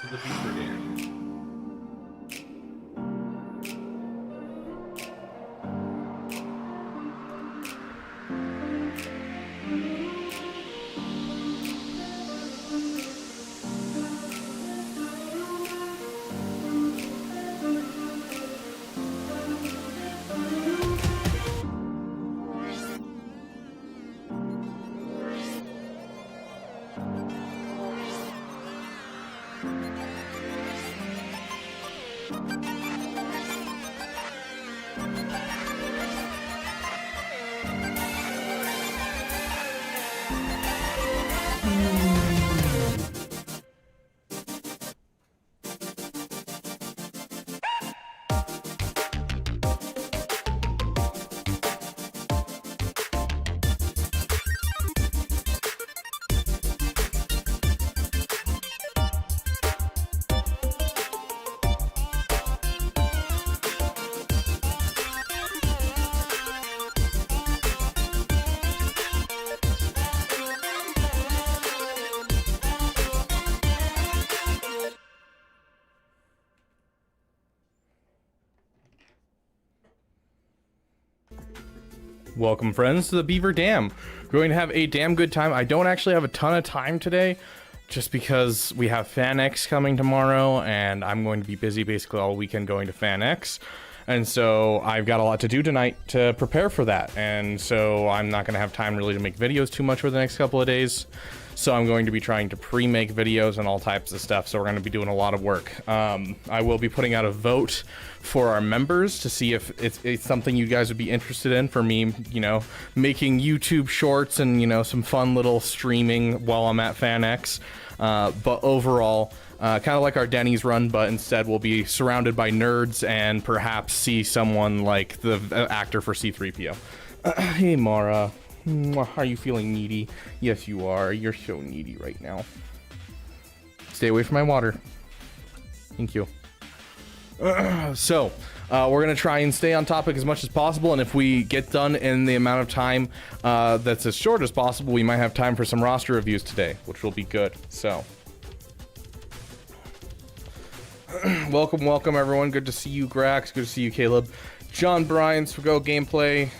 to the Beaver game. Welcome, friends, to the Beaver Dam. We're going to have a damn good time. I don't actually have a ton of time today, just because we have FanX coming tomorrow, and I'm going to be busy basically all weekend going to FanX. And so I've got a lot to do tonight to prepare for that. And so I'm not going to have time really to make videos too much for the next couple of days. So I'm going to be trying to pre-make videos and all types of stuff. So we're going to be doing a lot of work. I will be putting out a vote for our members to see if it's something you guys would be interested in for me, you know, making YouTube shorts and, you know, some fun little streaming while I'm at FanX. But overall, kind of like our Denny's run, but instead we'll be surrounded by nerds and perhaps see someone like the actor for C-3PO. Hey, Mara. Are you feeling needy? Yes, you are. You're so needy right now. Stay away from my water. Thank you. So, we're going to try and stay on topic as much as possible, and if we get done in the amount of time that's as short as possible, we might have time for some roster reviews today, which will be good. So, welcome everyone. Good to see you, Grax. Good to see you, Caleb. John Bryans for Go Gameplay.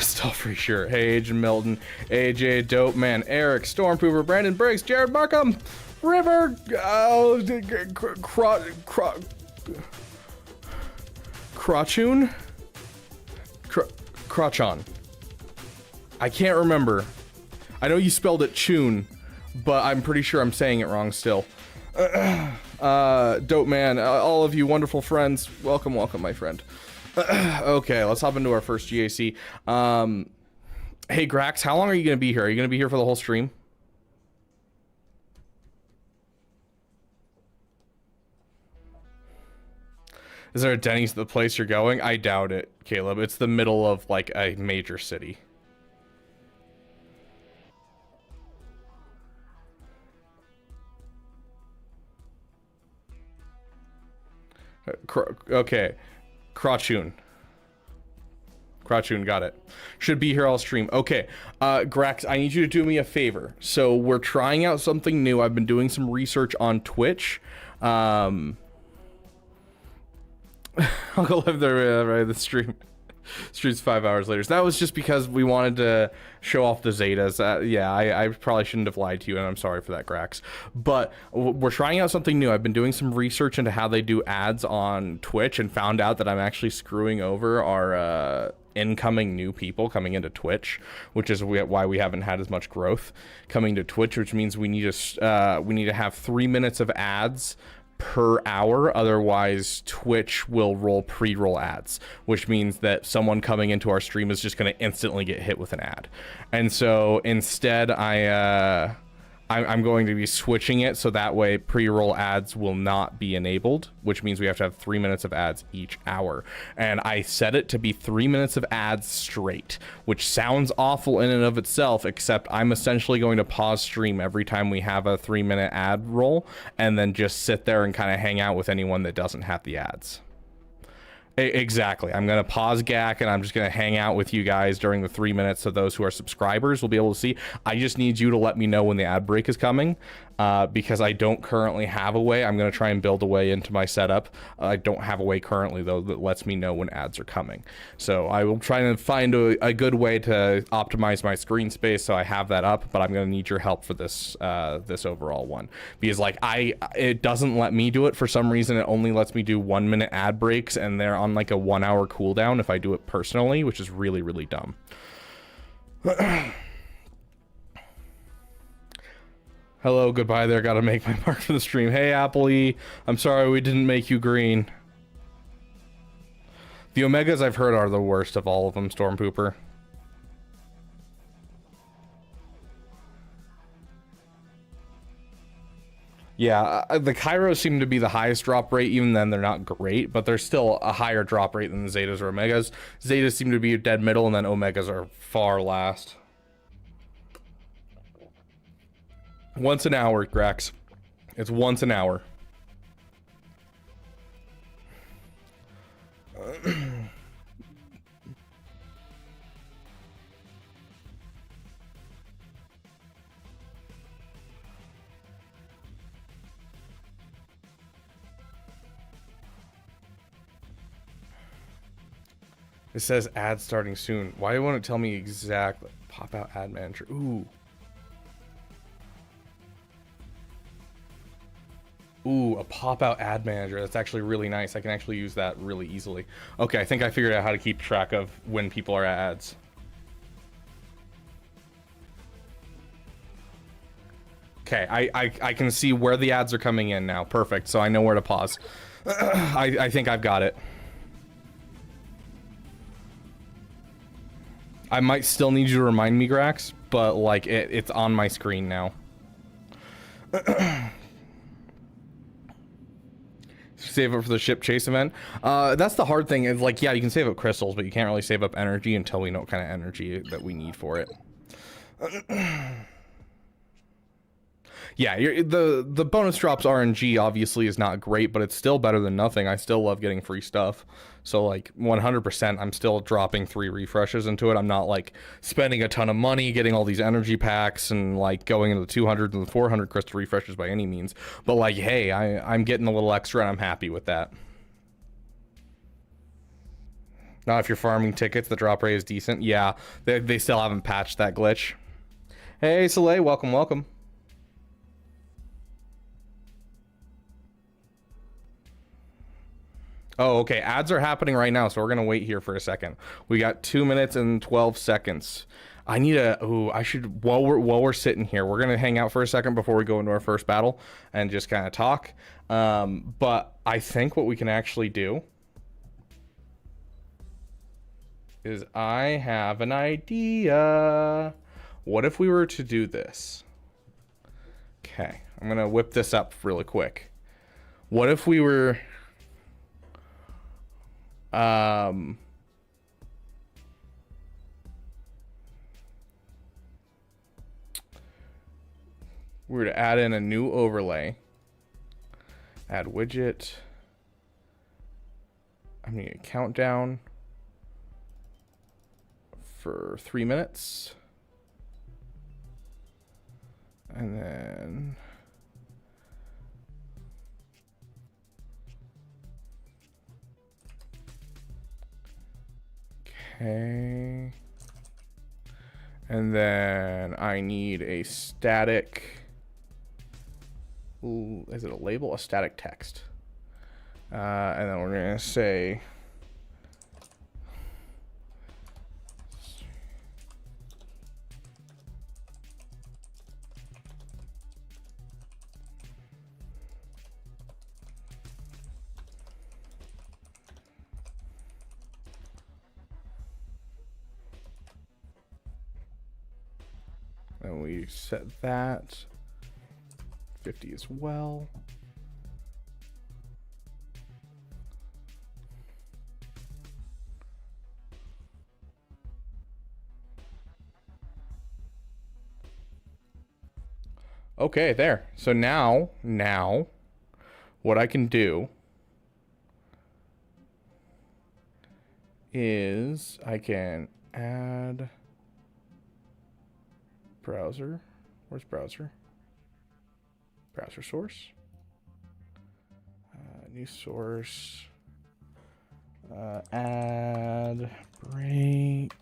Still free sure. Hey, Agent Milton, AJ, Dope Man, Eric, Stormproofer, Brandon Briggs, Jared Markham, River, Crotchun? Crotchon. I can't remember. I know you spelled it Chun, but I'm pretty sure I'm saying it wrong still. Dope Man, all of you wonderful friends, welcome, my friend. Okay, let's hop into our first GAC. Hey, Grax, how long are you going to be here? Are you going to be here for the whole stream? Is there a Denny's at the place you're going? I doubt it, Caleb. It's the middle of, like, a major city. Okay. Crotchun, got it. Should be here all stream. Okay, Grax, I need you to do me a favor. So we're trying out something new. I've been doing some research on Twitch. I'll go live there right the stream. Stream's 5 hours later. So that was just because we wanted to show off the Zetas. Yeah, I probably shouldn't have lied to you, and I'm sorry for that, Grax. But we're trying out something new. I've been doing some research into how they do ads on Twitch and found out that I'm actually screwing over our incoming new people coming into Twitch, which is why we haven't had as much growth coming to Twitch, which means we need to have 3 minutes of ads per hour, otherwise Twitch will roll pre-roll ads, which means that someone coming into our stream is just going to instantly get hit with an ad. And so instead I'm going to be switching it so that way pre-roll ads will not be enabled, which means we have to have 3 minutes of ads each hour. And I set it to be 3 minutes of ads straight, which sounds awful in and of itself, except I'm essentially going to pause stream every time we have a 3-minute ad roll and then just sit there and kind of hang out with anyone that doesn't have the ads. Exactly. I'm going to pause GAC and I'm just going to hang out with you guys during the 3 minutes so those who are subscribers will be able to see. I just need you to let me know when the ad break is coming. because I don't currently have a way. I'm going to try and build a way into my setup. I don't have a way currently, though, that lets me know when ads are coming. So I will try to find a good way to optimize my screen space so I have that up, but I'm going to need your help for this this overall one. Because like it doesn't let me do it for some reason. It only lets me do 1 minute ad breaks, and they're on like a 1 hour cooldown if I do it personally, which is really, really dumb. Hello, goodbye there. Gotta make my mark for the stream. Hey, Appley. I'm sorry we didn't make you green. The Omegas I've heard are the worst of all of them, Stormpooper. Yeah, the Kairos seem to be the highest drop rate. Even then, they're not great, but they're still a higher drop rate than the Zetas or Omegas. Zetas seem to be dead middle, and then Omegas are far last. Once an hour, Grax. It's once an hour. It says ad starting soon. Why won't it tell me exactly? Pop out ad manager. Ooh. Ooh, a pop-out ad manager. That's actually really nice. I can actually use that really easily. Okay, I think I figured out how to keep track of when people are at ads. Okay, I can see where the ads are coming in now. Perfect, so I know where to pause. I think I've got it. I might still need you to remind me, Grax, but like it's on my screen now. Save up for the ship chase event. That's the hard thing is like, yeah, you can save up crystals, but you can't really save up energy until we know what kind of energy that we need for it. Yeah, the bonus drops RNG obviously is not great, but it's still better than nothing. I still love getting free stuff. So like 100%, I'm still dropping 3 refreshes into it. I'm not like spending a ton of money getting all these energy packs and like going into the 200 and the 400 crystal refreshes by any means. But like, hey, I'm getting a little extra and I'm happy with that. Now, if you're farming tickets, the drop rate is decent. Yeah, they still haven't patched that glitch. Hey, Soleil, welcome, welcome. Oh, okay. Ads are happening right now, so we're gonna wait here for a second. We got 2 minutes and 12 seconds. I need a. Ooh, I should. While we're sitting here, we're gonna hang out for a second before we go into our first battle and just kind of talk. But I think what we can actually do is I have an idea. What if we were to do this? Okay, I'm gonna whip this up really quick. What if we were? We're to add in a new overlay. Add widget. I need a countdown for 3 minutes. And then okay. And then I need a static. Ooh, is it a label? A static text. And then we're gonna say and we set that 50 as well. Okay, there. So now what I can do is I can add browser. Where's browser? Browser source. New source. Add break.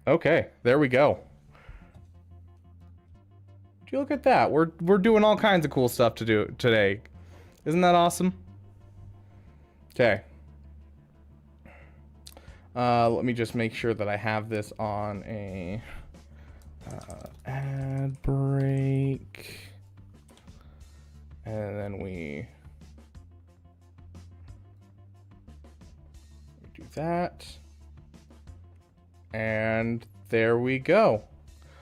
Okay, there we go. Would you look at that? We're doing all kinds of cool stuff to do today. Isn't that awesome? Okay. Let me just make sure that I have this on a ad break. And then we do that. And there we go.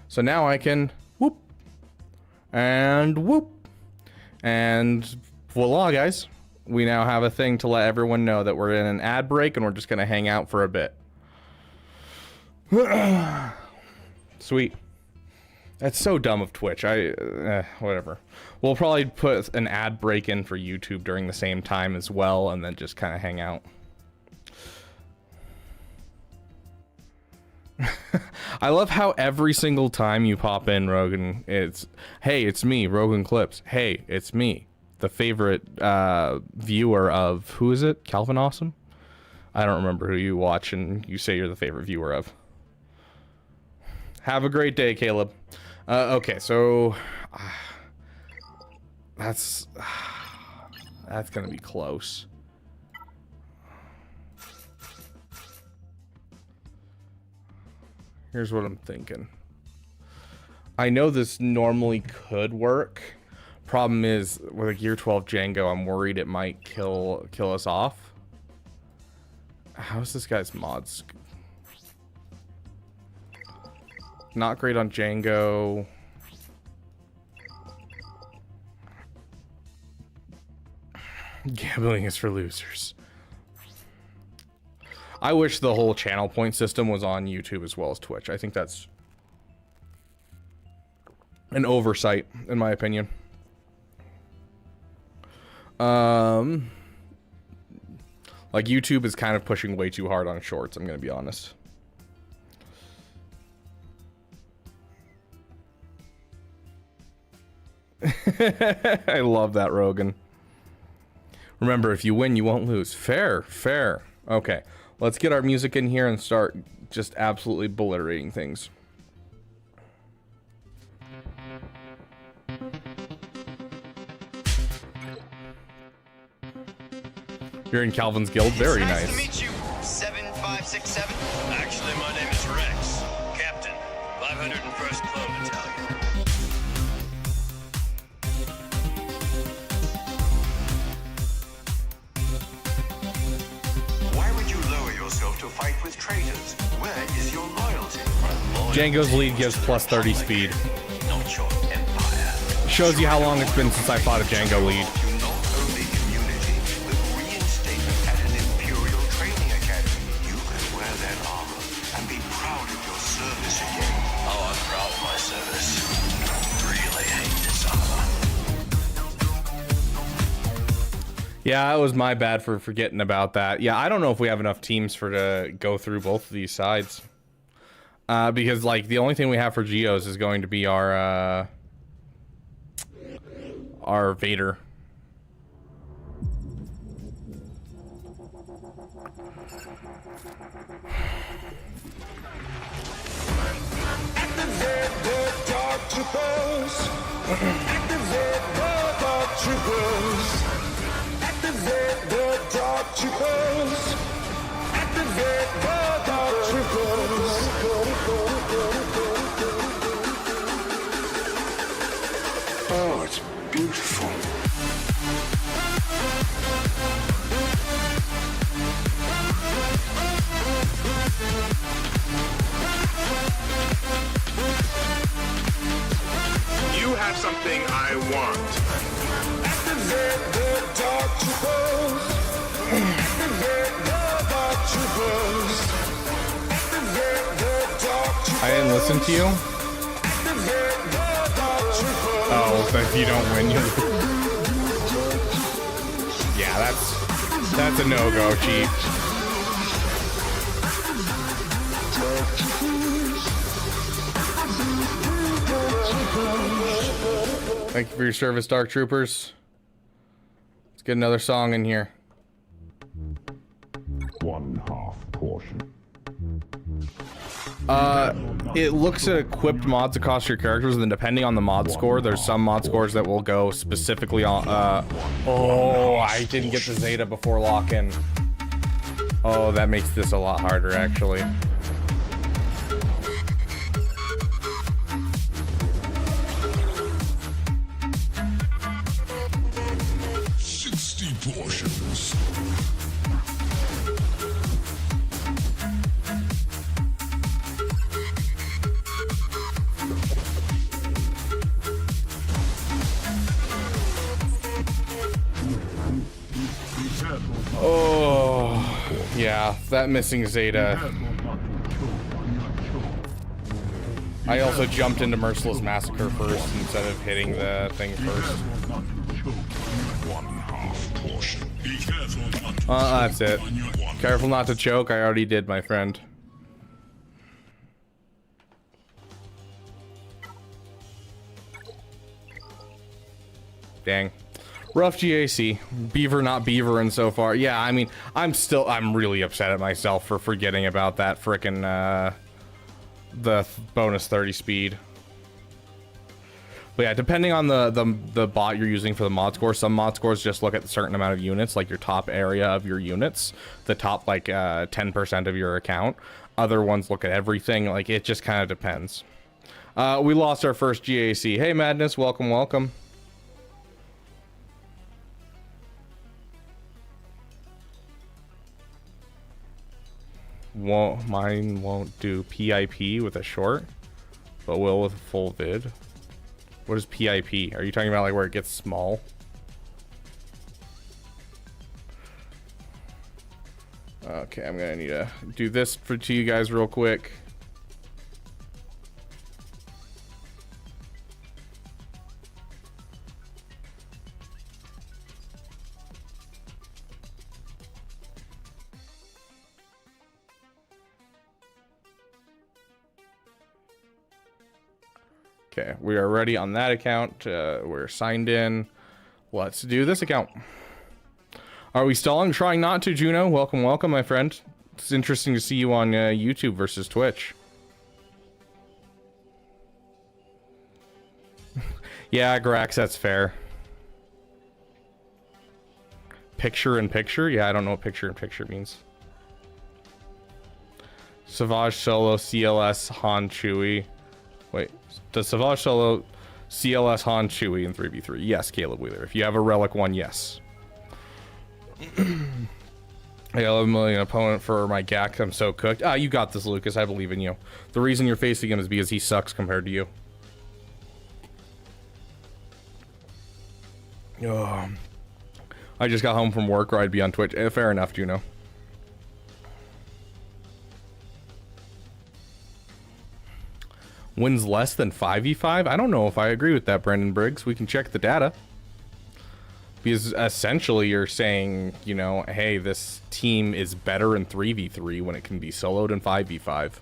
So now I can whoop and whoop. And voila, guys. We now have a thing to let everyone know that we're in an ad break and we're just going to hang out for a bit. Sweet. That's so dumb of Twitch. Whatever. We'll probably put an ad break in for YouTube during the same time as well and then just kind of hang out. I love how every single time you pop in, Rogan, it's, hey, it's me, Rogan Clips. Hey, it's me, the favorite viewer of, who is it? Calvin Awesome? I don't remember who you watch and you say you're the favorite viewer of. Have a great day, Caleb. Okay, so that's gonna be close. Here's what I'm thinking. I know this normally could work. Problem is, with a Gear 12 Django, I'm worried it might kill us off. How's this guy's mods? Not great on Django. Gambling is for losers. I wish the whole channel point system was on YouTube as well as Twitch. I think that's an oversight, in my opinion. Like YouTube is kind of pushing way too hard on shorts, I'm gonna be honest. I love that, Rogan. Remember, if you win, you won't lose. Fair, fair. Okay, let's get our music in here and start just absolutely obliterating things. You're in Calvin's guild? Very nice. Nice to meet you, 7567. Actually, my name is Rex, Captain, 501st Clone Battalion. Why would you lower yourself to fight with traitors? Where is your loyalty? Django's lead gives plus 30 speed. Not your empire. Shows you how long it's been since I fought a Django lead. Yeah, it was my bad for forgetting about that. Yeah, I don't know if we have enough teams to go through both of these sides. Because, like, the only thing we have for Geos is going to be our Vader. Activate the dark troopers. Activate the dark troopers. Activate the dark troopers. Activate the dark troopers. Oh, it's beautiful. You have something I want. Activate the dark troopers. Activate the dark troopers. Activate the dark troopers. I didn't listen to you. Activate the dark troopers. Oh, but if you don't win, you. Yeah, that's. That's a no-go, Chief. Thank you for your service, Dark Troopers. Let's get another song in here. 1/2 portion. It looks at equipped mods across your characters, and then depending on the mod score, there's some mod scores that will go specifically on, oh, I didn't get the Zeta before lock-in. Oh, that makes this a lot harder, actually. Portions. Oh, yeah, that missing Zeta. I also jumped into Merciless Massacre first instead of hitting the thing first. That's it. Careful not to choke. I already did, my friend. Dang. Rough GAC. Beaver not beavering so far. Yeah, I mean, I'm really upset at myself for forgetting about that frickin' the bonus 30 speed. But yeah, depending on the bot you're using for the mod score, some mod scores just look at a certain amount of units, like your top area of your units, the top like 10% of your account. Other ones look at everything. Like, it just kind of depends. We lost our first GAC. Hey, Madness, welcome, welcome. Mine won't do PIP with a short, but will with a full vid. What is PIP? Are you talking about like where it gets small? Okay, I'm gonna need to do this to you guys real quick. Okay, we are ready on that account. We're signed in. Let's do this account. Are we stalling? Trying not to, Juno. Welcome, welcome, my friend. It's interesting to see you on YouTube versus Twitch. Yeah, Grax, that's fair. Picture in picture? Yeah, I don't know what picture in picture means. Savage Solo, CLS, Han, Chewie. Wait, does Savage Solo CLS Han Chewie in 3v3? Yes, Caleb Wheeler. If you have a Relic 1, yes. I got 11 million opponent for my GAC. I'm so cooked. Ah, you got this, Lucas. I believe in you. The reason you're facing him is because he sucks compared to you. Oh, I just got home from work, or I'd be on Twitch. Fair enough, Juno. Wins less than 5v5? I don't know if I agree with that, Brendan Briggs. We can check the data. Because essentially you're saying, you know, hey, this team is better in 3v3 when it can be soloed in 5v5.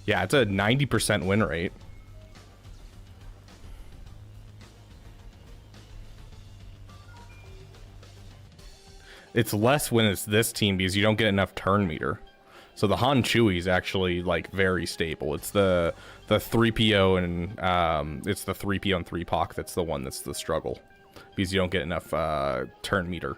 Yeah, it's a 90% win rate. It's less when it's this team because you don't get enough turn meter. So the Han Chewie is actually like very stable. It's the 3PO and it's the 3PO and 3POC that's the one that's the struggle because you don't get enough turn meter.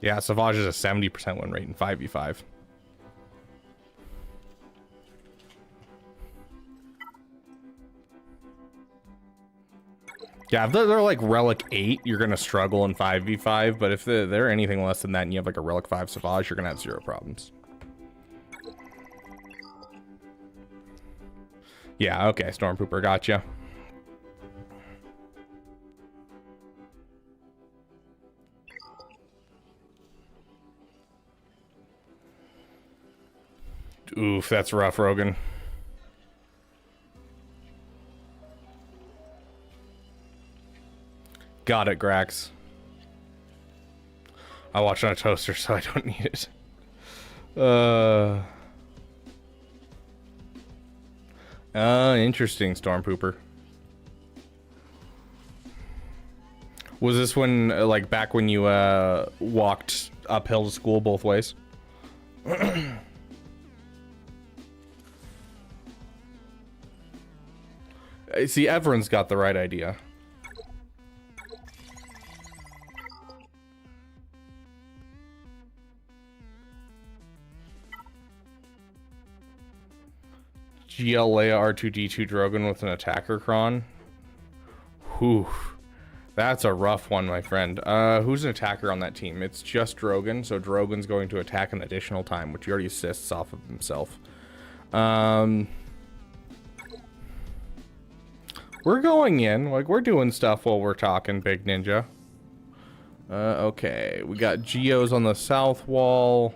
Yeah, Savage is a 70% win rate in 5v5. Yeah, if they're like Relic 8, you're going to struggle in 5v5, but if they're anything less than that and you have like a Relic 5 Savage, you're going to have 0 problems. Yeah, okay, Stormpooper, gotcha. Oof, that's rough, Rogan. Got it, Grax. I watch on a toaster, so I don't need it. Interesting, Stormpooper. Was this when, like, back when you, walked uphill to school both ways? See, everyone's got the right idea. GL Leia R2D2 Drogon with an attacker cron. Whew. That's a rough one, my friend. Who's an attacker on that team? It's just Drogon, so Drogon's going to attack an additional time, which he already assists off of himself. We're going in, like, we're doing stuff while we're talking, Big Ninja. Okay, we got Geos on the south wall.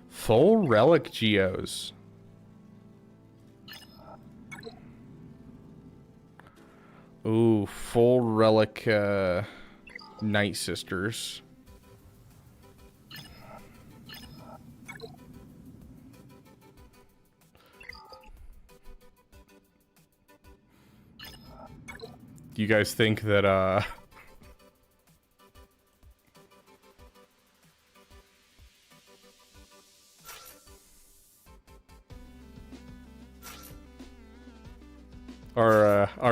Full relic Geos. Ooh, full relic Night Sisters. Do you guys think that our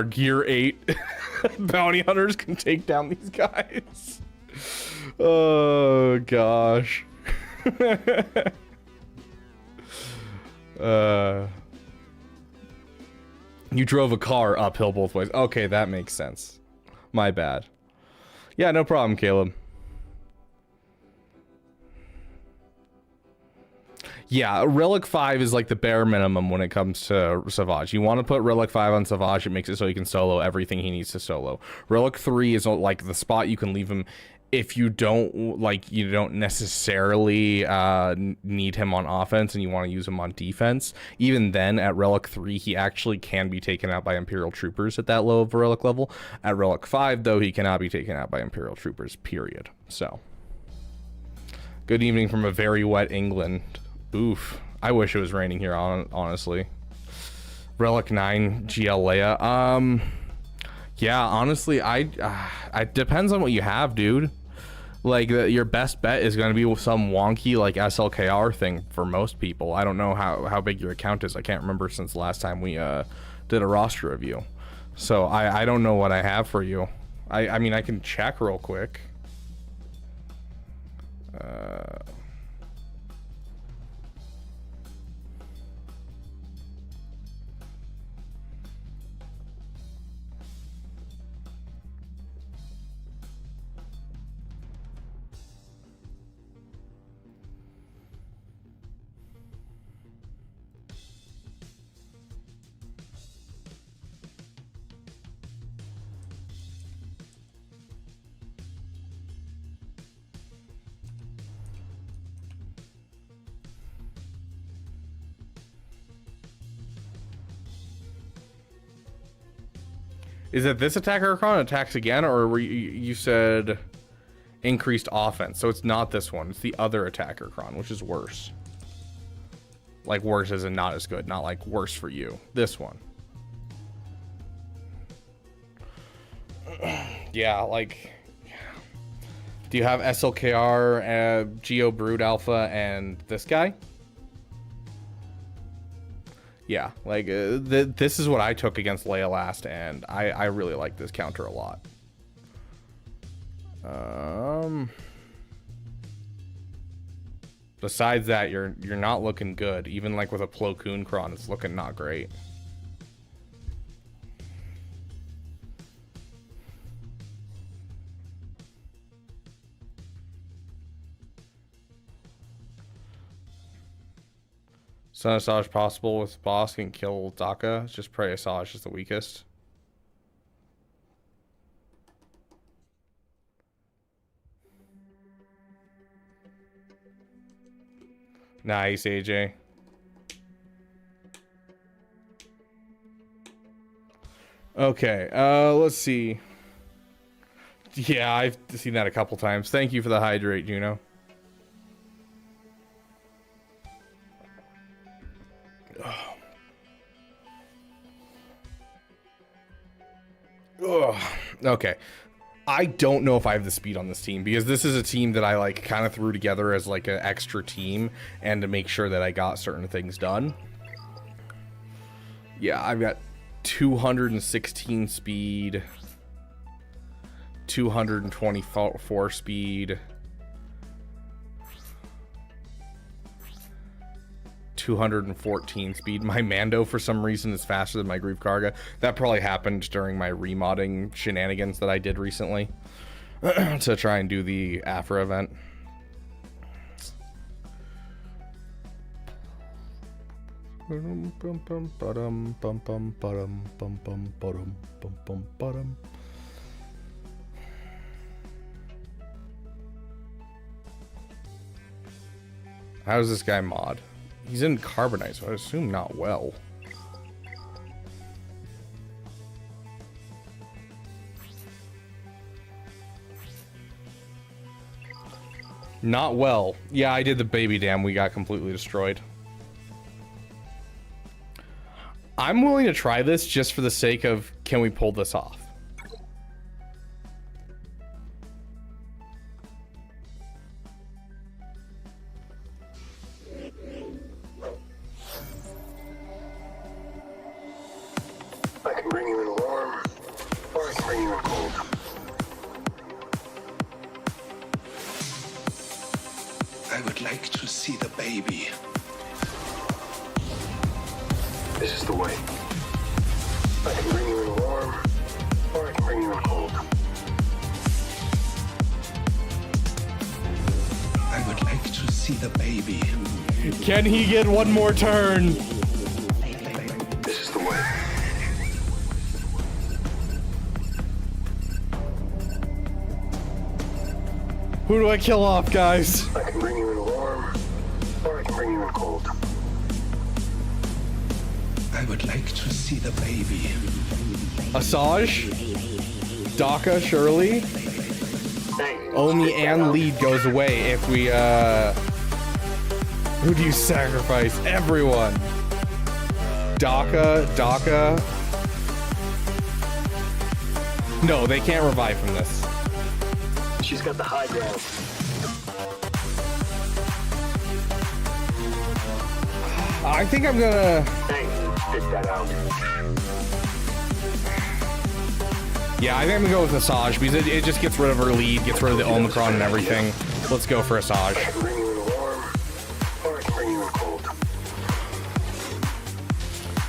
Gear 8 bounty hunters can take down these guys? Oh gosh. You drove a car uphill both ways. Okay, that makes sense. My bad. Yeah, no problem, Caleb. Yeah, Relic 5 is like the bare minimum when it comes to Savage. You want to put Relic 5 on Savage, it makes it so he can solo everything he needs to solo. Relic 3 is like the spot you can leave him if you don't, like, you don't necessarily need him on offense and you want to use him on defense. Even then, at Relic 3, he actually can be taken out by Imperial Troopers at that low of a Relic level. At Relic 5, though, he cannot be taken out by Imperial Troopers, period. So, good evening from a very wet England. Oof. I wish it was raining here, honestly. Relic 9, GL Leia. Yeah, honestly, it depends on what you have, dude. Like, your best bet is going to be with some wonky, like, SLKR thing for most people. I don't know how big your account is. I can't remember since the last time we did a roster review. So, I don't know what I have for you. I mean, I can check real quick. Is it this attacker cron attacks again, or were you said increased offense? So it's not this one. It's the other attacker cron, which is worse. Like worse as in not as good, not like worse for you. This one. Yeah, like, do you have SLKR, Geo Brood Alpha, and this guy? Yeah, like, this is what I took against Leia last, and I really like this counter a lot. Besides that, you're not looking good. Even like with a Plo Koon cron, it's looking not great. Sun Asajj possible with boss can kill Daka. Just pray Asajj is the weakest. Nice, AJ. Okay, let's see. Yeah, I've seen that a couple times. Thank you for the hydrate, Juno. Ugh. Okay. I don't know if I have the speed on this team because this is a team that I like kind of threw together as like an extra team and to make sure that I got certain things done. Yeah, I've got 216 speed, 224 speed, 214 speed. My Mando for some reason is faster than my Grief Karga. That probably happened during my remodding shenanigans that I did recently to try and do the Afra event. How does this guy mod? He's in Carbonite, so I assume not well. Not well. Yeah, I did the baby dam. We got completely destroyed. I'm willing to try this just for the sake of, can we pull this off? I can bring you in warm, or I can bring you in cold. I would like to see the baby. This is the way. I can bring you in warm, or I can bring you in cold. I would like to see the baby. Can he get one more turn? This is the way. Who do I kill off, guys? I can bring you in warm, or I can bring you in cold. I would like to see the baby. Asajj, Daka, Shirley, Omi, and Lead goes away if we, who do you sacrifice? Everyone. Daka. No, they can't revive from this. She's got the high ground. I think I'm gonna... Hey, spit that out. Yeah, I think I'm gonna go with Asajj because it just gets rid of her lead, gets rid of the Omicron and everything. Let's go for Asajj. I can bring you in warm, or I can bring you in cold.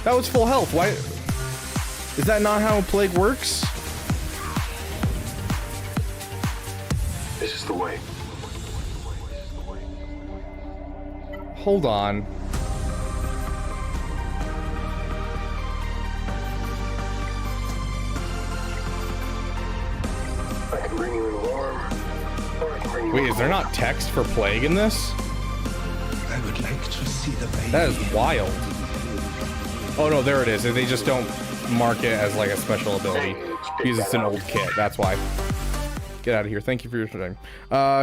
That was full health. Why? Is that not how a plague works? This is the way. Hold on. I can bring you in warm, or I can bring you Wait, in is there not text for plague in this? I would like to see the baby. That is wild. Oh no, there it is. They just don't mark it as like a special ability because it's an old kit. That's why. Get out of here. Thank you for your time.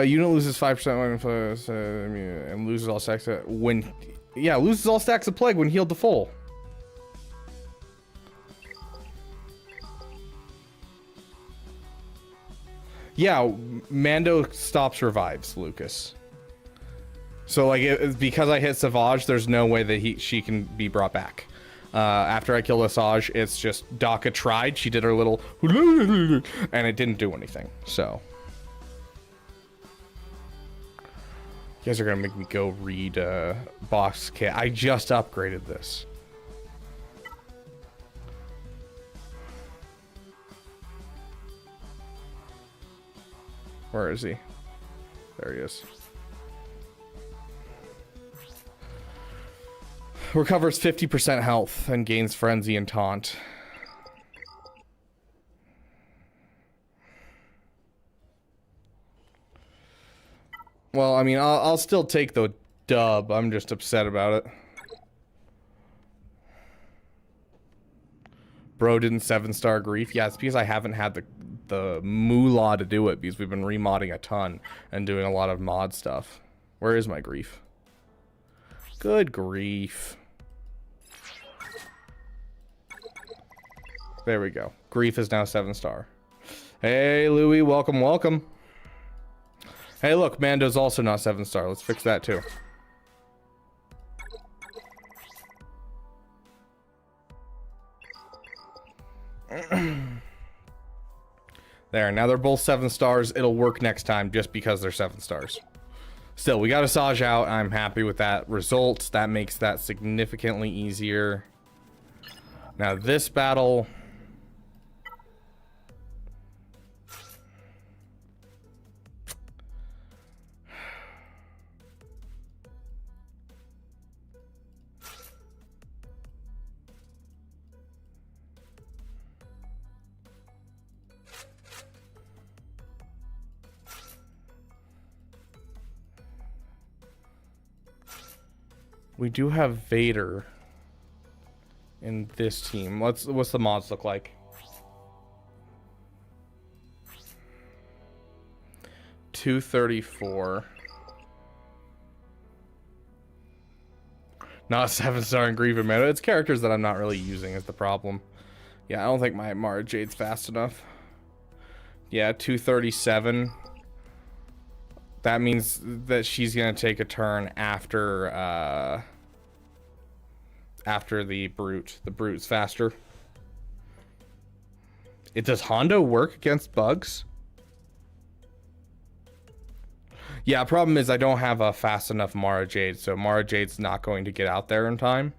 Unit loses 5% and loses all stacks when... Yeah, loses all stacks of plague when healed to full. Yeah, Mando stops revives, Lucas. So like, because I hit Savage, there's no way that she can be brought back. After I kill Asajj, it's just Daka tried. She did her little and it didn't do anything. So you guys are gonna make me go read box kit. I just upgraded this. Where is he? There he is. Recovers 50% health and gains frenzy and taunt. Well, I mean, I'll still take the dub. I'm just upset about it. Bro didn't 7-star grief. Yeah, it's because I haven't had the moolah to do it because we've been remodding a ton and doing a lot of mod stuff. Where is my grief? Good grief. There we go. Grief is now 7-star. Hey, Louie, welcome, welcome. Hey, look, Mando's also not 7-star. Let's fix that too. There, now they're both 7 stars. It'll work next time just because they're 7 stars. Still, we got Asajj out. I'm happy with that result. That makes that significantly easier. Now this battle... We do have Vader in this team. What's the mods look like? $234. Not 7-star in Grief and Meta. It's characters that I'm not really using is the problem. Yeah, I don't think my Mara Jade's fast enough. Yeah, 237. That means that she's gonna take a turn after the brute. The brute's faster. Does Hondo work against bugs? Yeah, problem is I don't have a fast enough Mara Jade, so Mara Jade's not going to get out there in time.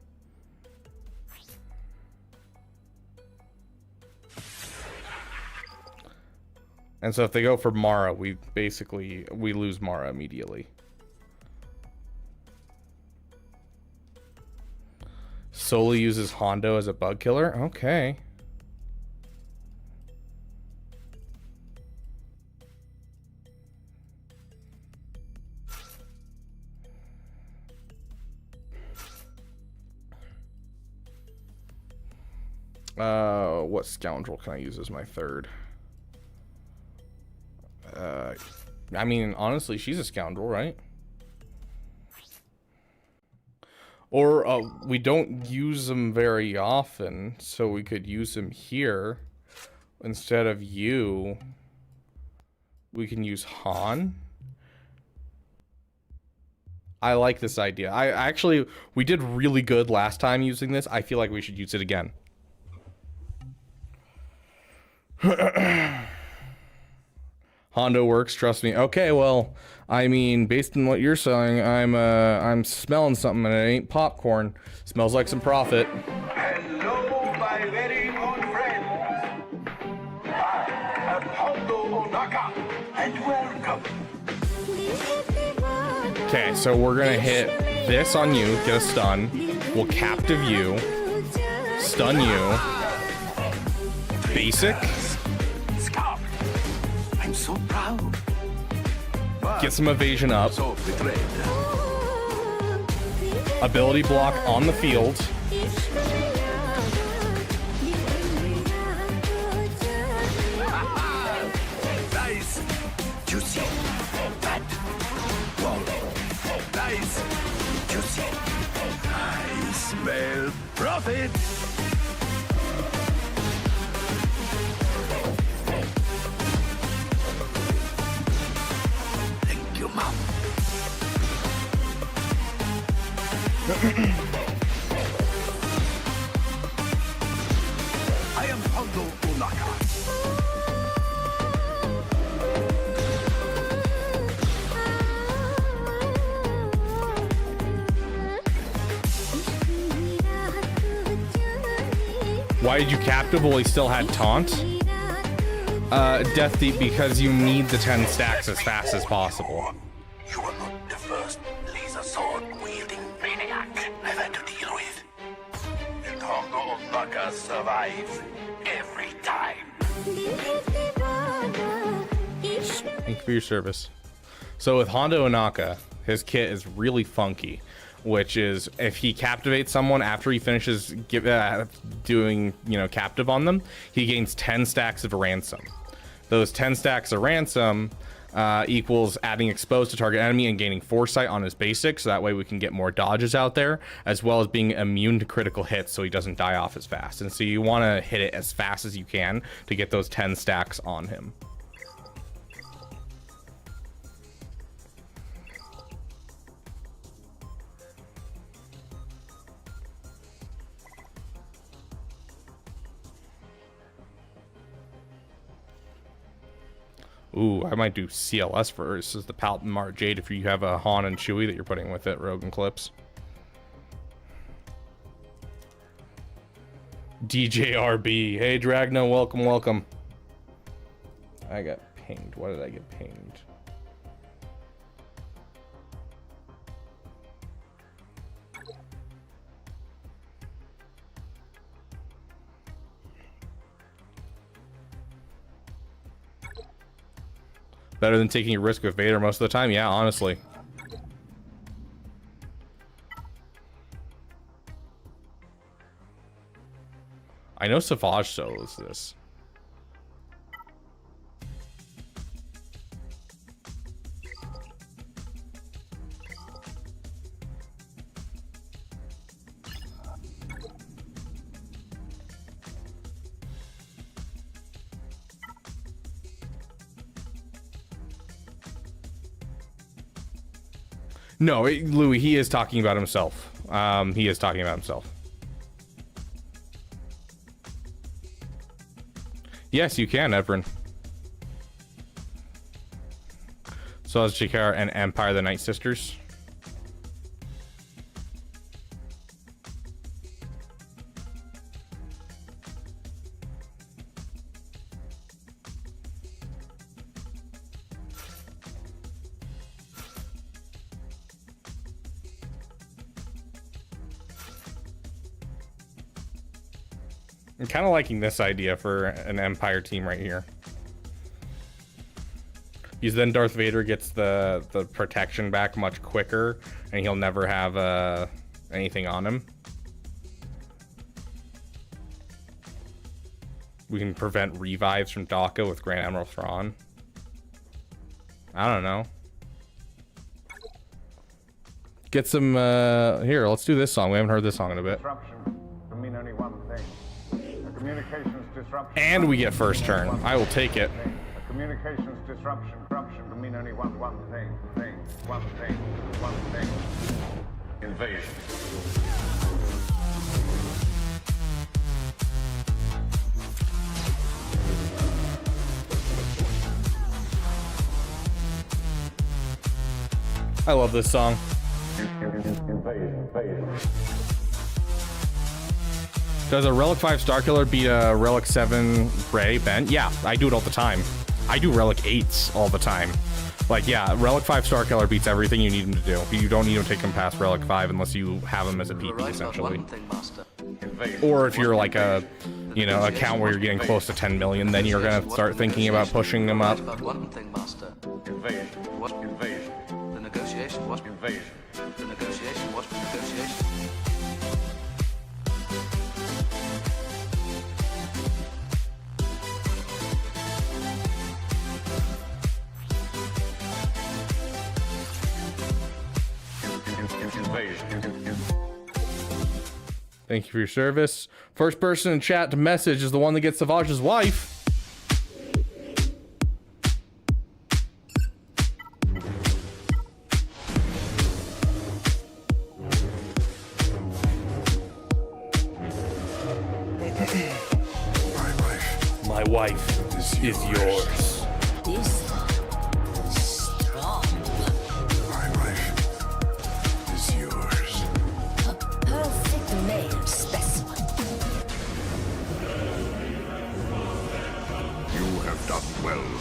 And so if they go for Mara, we lose Mara immediately. Solely uses Hondo as a bug killer? Okay. What scoundrel can I use as my third? I mean, honestly, she's a scoundrel, right? Or we don't use them very often, so we could use them here instead of you. We can use Han. I like this idea. We did really good last time using this. I feel like we should use it again. Hondo works, trust me. Okay, well, I mean, based on what you're saying, I'm smelling something and it ain't popcorn. Smells like some profit. Hello, my very own friends. I am Hondo Onaka, and welcome. Okay, so we're gonna hit this on you, get a stun. We'll captive you, stun you. Basic. I'm so proud. Get some evasion up. So betrayed. Ability block on the field. Nice. Juicy. Fat. Whoa. Nice. Juicy. I smell profit. Thank you, Mom. I am Hondo Onaka. Why did you captive while he still had taunt? Death Deep, because you need the 10 stacks as fast as possible. You are not the first laser sword wielding maniac I've had to deal with. Beaver survives every time. Thank you for your service. So with Hondo Inaka, his kit is really funky, which is if he captivates someone after he finishes doing, captive on them, he gains 10 stacks of ransom. Those 10 stacks of ransom equals adding exposed to target enemy and gaining foresight on his basic, so that way we can get more dodges out there, as well as being immune to critical hits so he doesn't die off as fast. And so you want to hit it as fast as you can to get those 10 stacks on him. Ooh, I might do CLS versus the Palpin Mart Jade if you have a Han and Chewie that you're putting with it, Rogan Clips. DJRB. Hey, Dragno, welcome, welcome. I got pinged. What did I get pinged? Better than taking a risk with Vader most of the time? Yeah, honestly. I know Savage solos this. No, Louis, he is talking about himself. He is talking about himself. Yes, you can, Everin. So as Jakar and Empire the Night Sisters. I'm kind of liking this idea for an Empire team right here. Because then Darth Vader gets the protection back much quicker, and he'll never have anything on him. We can prevent revives from Daka with Grand Admiral Thrawn. I don't know. Get some, here, let's do this song. We haven't heard this song in a bit. Only one thing. A communications disruption. And we get first turn. I will take it. A communications disruption can mean only one thing. One thing. Invasion. I love this song. Invasion. Does a Relic 5 Starkiller beat a Relic 7 Ray, Ben? Yeah, I do it all the time. I do Relic 8s all the time. Like, yeah, Relic 5 Starkiller beats everything you need him to do. You don't need to take him past Relic 5 unless you have him as a PP, essentially. Or if you're like a, account where you're getting close to 10 million, then you're gonna start thinking about pushing them up. Invasion. The negotiation was invasion. The negotiation was negotiation. Thank you for your service. First person in chat to message is the one that gets Savage's wife. My wife is yours.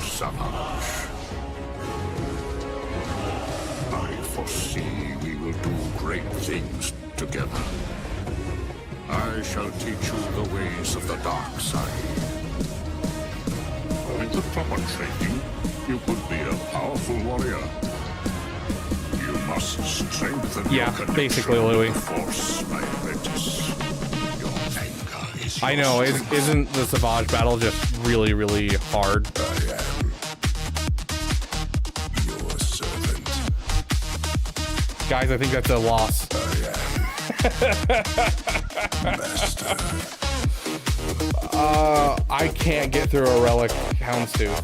Savage. I foresee we will do great things together. I shall teach you the ways of the dark side. With the proper training, you could be a powerful warrior. You must strengthen your connection basically, Louis. with the Force, my apprentice. Your anchor is your I know, strength. isn't the Savage battle just really, really hard? I am your servant. Guys, I think that's a loss. Master. I can't get through a relic houndstooth.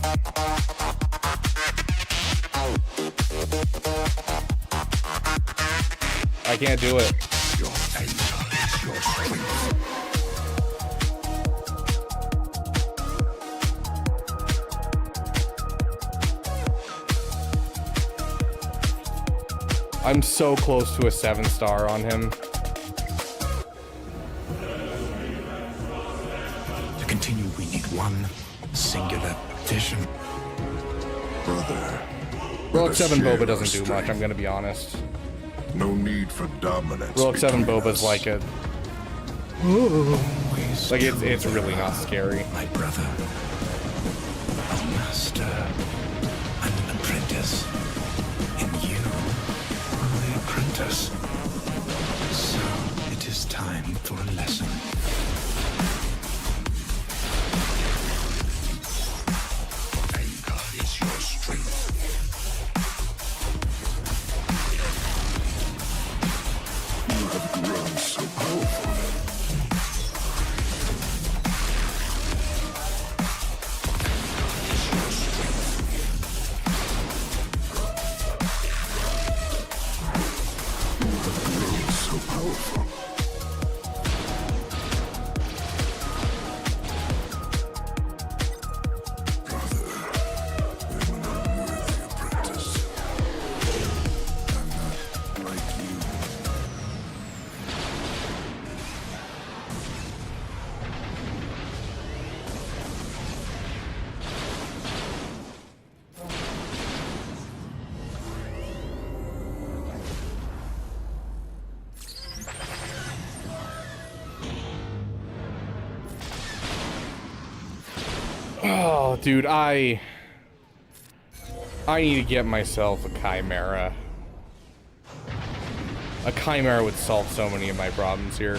I can't do it. Your anchor is your strength. I'm so close to a 7-star on him. To continue, we need one singular vision. Brother. Relic 7 share Boba doesn't do strength. much, I'm gonna be honest. No need for dominance. Relic 7 between Boba's us. like a... Always Like, it's true, really not scary. my brother. A master and an apprentice. In you, my apprentice. So it is time for a lesson. Anchor is your strength. You have grown so powerful. So powerful. Brother, I'm an unworthy apprentice. I'm not like you. Oh, dude, I need to get myself a Chimera. A Chimera would solve so many of my problems here.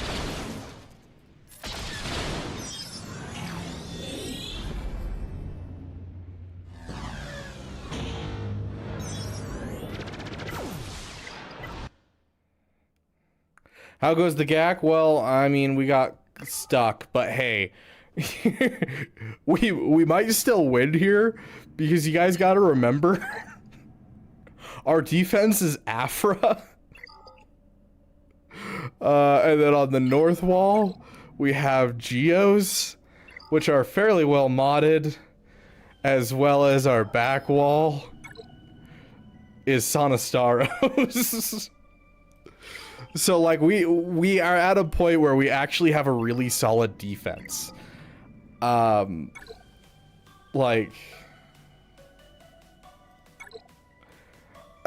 How goes the GAC? Well, I mean, we got stuck, but hey, we might still win here because you guys got to remember our defense is Afra. And then on the north wall, we have Geos, which are fairly well modded, as well as our back wall is Sonastaros. So like we are at a point where we actually have a really solid defense. Like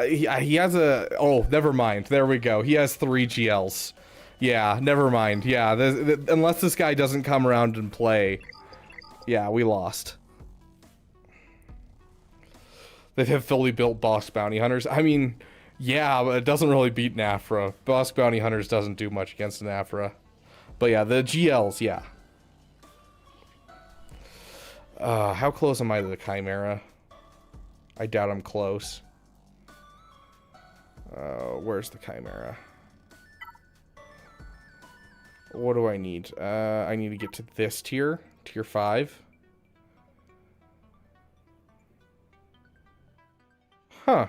he has a, oh, never mind. There we go. He has 3 GLs. Yeah, never mind. Yeah, unless this guy doesn't come around and play. Yeah, we lost. They have fully built boss bounty hunters. I mean, yeah, but it doesn't really beat an Afra. Boss bounty hunters doesn't do much against an Afra. But yeah, the GLs, yeah. How close am I to the Chimera? I doubt I'm close. Where's the Chimera? What do I need? I need to get to this tier. Tier 5. Huh.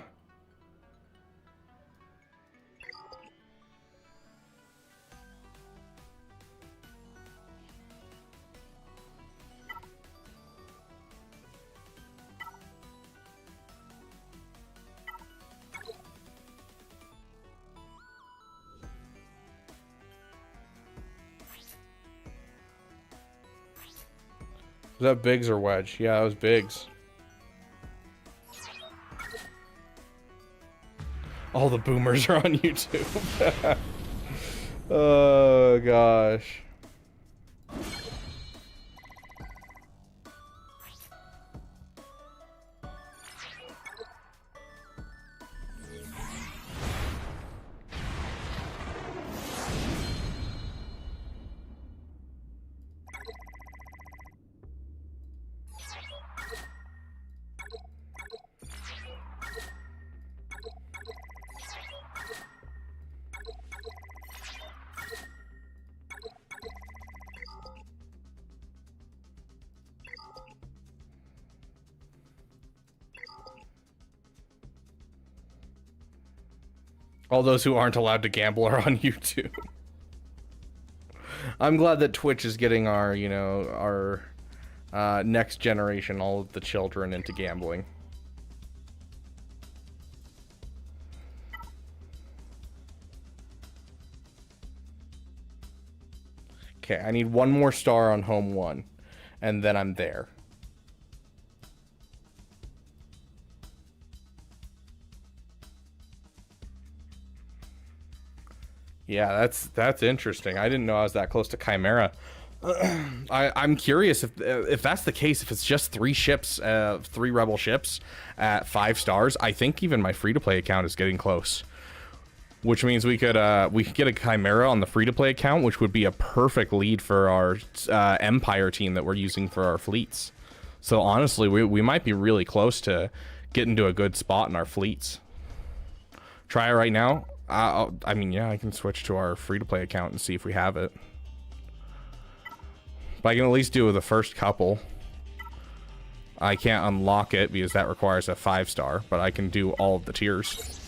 Was that Biggs or Wedge? Yeah, it was Biggs. All the boomers are on YouTube. Oh gosh. All those who aren't allowed to gamble are on YouTube. I'm glad that Twitch is getting our, you know, our next generation, all of the children, into gambling. Okay, I need one more star on home one, and then I'm there. Yeah, that's interesting. I didn't know I was that close to Chimera. I'm curious if that's the case. If it's just 3 ships, 3 rebel ships at 5 stars, I think even my free-to-play account is getting close. Which means we could get a Chimera on the free-to-play account, which would be a perfect lead for our Empire team that we're using for our fleets. So honestly, we might be really close to getting to a good spot in our fleets. Try it right now. I mean, yeah, I can switch to our free-to-play account and see if we have it. But I can at least do the first couple. I can't unlock it because that requires a 5-star, but I can do all of the tiers.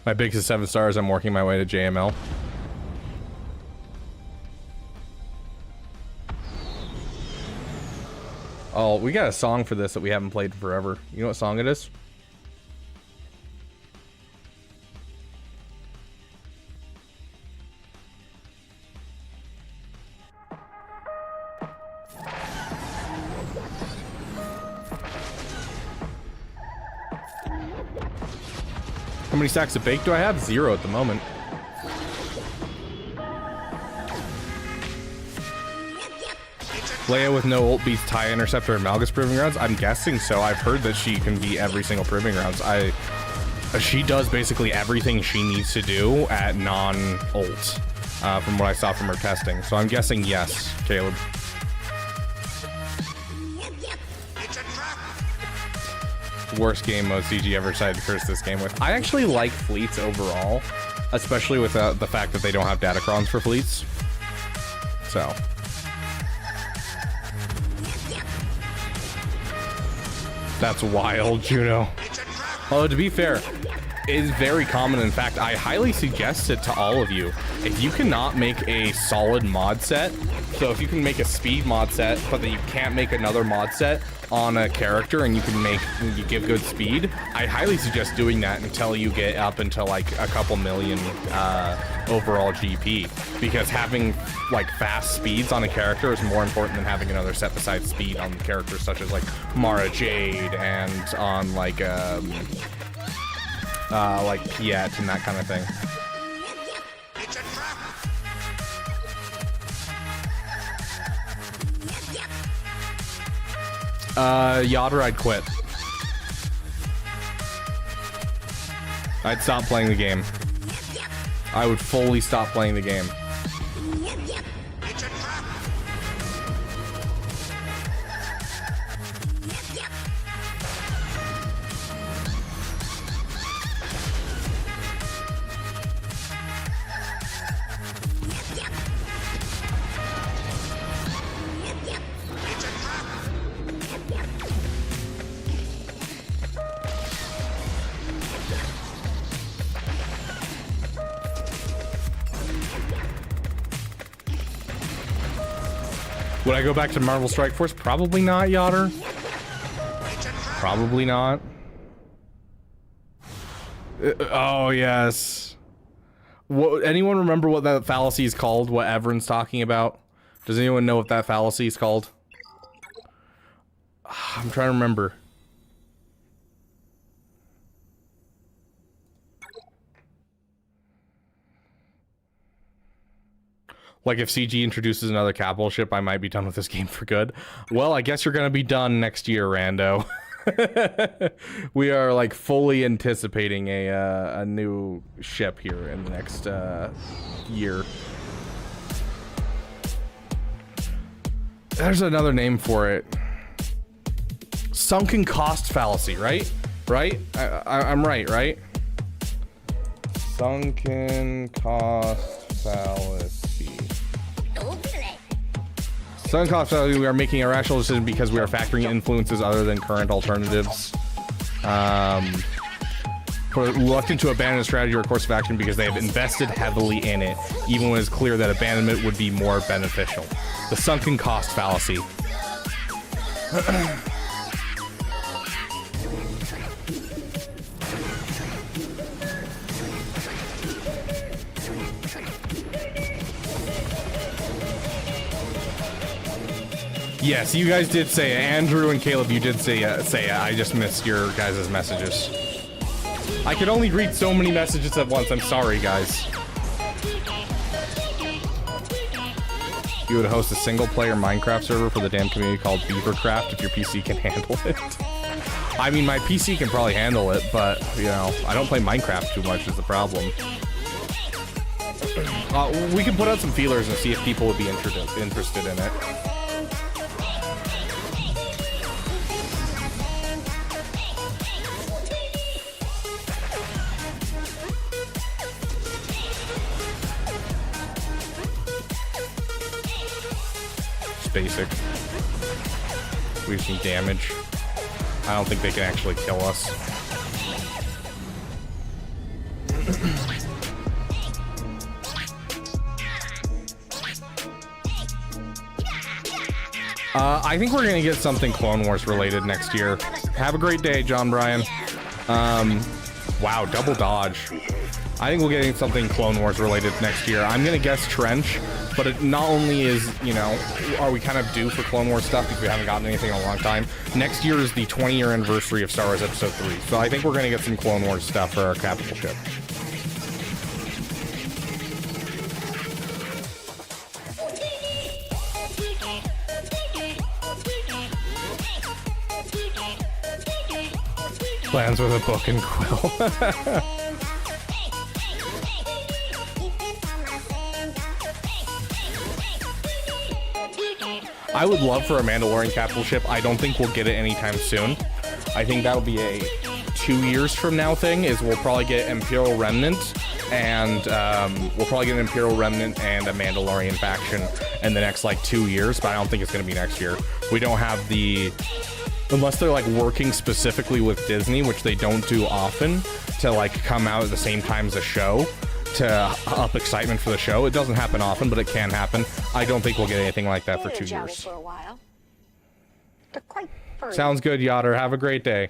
My biggest is 7 stars. I'm working my way to JML. Oh, we got a song for this that we haven't played forever. You know what song it is? How many stacks of bake do I have? 0 at the moment. Leia with no ult beats TIE Interceptor and Malgus Proving Grounds? I'm guessing so. I've heard that she can beat every single Proving Grounds. She does basically everything she needs to do at non-ult, from what I saw from her testing. So I'm guessing yes, Caleb. Worst game mode CG ever decided to curse this game with. I actually like fleets overall, especially with the fact that they don't have datacrons for fleets. So. That's wild, Juno. Although, to be fair, it is very common. In fact, I highly suggest it to all of you. If you cannot make a solid mod set, so if you can make a speed mod set, but then you can't make another mod set on a character and you give good speed, I highly suggest doing that until you get up into like a couple million overall GP, because having like fast speeds on a character is more important than having another set beside speed on characters such as like Mara Jade and on like Piet and that kind of thing. Yodder, I'd quit. I'd stop playing the game. I would fully stop playing the game. Would I go back to Marvel Strike Force? Probably not, Yodder. Probably not. Oh, yes. What, anyone remember what that fallacy is called? What Everon's talking about? Does anyone know what that fallacy is called? I'm trying to remember. Like, if CG introduces another capital ship, I might be done with this game for good. Well, I guess you're gonna be done next year, Rando. We are, like, fully anticipating a new ship here in the next year. There's another name for it. Sunken cost fallacy, right? Right? I'm right? Sunken cost fallacy. Sunken cost fallacy, we are making a rational decision because we are factoring influences other than current alternatives. Reluctant to abandon a strategy or course of action because they have invested heavily in it, even when it's clear that abandonment would be more beneficial. The sunken cost fallacy. Yes, you guys did say it. Andrew and Caleb, you did say it. I just missed your guys' messages. I could only read so many messages at once. I'm sorry, guys. You would host a single-player Minecraft server for the damn community called Beavercraft if your PC can handle it. I mean, my PC can probably handle it, but, you know, I don't play Minecraft too much is the problem. We can put out some feelers and see if people would be interested in it. Basic. We have some damage. I don't think they can actually kill us. I think we're gonna get something Clone Wars related next year. Have a great day, John Bryan. Wow, double dodge. I think we're getting something Clone Wars related next year. I'm gonna guess Trench, but it not only is, you know, are we kind of due for Clone Wars stuff because we haven't gotten anything in a long time. Next year is the 20-year anniversary of Star Wars Episode 3, so I think we're gonna get some Clone Wars stuff for our capital ship. Plans with a book and quill. I would love for a Mandalorian capital ship. I don't think we'll get it anytime soon. I think that'll be a 2 years from now thing, is we'll probably get Imperial Remnant and we'll probably get an Imperial Remnant and a Mandalorian faction in the next like 2 years, but I don't think it's gonna be next year. We don't have the, unless they're like working specifically with Disney, which they don't do often, to like come out at the same time as a show to up excitement for the show. It doesn't happen often, but it can happen. I don't think we'll get anything like that for 2 years. For a while. They're quite furry. Sounds good, Yotter. Have a great day.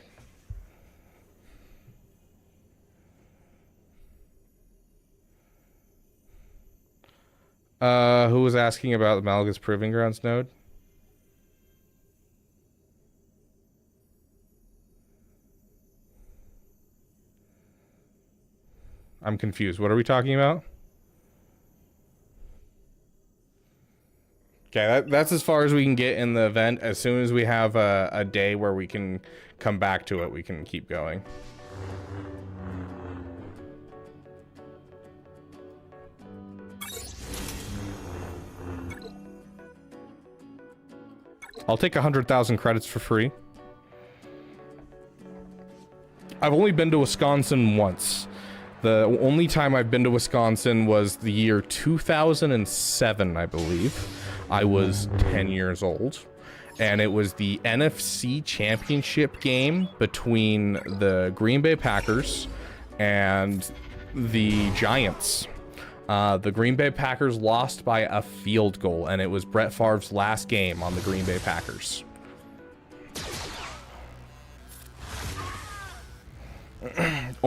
Who was asking about the Malgus Proving Grounds node? I'm confused. What are we talking about? Okay, that's as far as we can get in the event. As soon as we have a day where we can come back to it, we can keep going. I'll take 100,000 credits for free. I've only been to Wisconsin once. The only time I've been to Wisconsin was the year 2007, I believe. I was 10 years old. And it was the NFC Championship game between the Green Bay Packers and the Giants. The Green Bay Packers lost by a field goal, and it was Brett Favre's last game on the Green Bay Packers.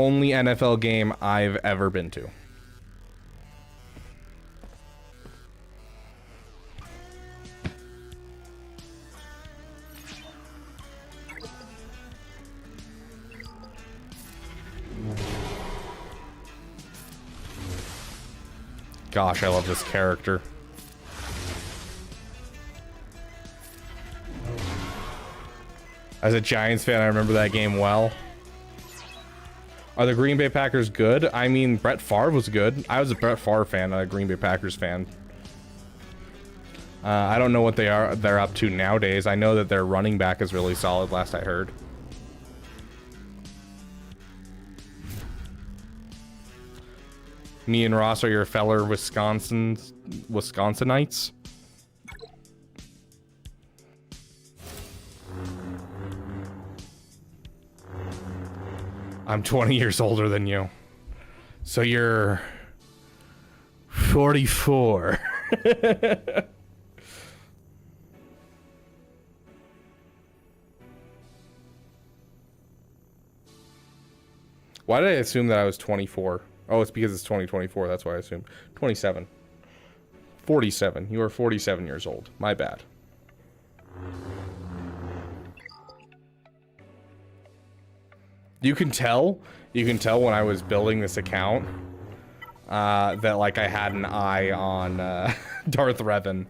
only NFL game I've ever been to. Gosh, I love this character. As a Giants fan, I remember that game well. Are the Green Bay Packers good? I mean, Brett Favre was good. I was a Brett Favre fan, not a Green Bay Packers fan. I don't know what they're up to nowadays. I know that their running back is really solid, last I heard. Me and Ross are your feller Wisconsinites. I'm 20 years older than you. So you're 44. Why did I assume that I was 24? Oh, it's because it's 2024. That's why I assumed. 27. 47. You are 47 years old. My bad. You can tell when I was building this account that like I had an eye on Darth Revan.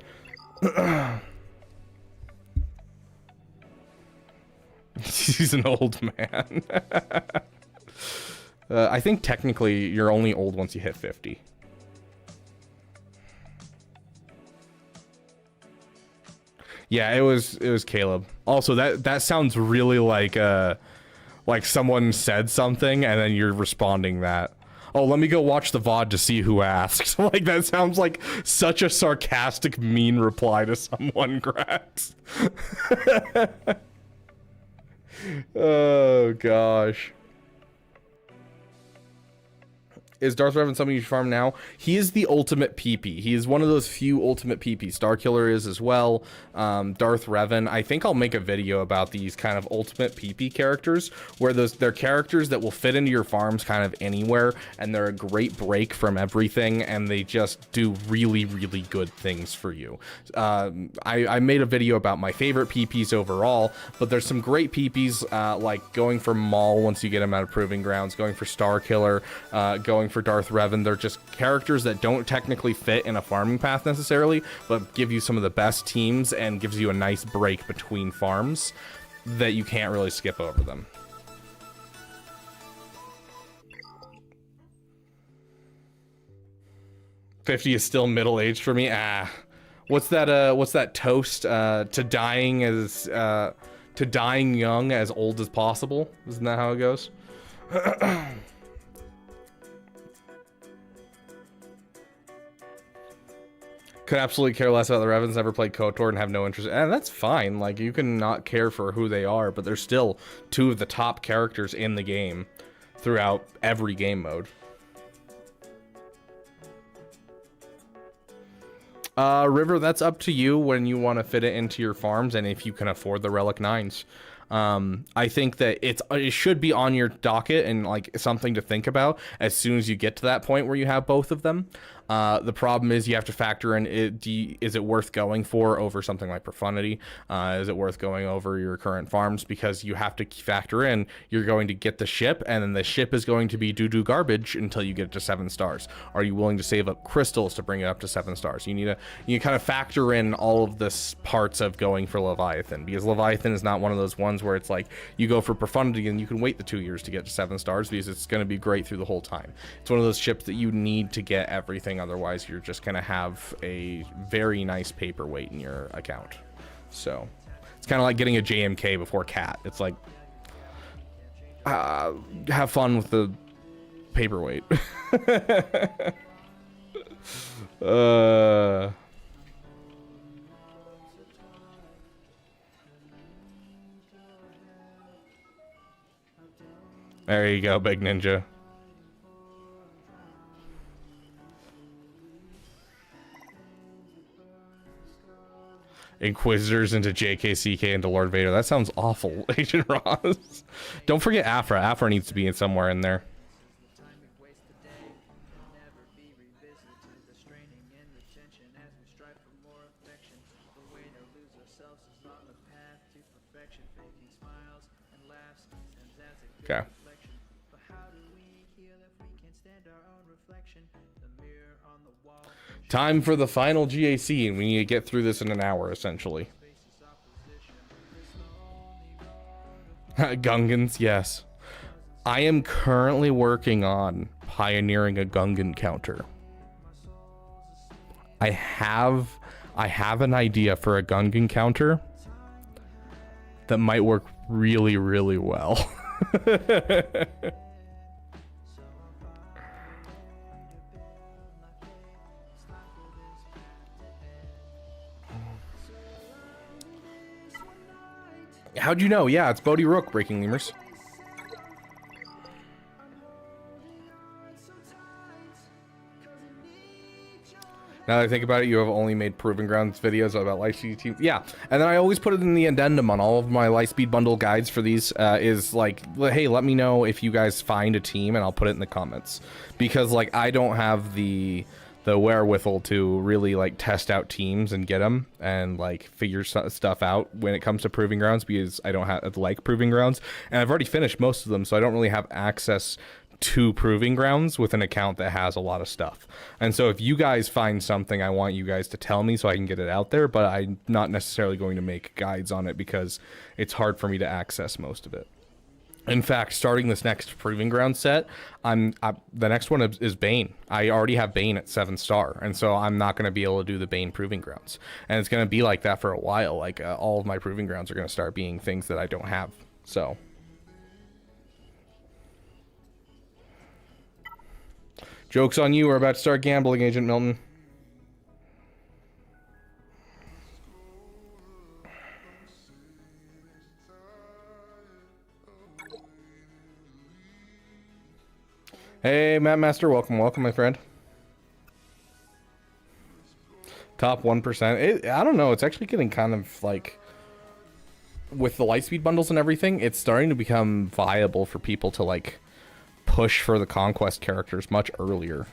He's an old man. I think technically you're only old once you hit 50. Yeah, it was Caleb. Also, that sounds really like someone said something and then you're responding that. Oh, let me go watch the VOD to see who asked. Like, that sounds like such a sarcastic, mean reply to someone, Grax. Oh, gosh. Is Darth Revan something you should farm now? He is the ultimate PP. He is one of those few ultimate PP. Starkiller is as well. Darth Revan. I think I'll make a video about these kind of ultimate PP characters, where they're characters that will fit into your farms kind of anywhere, and they're a great break from everything, and they just do really, really good things for you. I made a video about my favorite PPs overall, but there's some great PPs like going for Maul once you get him out of Proving Grounds, going for Starkiller, going for Darth Revan. They're just characters that don't technically fit in a farming path necessarily, but give you some of the best teams and gives you a nice break between farms that you can't really skip over them. "50 is still middle-aged for me." What's that toast? To dying young, as old as possible. Isn't that how it goes? Could absolutely care less about the Revans, never played KOTOR and have no interest. And that's fine. Like, you can not care for who they are, but they're still two of the top characters in the game throughout every game mode. River, that's up to you when you want to fit it into your farms and if you can afford the Relic 9s. I think that it should be on your docket and like something to think about as soon as you get to that point where you have both of them. The problem is you have to factor in, is it worth going for over something like Profundity? Is it worth going over your current farms? Because you have to factor in, you're going to get the ship, and then the ship is going to be doo-doo garbage until you get it to 7 stars. Are you willing to save up crystals to bring it up to 7 stars? You kind of factor in all of this parts of going for Leviathan, because Leviathan is not one of those ones where it's like you go for Profundity and you can wait the 2 years to get to 7 stars because it's going to be great through the whole time. It's one of those ships that you need to get everything. Otherwise, you're just going to have a very nice paperweight in your account. So it's kind of like getting a JMK before Cat. It's like, have fun with the paperweight. There you go, Big Ninja. Inquisitors into JKCK into Lord Vader. That sounds awful, Agent Ross. Don't forget Afra. Afra needs to be in somewhere in there. Okay. Time for the final GAC, and we need to get through this in an hour, essentially. Gungans, yes. I am currently working on pioneering a Gungan counter. I have an idea for a Gungan counter that might work really, really well. How'd you know? Yeah, it's Bodhi Rook, Breaking Lemurs. Now that I think about it, you have only made Proving Grounds videos about Lightspeed teams. Yeah, and then I always put it in the addendum on all of my Lightspeed bundle guides for these, is like, hey, let me know if you guys find a team, and I'll put it in the comments. Because, like, I don't have the wherewithal to really, like, test out teams and get them and, like, figure stuff out when it comes to Proving Grounds, because I don't have, like, Proving Grounds. And I've already finished most of them, so I don't really have access to Proving Grounds with an account that has a lot of stuff. And so if you guys find something, I want you guys to tell me so I can get it out there, but I'm not necessarily going to make guides on it because it's hard for me to access most of it. In fact, starting this next Proving Ground set, the next one is Bane. I already have Bane at 7-star, and so I'm not going to be able to do the Bane Proving Grounds. And it's going to be like that for a while. Like, all of my Proving Grounds are going to start being things that I don't have. So joke's on you, we're about to start gambling, Agent Milton. Hey, Matt Master, welcome, my friend. Top 1%. I don't know, it's actually getting kind of like, with the Lightspeed bundles and everything, it's starting to become viable for people to, like, push for the Conquest characters much earlier.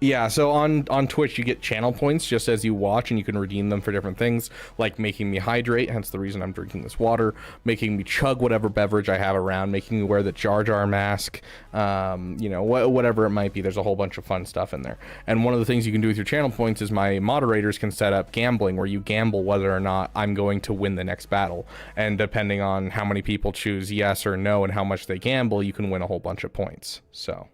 Yeah, so on Twitch you get channel points just as you watch, and you can redeem them for different things, like making me hydrate, hence the reason I'm drinking this water, making me chug whatever beverage I have around, making me wear the Jar Jar mask, you know, whatever it might be. There's a whole bunch of fun stuff in there. And one of the things you can do with your channel points is my moderators can set up gambling, where you gamble whether or not I'm going to win the next battle. And depending on how many people choose yes or no and how much they gamble, you can win a whole bunch of points. So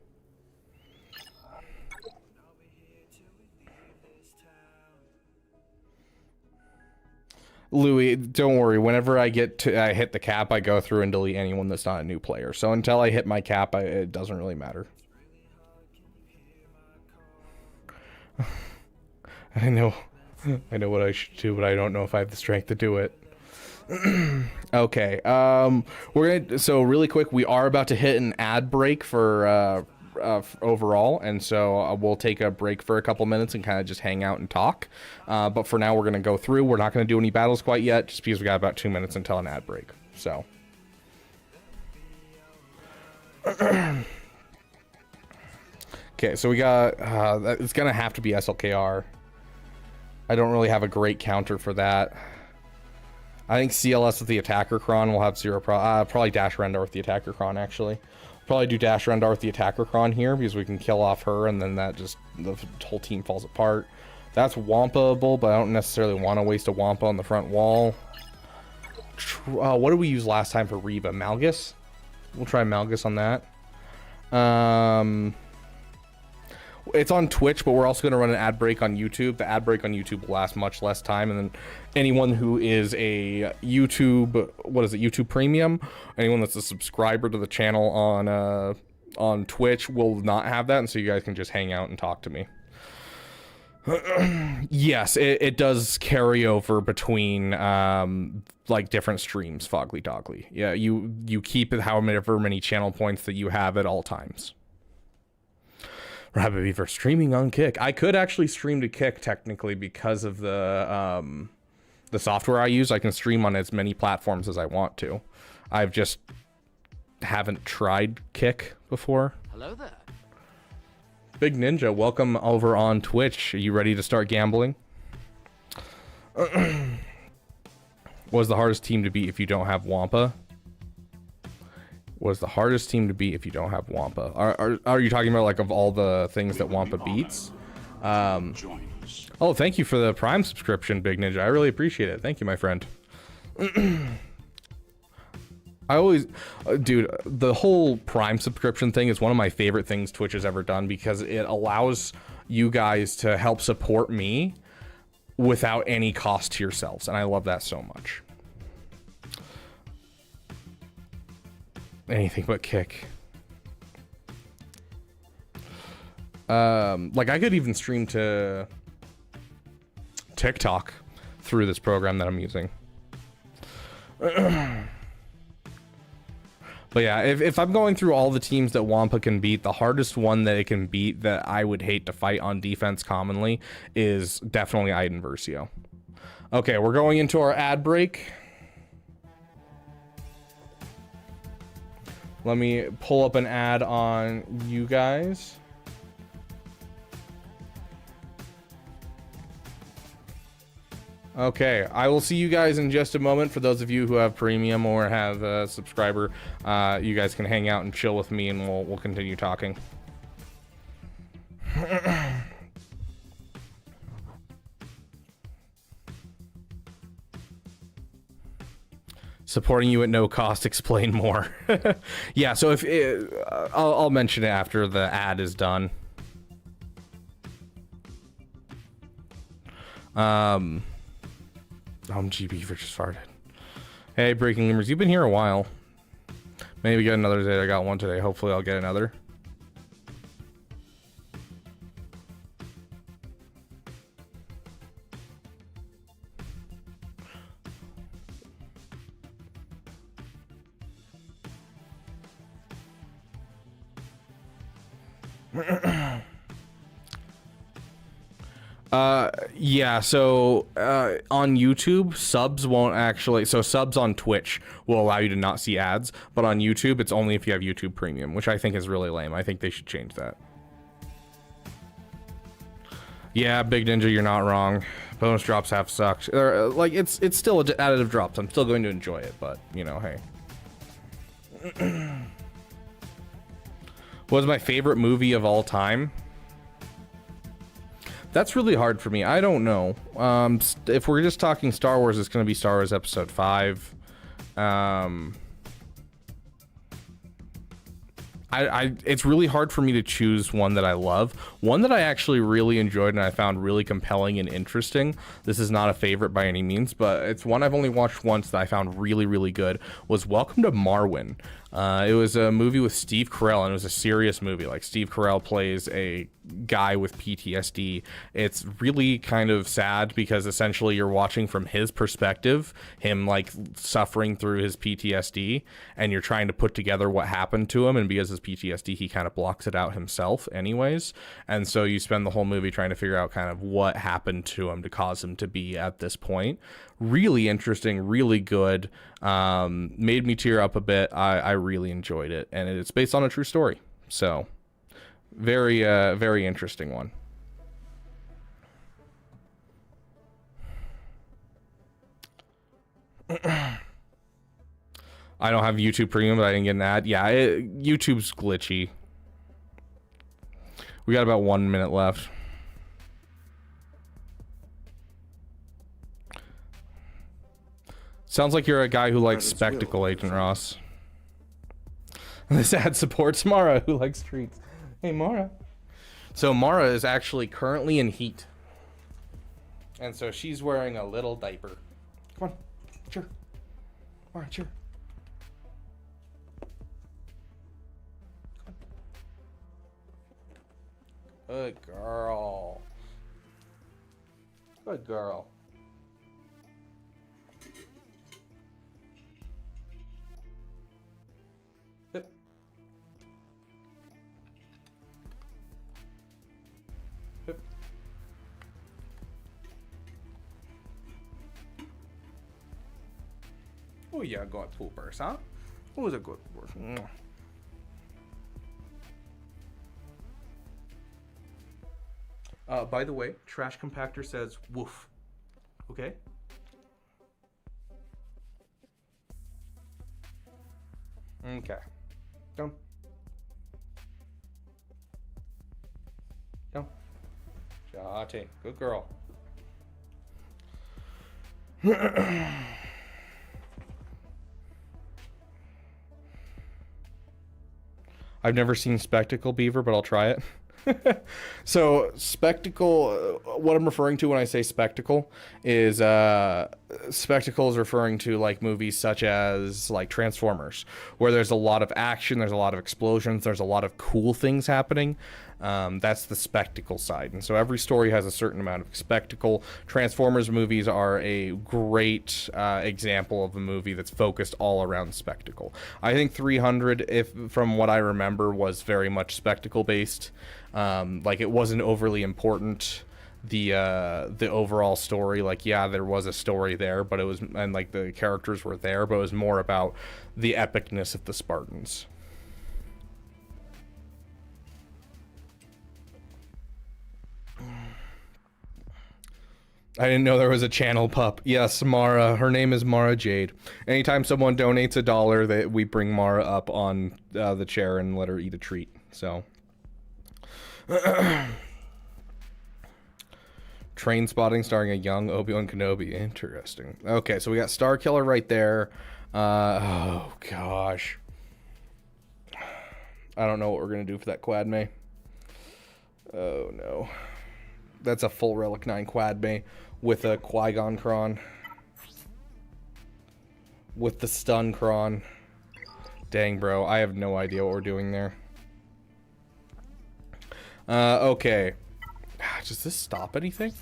Louis, don't worry. Whenever I hit the cap, I go through and delete anyone that's not a new player. So until I hit my cap, it doesn't really matter. I know what I should do, but I don't know if I have the strength to do it. Okay. So really quick, we are about to hit an ad break for overall, and so we'll take a break for a couple minutes and kind of just hang out and talk, but for now we're going to go through. We're not going to do any battles quite yet, just because we got about 2 minutes until an ad break. So okay, so we got it's gonna have to be SLKR. I don't really have a great counter for that. I think CLS with the Attacker Cron will have probably Dash Rendar with the Attacker Cron, actually. Probably do Dash Rendar with the Attacker Cron here, because we can kill off her, and then that just, the whole team falls apart. That's Wampable, but I don't necessarily want to waste a Wampa on the front wall. What did we use last time for Reva? Malgus? We'll try Malgus on that. It's on Twitch, but we're also going to run an ad break on YouTube. The ad break on YouTube will last much less time, and then anyone who is a YouTube, YouTube Premium, anyone that's a subscriber to the channel on Twitch will not have that, and so you guys can just hang out and talk to me. Yes, it does carry over between like different streams, Fogly Dogly. Yeah, you keep it however many channel points that you have at all times. Rabbit Beaver streaming on Kick. I could actually stream to Kick technically because of the software I use. I can stream on as many platforms as I want to. I've just haven't tried Kick before. Hello there. Big Ninja, welcome over on Twitch. Are you ready to start gambling? Was the hardest team to beat if you don't have Wampa? Was the hardest team to beat if you don't have Wampa? Are you talking about like of all the things that Wampa beats? Oh, thank you for the Prime subscription, Big Ninja. I really appreciate it. Thank you, my friend. I always, dude, the whole Prime subscription thing is one of my favorite things Twitch has ever done because it allows you guys to help support me without any cost to yourselves, and I love that so much. Anything but kick. Like I could even stream to TikTok through this program that I'm using. But yeah, if I'm going through all the teams that Wampa can beat, the hardest one that it can beat that I would hate to fight on defense commonly is definitely Iden Versio. Okay, we're going into our ad break. Let me pull up an ad on you guys. Okay, I will see you guys in just a moment. For those of you who have premium or have a subscriber, you guys can hang out and chill with me, and we'll continue talking. Supporting you at no cost. Explain more. Yeah, so if I'll mention it after the ad is done. Beaver just farted. Hey, Breaking Lemurs, you've been here a while. Maybe get another day. I got one today. Hopefully I'll get another. Yeah, so on YouTube, subs won't actually, so subs on Twitch will allow you to not see ads, but on YouTube, it's only if you have YouTube Premium, which I think is really lame. I think they should change that. Yeah, Big Ninja, you're not wrong. Bonus drops have sucked. Like, it's still additive drops. I'm still going to enjoy it, but, you know, hey. What was my favorite movie of all time? That's really hard for me. I don't know. If we're just talking Star Wars, it's going to be Star Wars Episode 5. It's really hard for me to choose one that I love. One that I actually really enjoyed and I found really compelling and interesting. This is not a favorite by any means, but it's one I've only watched once that I found really, really good. Was Welcome to Marwen. It was a movie with Steve Carell, and it was a serious movie. Like, Steve Carell plays a guy with PTSD. It's really kind of sad because essentially you're watching from his perspective, him like suffering through his PTSD, and you're trying to put together what happened to him. And because his PTSD, he kind of blocks it out himself anyways. And so you spend the whole movie trying to figure out kind of what happened to him to cause him to be at this point. Really interesting, really good. Made me tear up a bit. I really enjoyed it, and it's based on a true story. So very very interesting one. I don't have YouTube Premium, but I didn't get an ad. Yeah, YouTube's glitchy. We got about 1 minute left. Sounds like you're a guy who likes spectacle, Agent Ross. This ad supports Mara, who likes treats. Hey, Mara. So Mara is actually currently in heat. And so she's wearing a little diaper. Come on. Sure. Mara, sure. Good girl. Good girl. Hip. Hip. Oh yeah, good poopers, huh? Who's a good pooper? By the way, Trash Compactor says woof. Okay. Okay. Come. Come. Jate. Good girl. I've never seen Spectacle Beaver, but I'll try it. So spectacle, what I'm referring to when I say spectacle is spectacle is referring to like movies such as like Transformers, where there's a lot of action, there's a lot of explosions, there's a lot of cool things happening. That's the spectacle side, and so every story has a certain amount of spectacle. Transformers movies are a great example of a movie that's focused all around spectacle. I think 300, if from what I remember, was very much spectacle based. Like it wasn't overly important, the overall story. Like, yeah, there was a story there, but it was, and like the characters were there, but it was more about the epicness of the Spartans. I didn't know there was a channel pup. Yes, Mara. Her name is Mara Jade. Anytime someone donates $1, that we bring Mara up on the chair and let her eat a treat. So, Train Spotting starring a young Obi-Wan Kenobi. Interesting. Okay, so we got Star Killer right there. Oh gosh, I don't know what we're gonna do for that Quad May. Oh no, that's a full Relic 9 Quad May with a Qui-Gon Kron, with the stun Kron. Dang, bro, I have no idea what we're doing there. Okay. Does this stop anything?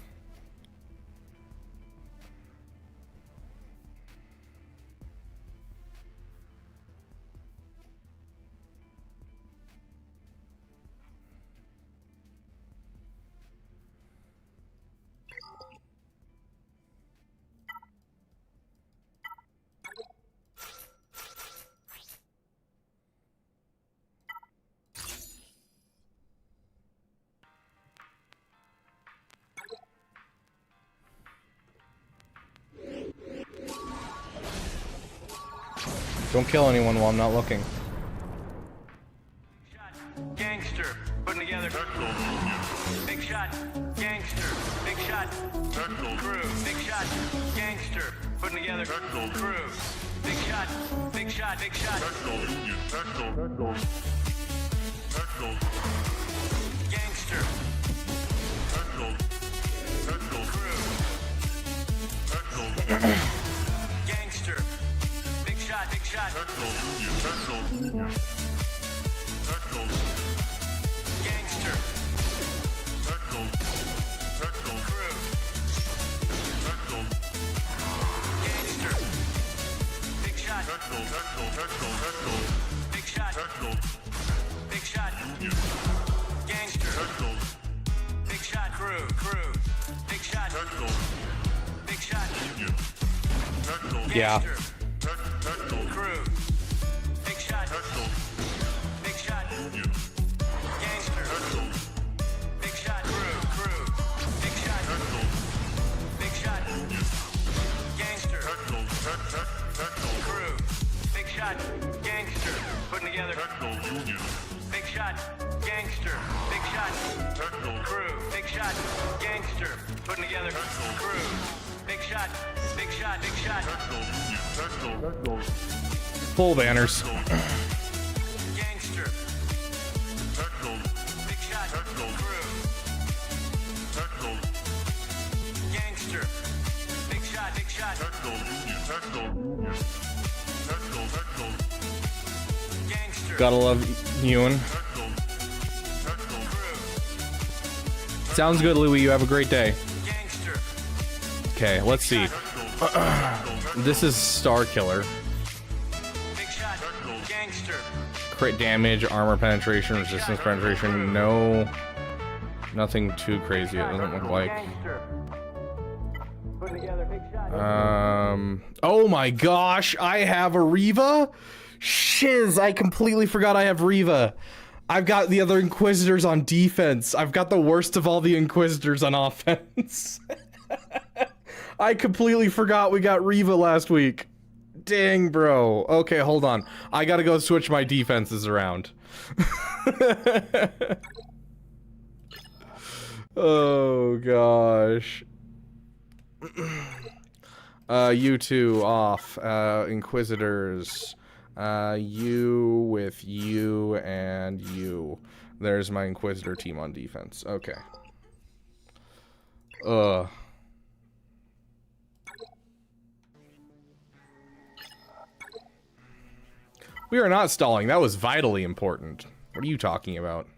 Don't kill anyone while I'm not looking. Gangster, putting together. Big shot, gangster, big shot. Crew, big shot, gangster, putting together. Crew, big shot, big shot, big shot. Gangster. Crew. Gangster. Big shot, big shot. Gangster. Crew. Gangster. Big shot. Big shot. Big shot. Gangster. Big shot. Crew. Big shot. Big shot. Yeah. Gangster. Crew. Big shot. Big shot. Gangster. Big shot. Crew. Big shot. Big shot. Gangster. Crew. Big shot. Gangster. Putting together. Big shot. Gangster. Big shot. Crew. Big shot. Gangster. Putting together. Crew. Big shot. Big shot. Big shot. Full banners. Gangster. Big shot. Crew. Gangster. Big shot. Big shot. Gangster. Gotta love Ewan. Sounds good, Louie. You have a great day. Gangster. Okay, let's see. This is Star Killer. Big shot. Gangster. Crit damage, armor penetration, resistance penetration. No, nothing too crazy. It doesn't look like. Gangster. Putting together. Big shot. Oh my gosh, I have a Reva? Shiz, I completely forgot I have Reva. I've got the other Inquisitors on defense. I've got the worst of all the Inquisitors on offense. I completely forgot we got Reva last week. Dang, bro. Okay, hold on. I gotta go switch my defenses around. Oh, gosh. You two off. Inquisitors. You with you and you. There's my Inquisitor team on defense. Okay. We are not stalling. That was vitally important. What are you talking about?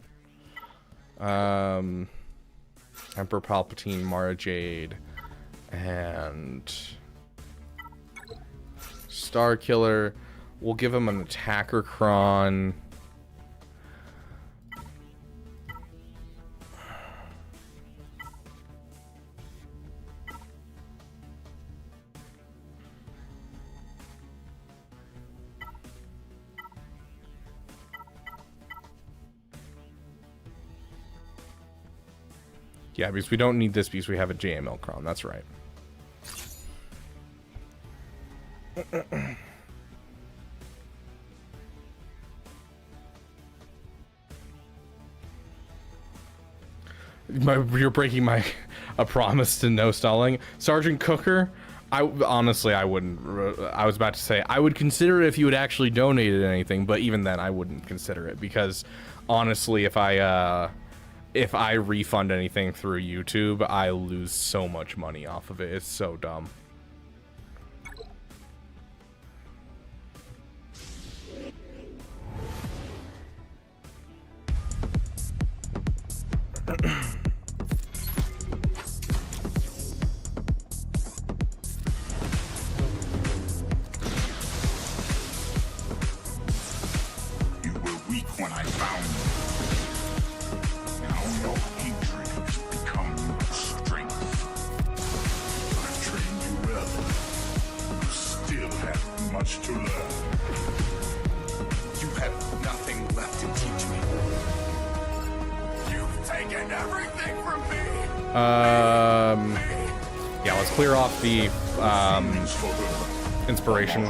Emperor Palpatine, Mara Jade, and Star Killer. We'll give him an attacker cron. Yeah, because we don't need this because we have a JML cron. That's right. You're breaking a promise to no stalling. Sergeant Cooker, honestly, I wouldn't. I was about to say, I would consider it if you had actually donated anything, but even then, I wouldn't consider it because, honestly, if I refund anything through YouTube, I lose so much money off of it. It's so dumb. You were weak when I found you. Now your hatred has become strength. I've trained you well. You still have much to learn. You have nothing left to teach me. You've taken everything from me. Yeah, let's clear off the inspiration.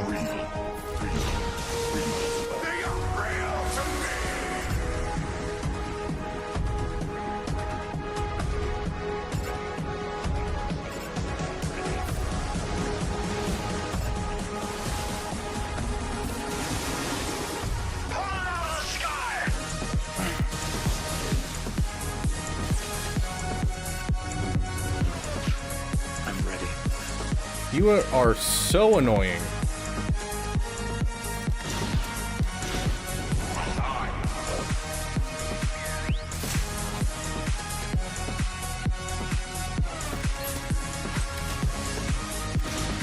You are so annoying.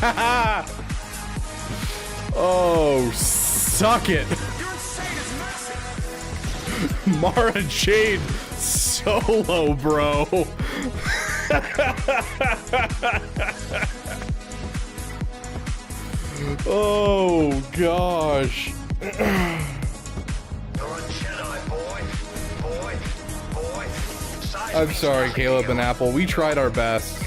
Haha! Oh, suck it. Mara Jade solo, bro. Oh gosh. I'm sorry, Caleb and Apple. We tried our best.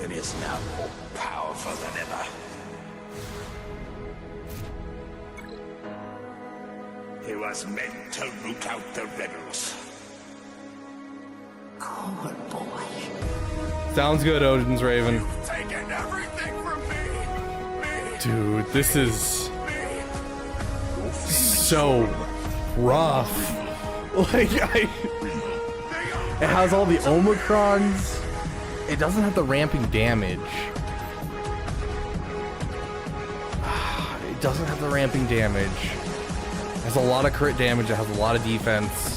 It is now more powerful than ever. He was meant to root out the rebels. Good boy. Sounds good, Odin's Raven. You've taken everything from me. Dude, this is so rough. Like, it has all the Omicrons. It doesn't have the ramping damage. It doesn't have the ramping damage. It has a lot of crit damage. It has a lot of defense.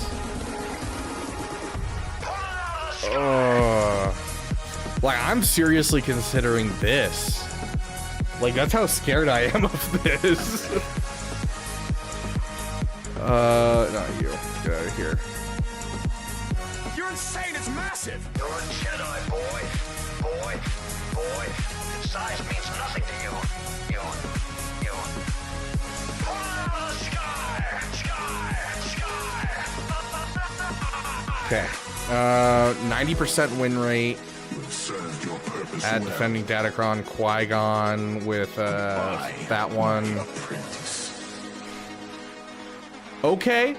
Like, I'm seriously considering this. Like, that's how scared I am of this. Not you. Get out of here. You're insane. It's massive. You're a Jedi, boy. Boy. Size means nothing to you. You. Sky! Okay. 90% win rate. Served your purpose Add well. defending Datacron, Qui-Gon with that one. Apprentice. Okay.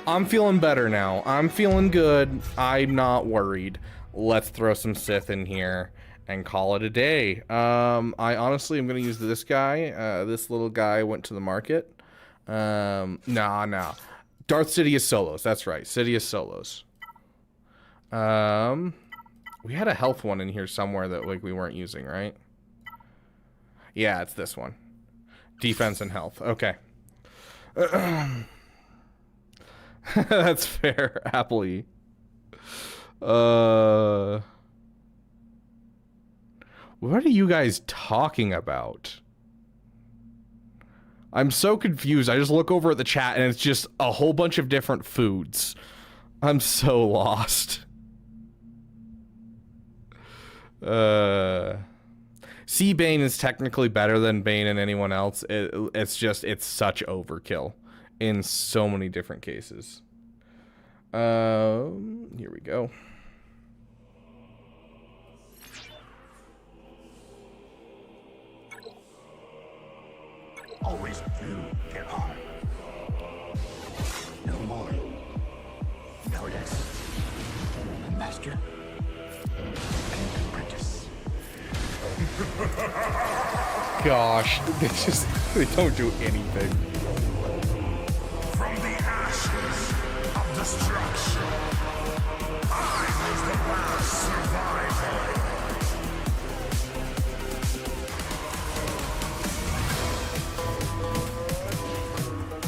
I'm feeling better now. I'm feeling good. I'm not worried. Let's throw some Sith in here and call it a day. I honestly am gonna use this guy. This little guy went to the market. Nah. Darth Sidious Solos. That's right. Sidious Solos. We had a health one in here somewhere that like we weren't using, right? Yeah, it's this one. Defense and health. Okay. That's fair, happily. What are you guys talking about? I'm so confused. I just look over at the chat and it's just a whole bunch of different foods. I'm so lost. See, Bane is technically better than Bane and anyone else. It's such overkill in so many different cases. Here we go. Always do get on. No more. No less. Master and apprentice. Gosh, they don't do anything. From the ashes of destruction, I was the last survivor.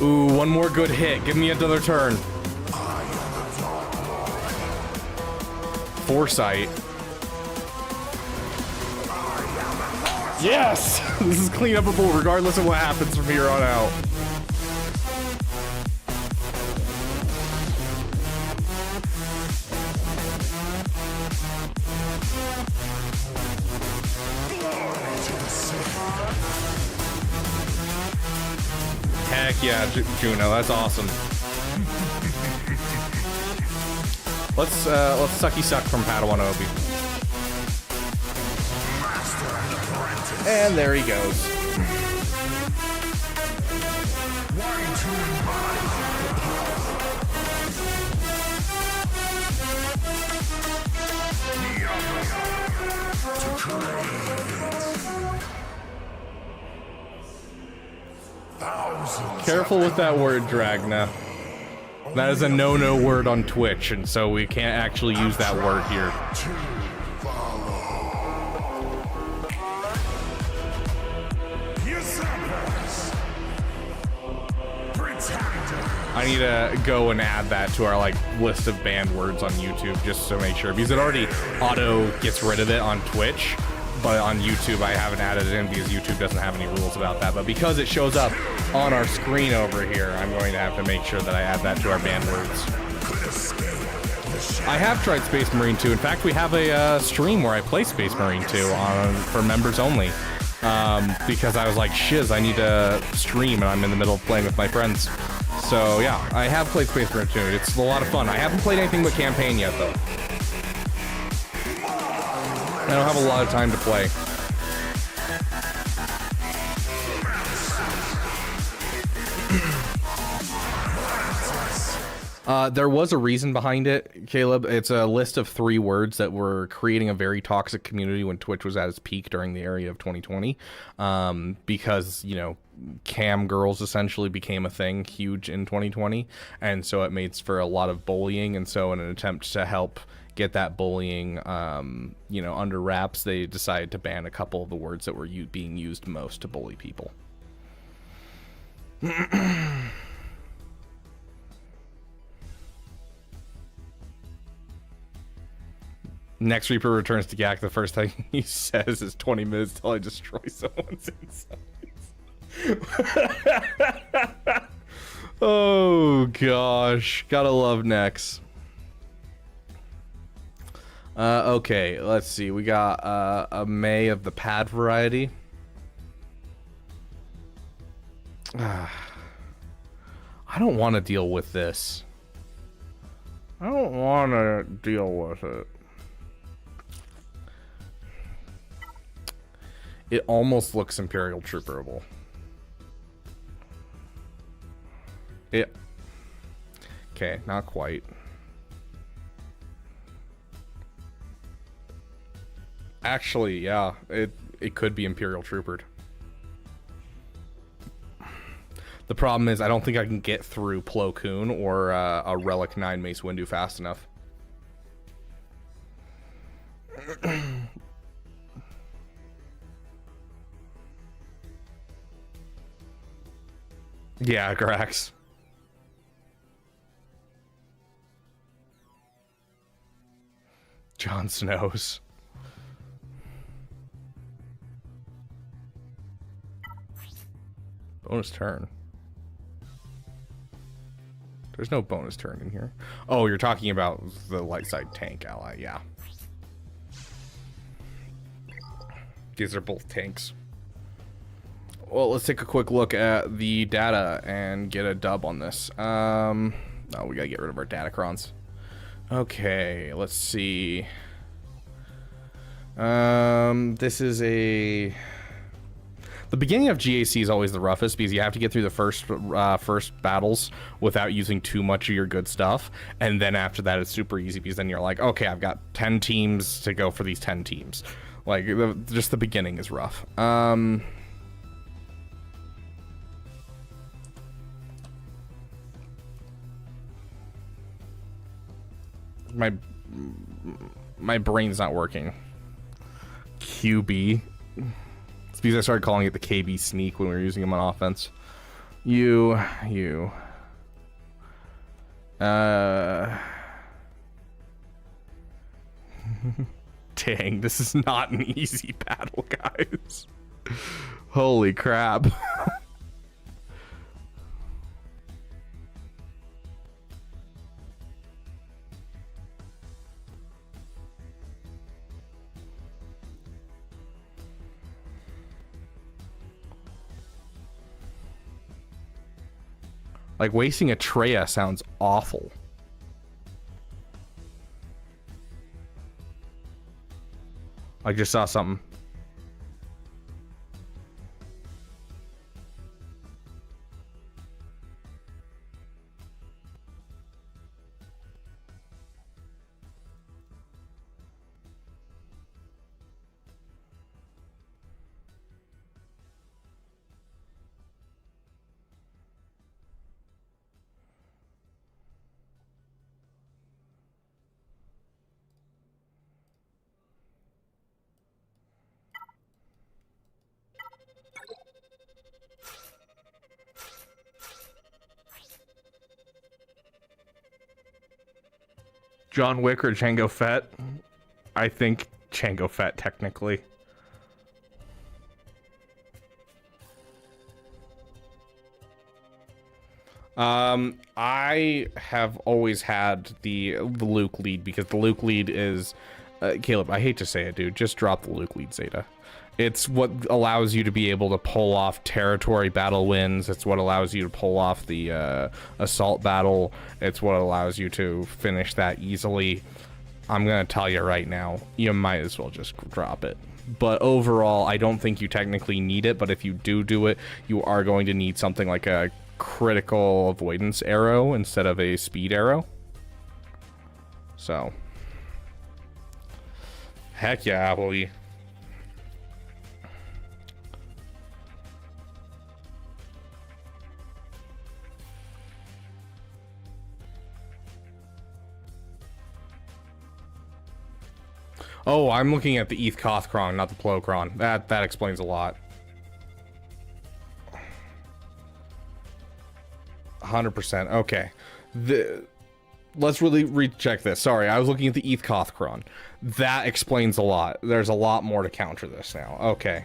Ooh, one more good hit. Give me another turn. Foresight. Yes! This is clean upable regardless of what happens from here on out. Heck yeah, Juno, that's awesome. Let's sucky suck from Padawan Obi. And there he goes. Careful with that word, Dragna. That is a no-no word on Twitch, and so we can't actually use that word here. I need to go and add that to our like list of banned words on YouTube just to make sure, because it already auto gets rid of it on Twitch, but on YouTube I haven't added it in because YouTube doesn't have any rules about that. But because it shows up on our screen over here, I'm going to have to make sure that I add that to our banned words. I have tried Space Marine 2. In fact, we have a stream where I play Space Marine 2 for members only. Because I was like, shiz, I need to stream and I'm in the middle of playing with my friends. So yeah, I have played Space Marine 2. It's a lot of fun. I haven't played anything but campaign yet though. I don't have a lot of time to play. There was a reason behind it, Caleb. It's a list of 3 words that were creating a very toxic community when Twitch was at its peak during the area of 2020. Because, you know, cam girls essentially became a thing huge in 2020. And so it made for a lot of bullying. And so in an attempt to help get that bullying, you know, under wraps, they decided to ban a couple of the words that were being used most to bully people. Next Reaper returns to GAC. The first thing he says is 20 minutes till I destroy someone's insides. Oh gosh, gotta love Nex. Okay, let's see. We got a May of the pad variety. I don't want to deal with this. I don't want to deal with it. It almost looks Imperial Trooperable. It. Okay, not quite. Actually, yeah, it could be Imperial Troopered. The problem is I don't think I can get through Plo Koon or a Relic 9 Mace Windu fast enough. Yeah, Grax. Jon Snow's. Bonus turn. There's no bonus turn in here. Oh, you're talking about the light side tank ally, yeah. These are both tanks. Well, let's take a quick look at the data and get a dub on this. Oh, we gotta get rid of our datacrons. Okay, let's see. This is a... The beginning of GAC is always the roughest because you have to get through the first battles without using too much of your good stuff, and then after that it's super easy because then you're like, okay, I've got 10 teams to go for these 10 teams. Like, just the beginning is rough. My brain's not working. QB. It's because I started calling it the KB sneak when we were using him on offense. Dang, this is not an easy battle, guys. Holy crap. Like, wasting a Treya sounds awful. I just saw something. John Wick or Jango Fett? I think Jango Fett, technically. I have always had the Luke lead because the Luke lead is... Caleb, I hate to say it, dude. Just drop the Luke lead, Zeta. It's what allows you to be able to pull off territory battle wins. It's what allows you to pull off the assault battle. It's what allows you to finish that easily. I'm going to tell you right now, you might as well just drop it. But overall, I don't think you technically need it. But if you do it, you are going to need something like a critical avoidance arrow instead of a speed arrow. So, heck yeah, Appley. Oh, I'm looking at the Eth Kothkron, not the Plokron. That explains a lot. 100%. Okay. Let's really recheck this. Sorry, I was looking at the Eth Kothkron. That explains a lot. There's a lot more to counter this now. Okay.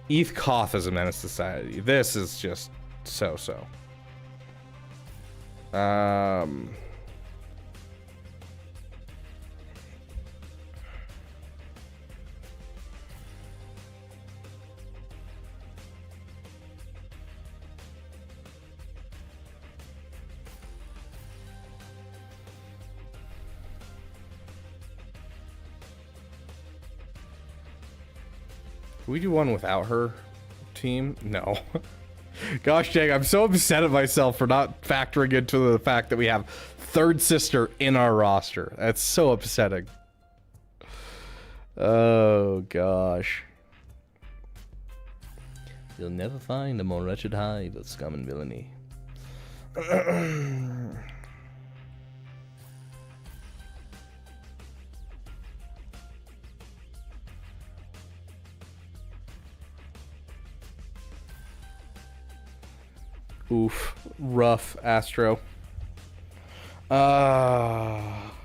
Eth Koth is a menace society. This is just so-so. Can we do one without her team? No. Gosh dang, I'm so upset at myself for not factoring into the fact that we have third sister in our roster. That's so upsetting. Oh gosh. You'll never find a more wretched hive of scum and villainy. Oof, rough, Astro.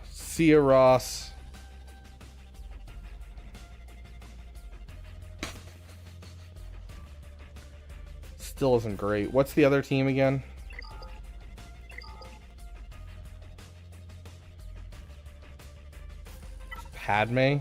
Sia Ross. Still isn't great. What's the other team again? Padme?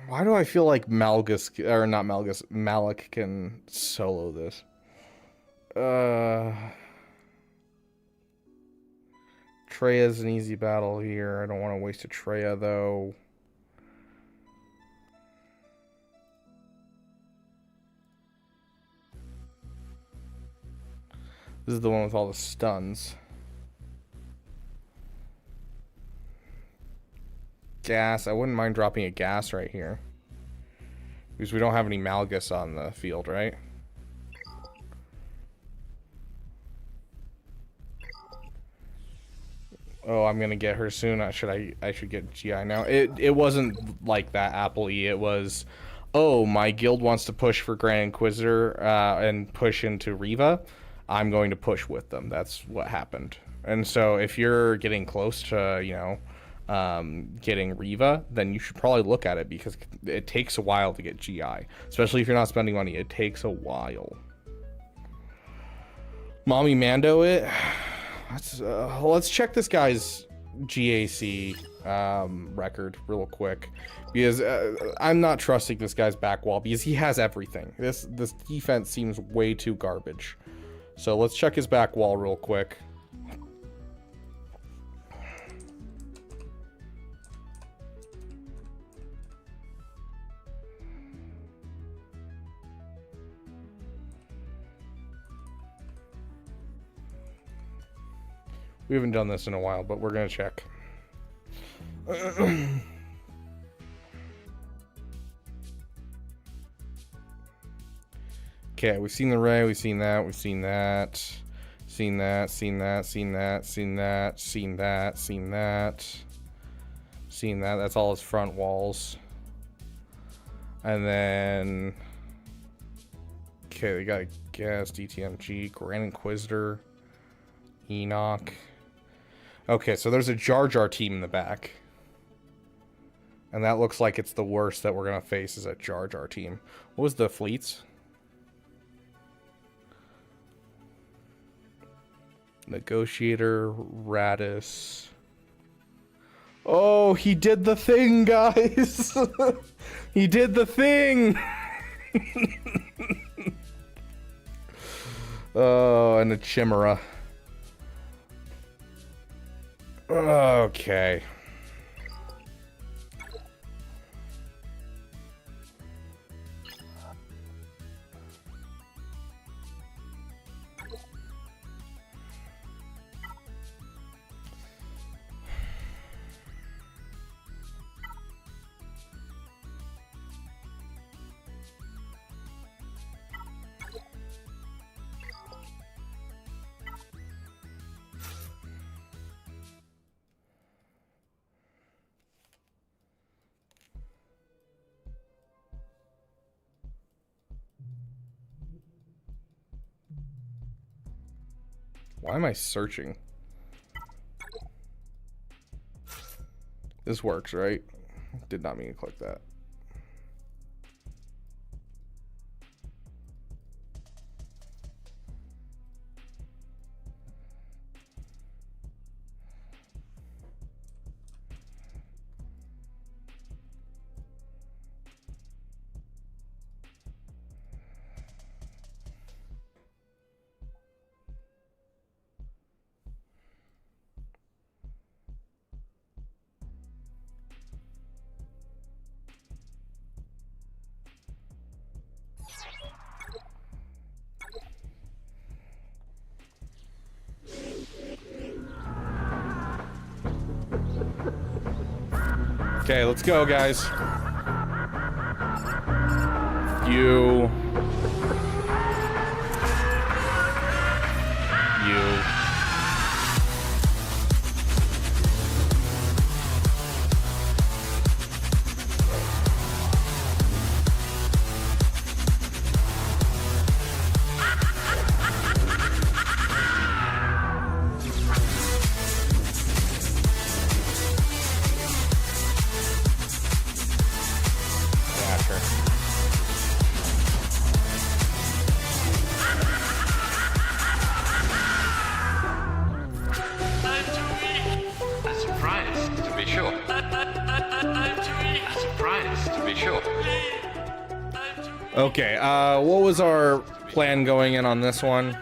Why do I feel like Malgus, or not Malgus, Malik can solo this? Treya's an easy battle here. I don't want to waste a Treya, though. This is the one with all the stuns. Gas. I wouldn't mind dropping a gas right here. Because we don't have any Malgus on the field, right? Oh, I'm gonna get her soon. I should get GI now. It wasn't like that, Apple-y. It was, oh, my guild wants to push for Grand Inquisitor and push into Riva. I'm going to push with them. That's what happened. And so if you're getting close to, you know, getting Riva, then you should probably look at it, because it takes a while to get GI, especially if you're not spending money. It takes a while. Mommy Mando it. Let's check this guy's GAC record real quick, because I'm not trusting this guy's back wall, because he has everything. This defense seems way too garbage. So let's check his back wall real quick. We haven't done this in a while, but we're gonna check. Okay, we've seen the Ray, we've seen that, we've seen that, seen that, seen that, seen that, seen that, seen that, seen that, seen that. That's all his front walls. And then, okay, they got Gas, DTMG, Grand Inquisitor, Enoch. Okay, so there's a Jar Jar team in the back. And that looks like it's the worst that we're going to face, is a Jar Jar team. What was the fleets? Negotiator, Radis. Oh, he did the thing, guys! He did the thing! Oh, and a Chimera. Okay. Why am I searching? This works, right? Did not mean to click that. Okay, let's go, guys. You. Okay, what was our plan going in on this one?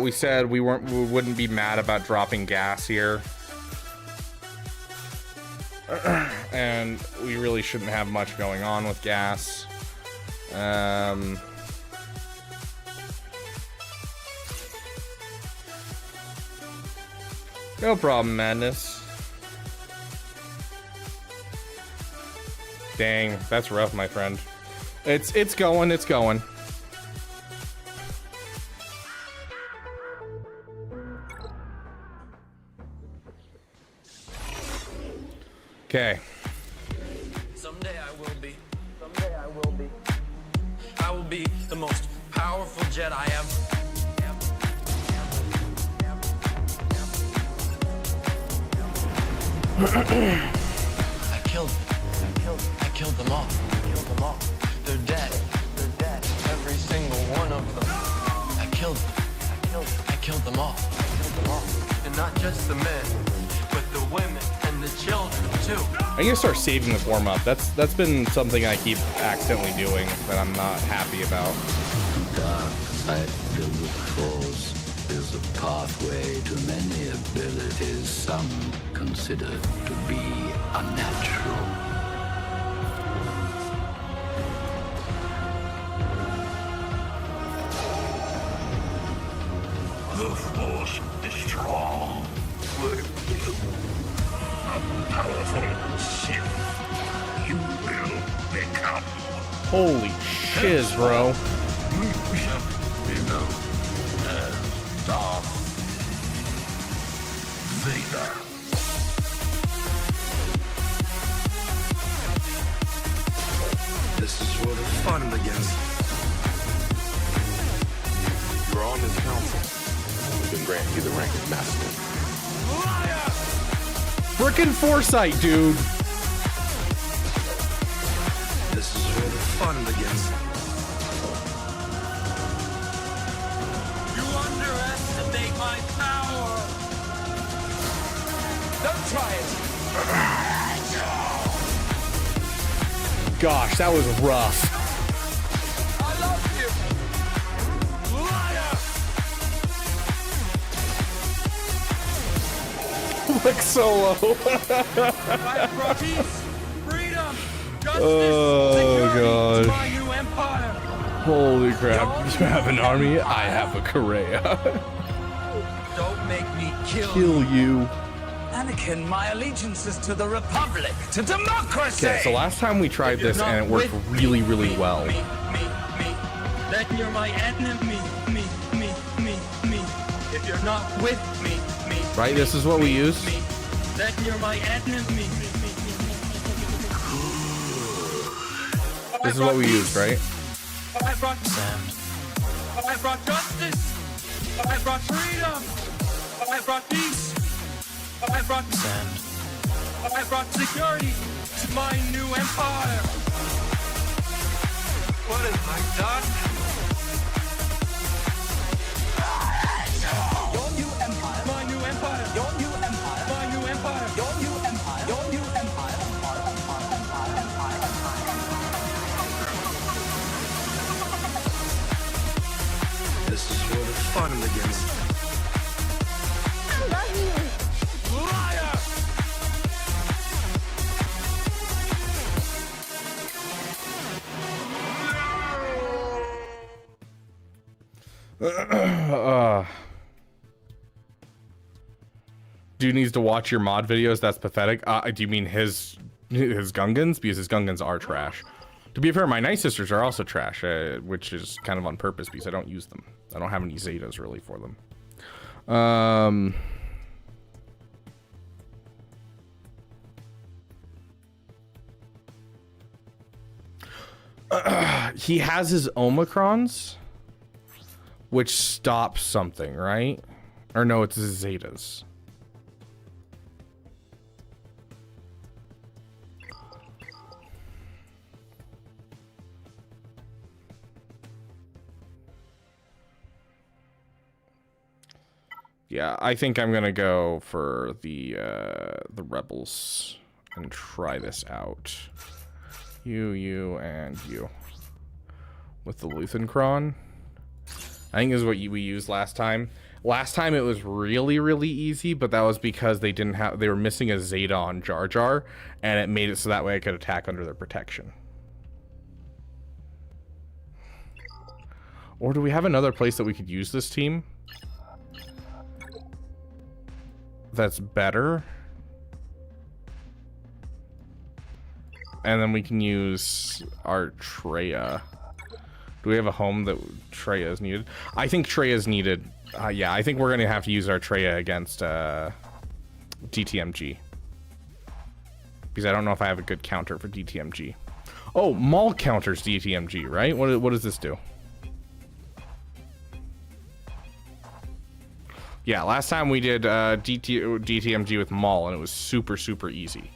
We said we wouldn't be mad about dropping gas here. And we really shouldn't have much going on with gas. No problem, Madness. Dang, that's rough, my friend. It's going. Okay. Someday I will be. I will be the most powerful Jedi ever. I killed them all. They're dead. Every single one of them. I killed them all. And not just the men, but the women and the children too. I'm gonna start saving this warm up. That's been something I keep accidentally doing that I'm not happy about. Dark side filled with force is a pathway to many abilities some consider to be unnatural. The force is strong. A powerful Sith you will become. Holy shiz, bro. You know, Darth Vader. This is where the fun begins. You're on this council. We've been granted you the rank of master. Frickin' foresight, dude. This is where the fun begins. You underestimate my power. Don't try it. Gosh, that was rough. I love you. Liar. Look Solo. I brought peace, freedom, justice, security to my new empire. Holy crap. You have an army, I have a Correa. Don't make me Kill you. Anakin, my allegiance is to the Republic, to democracy. Okay, so last time we tried this and it worked really, really well. Me. Then you're my enemy. Me. If you're not with me. Right, this is what we use? Then you're my enemy. This is what we use, right? I brought sand. I brought justice. I brought freedom. I brought peace. I brought sand. I brought security to my new empire. What have I done? Your new empire. My new empire. Your new empire. My new empire. Your new empire. Your new empire. This is where the fun begins. I love you. Liar! Dude needs to watch your mod videos. That's pathetic. Do you mean his Gungans? Because his Gungans are trash. To be fair, my Night Sisters are also trash, which is kind of on purpose because I don't use them. I don't have any Zetas really for them. He has his Omicrons, which stops something, right? Or no, it's his Zetas. Yeah, I think I'm gonna go for the Rebels and try this out. You, and you. With the Luthencron. I think this is what we used last time. Last time it was really, really easy, but that was because they were missing a Zeta on Jar Jar, and it made it so that way I could attack under their protection. Or do we have another place that we could use this team that's better? And then we can use our Treya. Do we have a home that Treya is needed? I think Treya is needed. Yeah, I think we're going to have to use our Treya against DTMG. Because I don't know if I have a good counter for DTMG. Oh, Maul counters DTMG, right? What does this do? Yeah, last time we did DTMG with Maul, and it was super, super easy.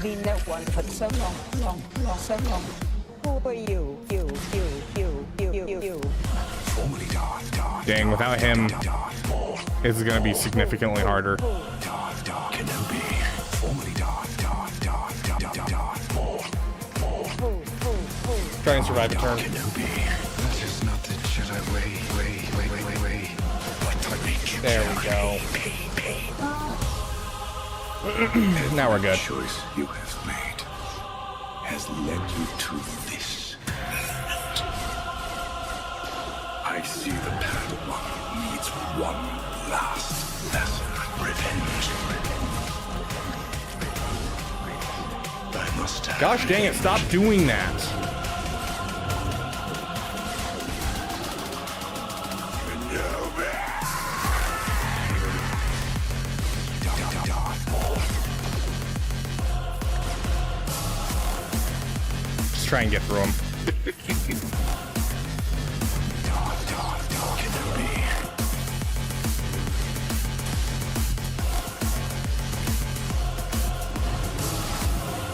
Been no one for so long, so long. Who are you? You. Formerly Darth. Dang, without him, it's gonna be significantly harder. Kenobi. Formerly Darth. Try and survive a turn. Kenobi. That is not the Jedi way. What I make. There we go. Now we're good. The choice you have made has led you to this. I see the Padawan needs one last lesson. Revenge. I must have. Gosh dang it, stop doing that. Try and get through him.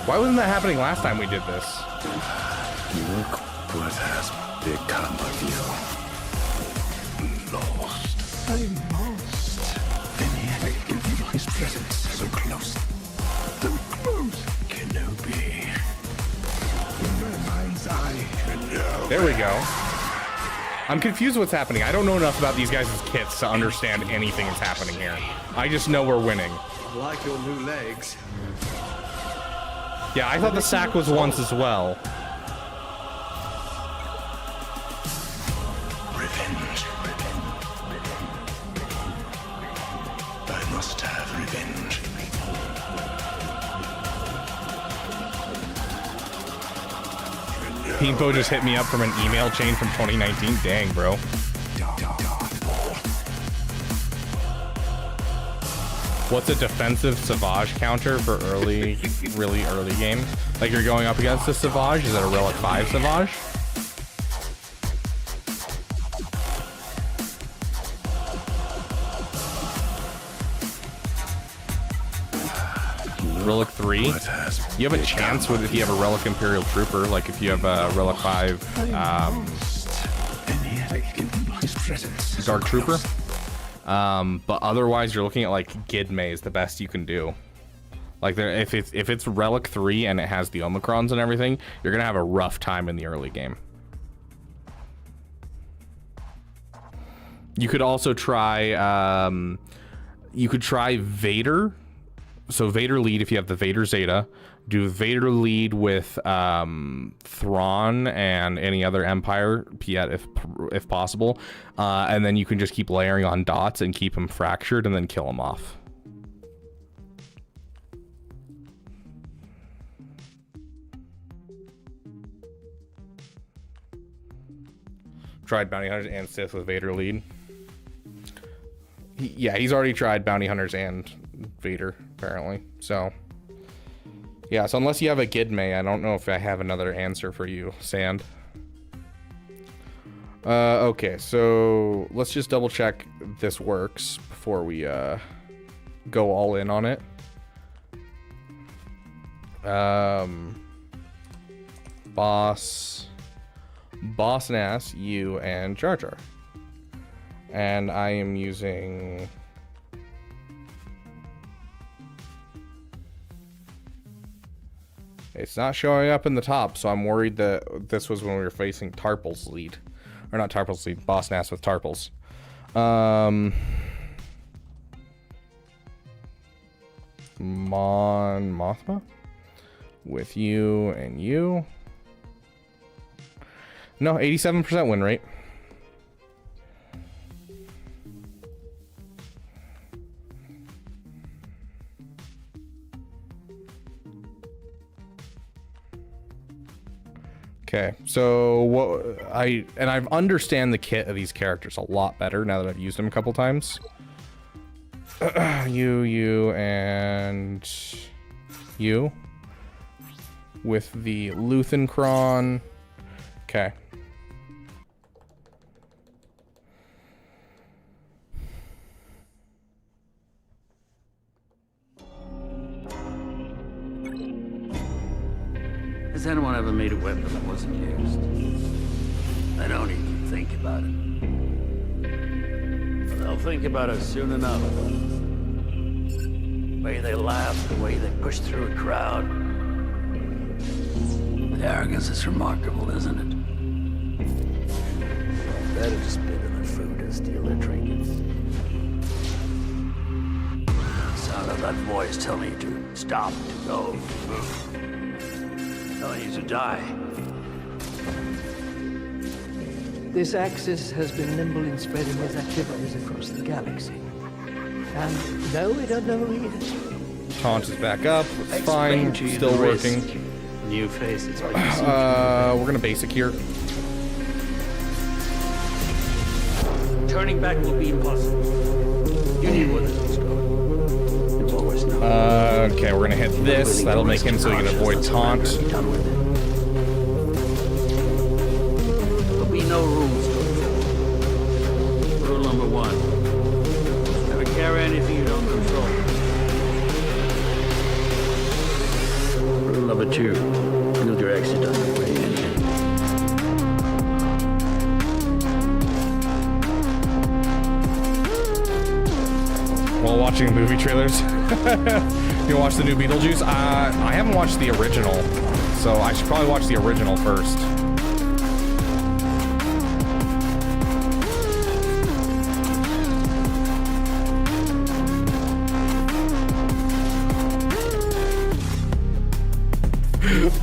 Why wasn't that happening last time we did this? Look what has become of you. Lost. I'm lost. And yet, his presence so close. So close. Kenobi. There we go. I'm confused what's happening. I don't know enough about these guys' kits to understand anything that's happening here. I just know we're winning. I like your new legs. Yeah, I thought the sack was once as well. Revenge. I must have revenge. Pimpo just hit me up from an email chain from 2019. Dang, bro. What's a defensive Savage counter for early, really early game? Like you're going up against a Savage? Is it a Relic 5 Savage? Relic 3? You have a chance with if you have a Relic Imperial Trooper, like if you have a Relic 5 Dark Trooper. But otherwise you're looking at like Gidme is the best you can do. Like there, if it's Relic 3 and it has the Omicrons and everything, you're gonna have a rough time in the early game. You could also try Vader. So Vader lead if you have the Vader Zeta. Do Vader lead with Thrawn and any other Empire Piet if possible, and then you can just keep layering on dots and keep them fractured and then kill them off. Tried Bounty Hunters and Sith with Vader lead. Yeah, he's already tried Bounty Hunters and Vader apparently. So yeah, so unless you have a Gidme, I don't know if I have another answer for you, Sand. Okay, so let's just double check this works before we go all in on it. Boss Nass, you, and Jar Jar. And I am using... It's not showing up in the top, so I'm worried that this was when we were facing Tarple's lead. Or not Tarple's lead, Boss Nass with Tarples. Mon Mothma with you and you. No, 87% win rate. Okay, so I understand the kit of these characters a lot better now that I've used them a couple times. you, and you with the Luthencron. Okay. Has anyone ever made a weapon that wasn't used? I don't even think about it. But they'll think about it soon enough. The way they laugh, the way they push through a crowd. The arrogance is remarkable, isn't it? Better just spit in their food and steal their trinkets. The sound of that voice telling you to stop, to go, to move. Telling you to die. This Axis has been nimble in spreading its activities across the galaxy. And no, we don't know who he is. Taunt is back up. It's fine. Still working. New faces. We're gonna basic here. Turning back will be impossible. You need where this was going. You've always known. Okay, we're gonna hit this. That'll make him so he can avoid taunt. There'll be no rules. Rule number 1. Never carry anything you don't control. Rule number 2. Build your exit on the way in. While watching movie trailers. You watch the new Beetlejuice? I haven't watched the original, so I should probably watch the original first.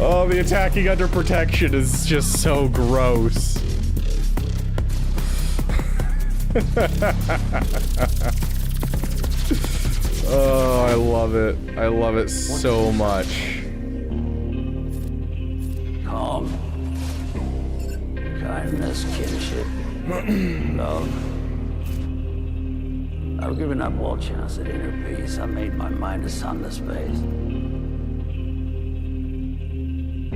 Oh, the attacking under protection is just so gross. Oh, I love it. I love it so much. Calm. Kindness, kinship, love. I've given up all chance at inner peace. I made my mind a sunless space.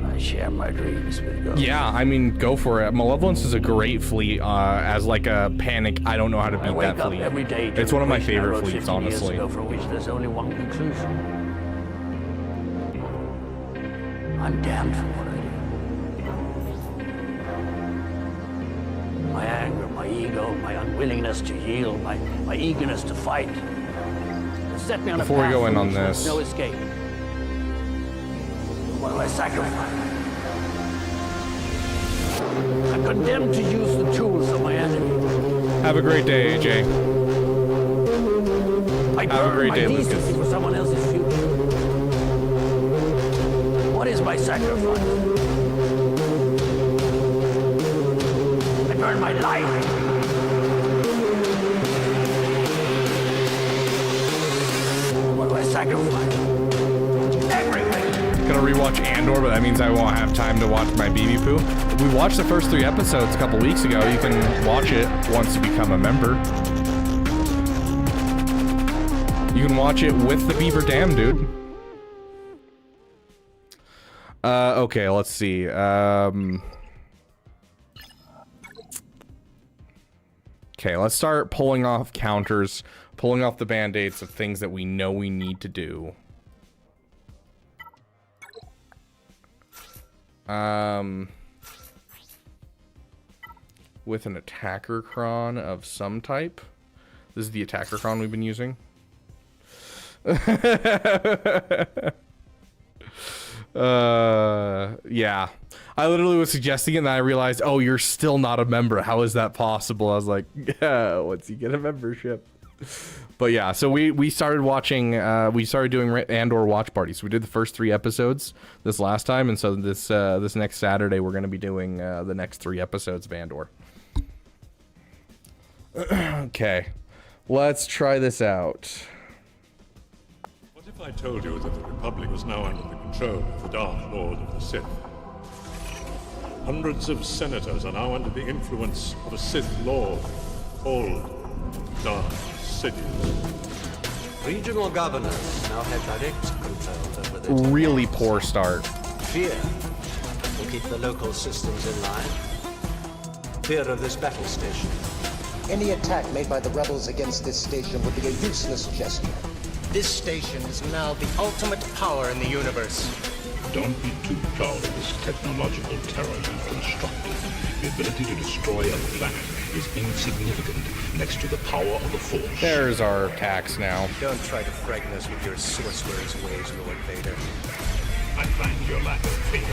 I share my dreams with ghosts. Yeah, I mean, go for it. Malevolence is a great fleet as like a panic. I don't know how to beat that fleet. Every day It's one of my favorite for fleets, honestly. For which there's only one conclusion. I'm damned for what I do. My anger, my ego, my unwillingness to yield, my eagerness to fight. Set me on Before we go in on this, no escape. What do I sacrifice? I'm condemned to use the tools of my enemy. have a great day, AJ. Have a great day, Lucas. For someone else's future. What is my sacrifice? I burn my life. What do I sacrifice? Everything. Gonna rewatch Andor, but that means I won't have time to watch my BB Poo. We watched the first 3 episodes a couple weeks ago. You can watch it once you become a member. You can watch it with the Beaver Dam, dude. Okay, let's see. Okay, let's start pulling off counters, pulling off the band-aids of things that we know we need to do. With an attacker cron of some type. This is the attacker cron we've been using. Yeah. I literally was suggesting it and then I realized, oh, you're still not a member. How is that possible? I was like, yeah, once you get a membership. But yeah, so we started watching, we started doing Andor watch parties. We did the first 3 episodes this last time, and so this this next Saturday we're going to be doing the next 3 episodes of Andor. Okay, let's try this out. What if I told you that the Republic was now under the control of the Dark Lord of the Sith? Hundreds of senators are now under the influence of a Sith Lord called Dark Sidious. Regional governors now have direct control over the Really poor start. Fear will keep the local systems in line. Fear of this battle station. Any attack made by the rebels against this station would be a useless gesture. This station is now the ultimate power in the universe. Don't be too proud of this technological terror you've constructed. The ability to destroy a planet is insignificant next to the power of the Force. There's our tax now. Don't try to frighten us with your sorcerer's ways, Lord Vader. I find your lack of faith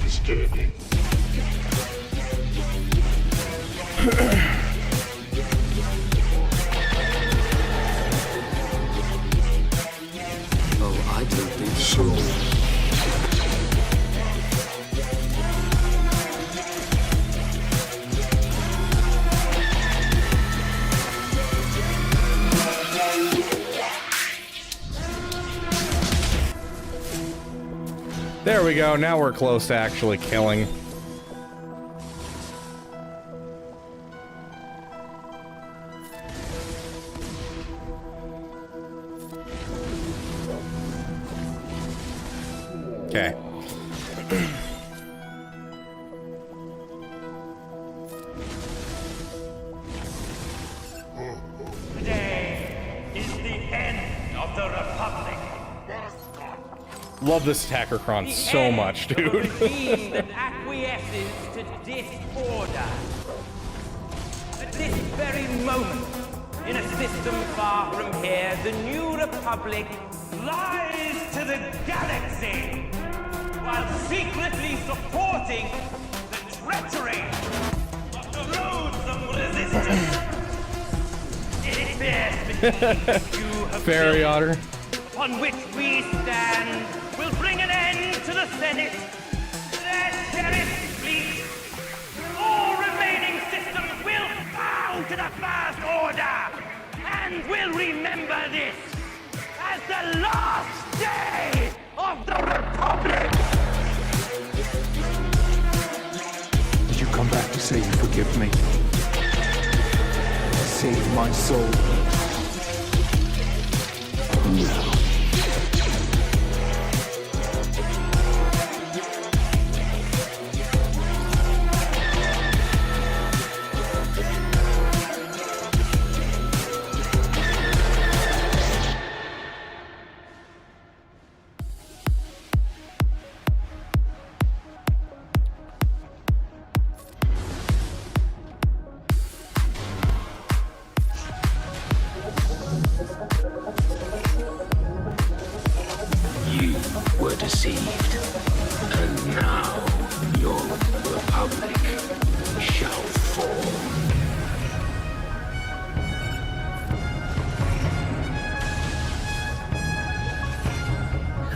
disturbing. Oh, I don't think so. There we go. Now we're close to actually killing. Okay. Today is the end of the Republic. Love this attacker cron so much, dude. A regime that acquiesces to disorder. At this very moment, in a system far from here, the new Republic lies to the galaxy, while secretly supporting the treachery of the loathsome resistance. It bears beneath you have Fairy otter. on which we stand will bring an end to the Senate, their cherished fleet. All remaining systems will bow to the First Order, and will remember this as the last day of the Republic! Did you come back? back to say you forgive me. Save my soul. No. Deceived, and now your republic shall fall.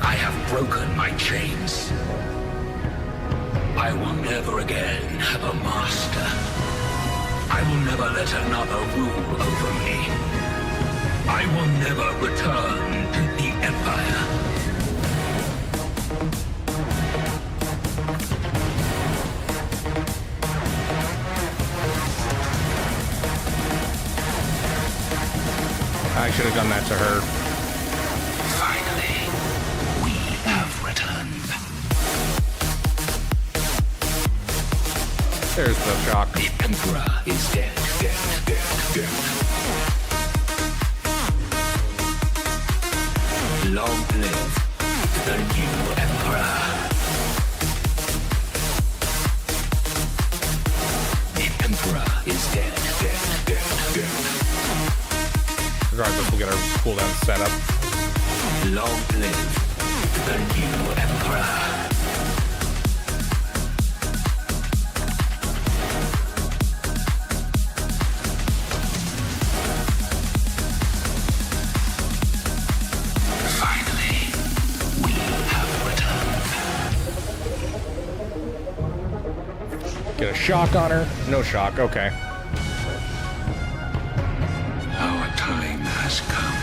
I have broken my chains. I will never again have a master. I will never let another rule over me. I will never return to the Empire. I should have done that to her. Finally, we have returned. There's the shock. The Emperor is dead. Long live the new Emperor. The Emperor is dead. Regardless, we'll get our cooldown set up. Long live the new Emperor. Finally, we have returned. Get a shock on her. No shock. Okay. Has come.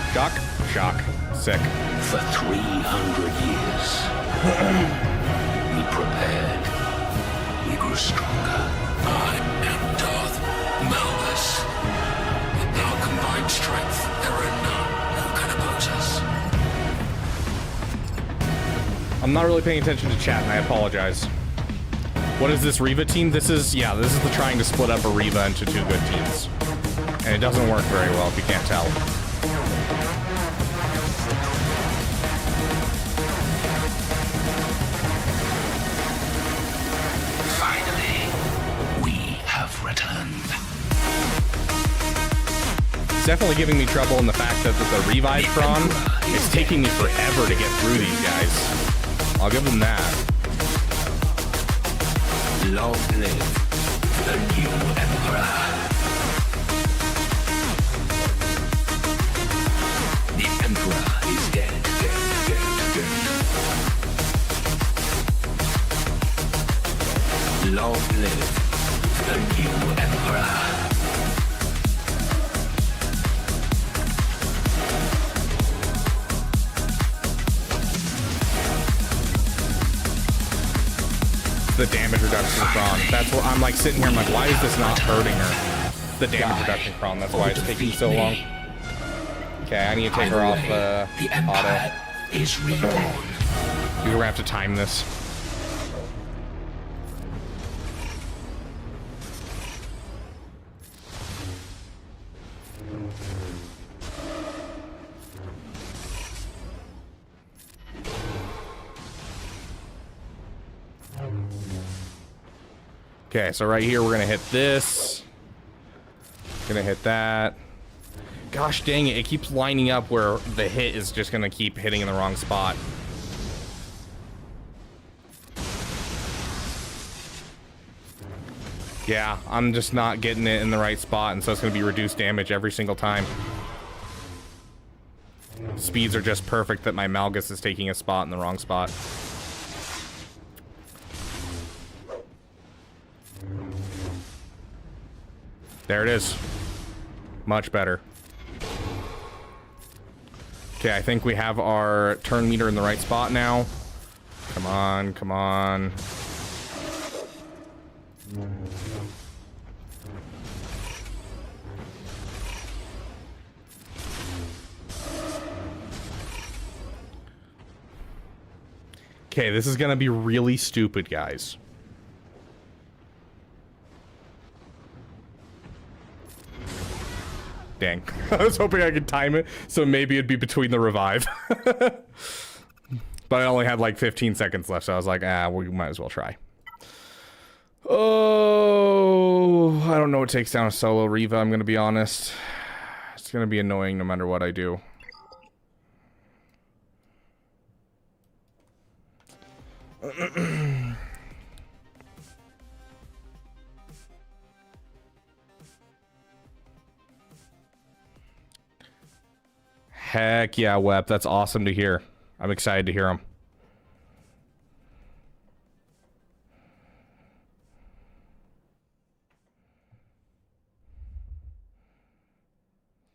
Shock. Sick. For 300 years, we prepared. We grew stronger. I am Darth Malbus. With our combined strength, there are none who can oppose us. I'm not really paying attention to chat, and I apologize. What is this Reva team? This is the trying to split up a Reva into two good teams. And it doesn't work very well if you can't tell. It's definitely giving me trouble in the fact that the revive prawn is taking me forever to get through these guys. I'll give them that. Long live the new Emperor. The Emperor is dead. Long live the new Emperor. The damage reduction prawn. That's what I'm like sitting here. I'm like, why is this not hurting her? The damage reduction prawn. That's why it's taking so long. Okay, I need to take her off auto. Is reborn. We're gonna have to time this. Okay, so right here we're gonna hit this. Gonna hit that. Gosh dang it, it keeps lining up where the hit is just gonna keep hitting in the wrong spot. Yeah, I'm just not getting it in the right spot, and so it's gonna be reduced damage every single time. Speeds are just perfect that my Malgus is taking a spot in the wrong spot. There it is. Much better. Okay, I think we have our turn meter in the right spot now. Come on, come on. Okay, this is gonna be really stupid, guys. Dang. I was hoping I could time it, so maybe it'd be between the revive. But I only had like 15 seconds left, so I was like, we might as well try. Oh, I don't know what takes down a solo Reva, I'm gonna be honest. It's gonna be annoying no matter what I do. Heck yeah, Wep. That's awesome to hear. I'm excited to hear him.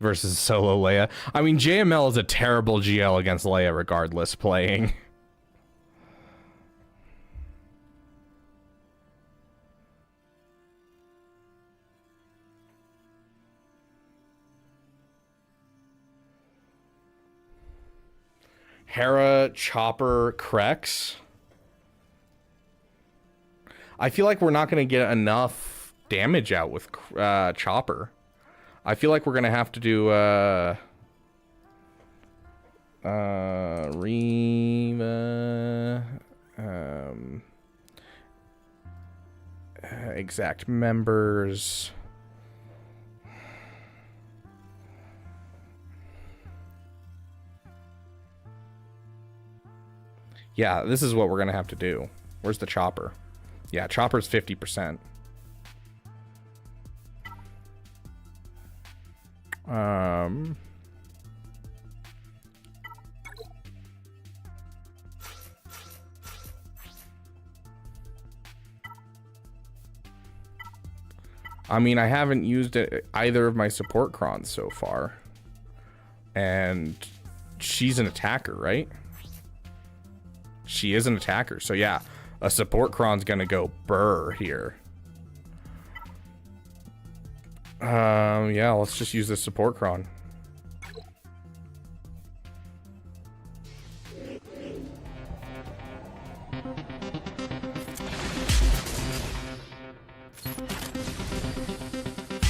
Versus solo Leia. I mean, JML is a terrible GL against Leia regardless playing. Hera, Chopper, Krex. I feel like we're not going to get enough damage out with Chopper. I feel like we're going to have to do Reva, exact members. Yeah, this is what we're gonna have to do. Where's the Chopper? Yeah, Chopper's 50%. I mean, I haven't used either of my support crons so far. And she's an attacker, right? She is an attacker, so yeah, a support cron's gonna go burr here. Yeah, let's just use this support cron.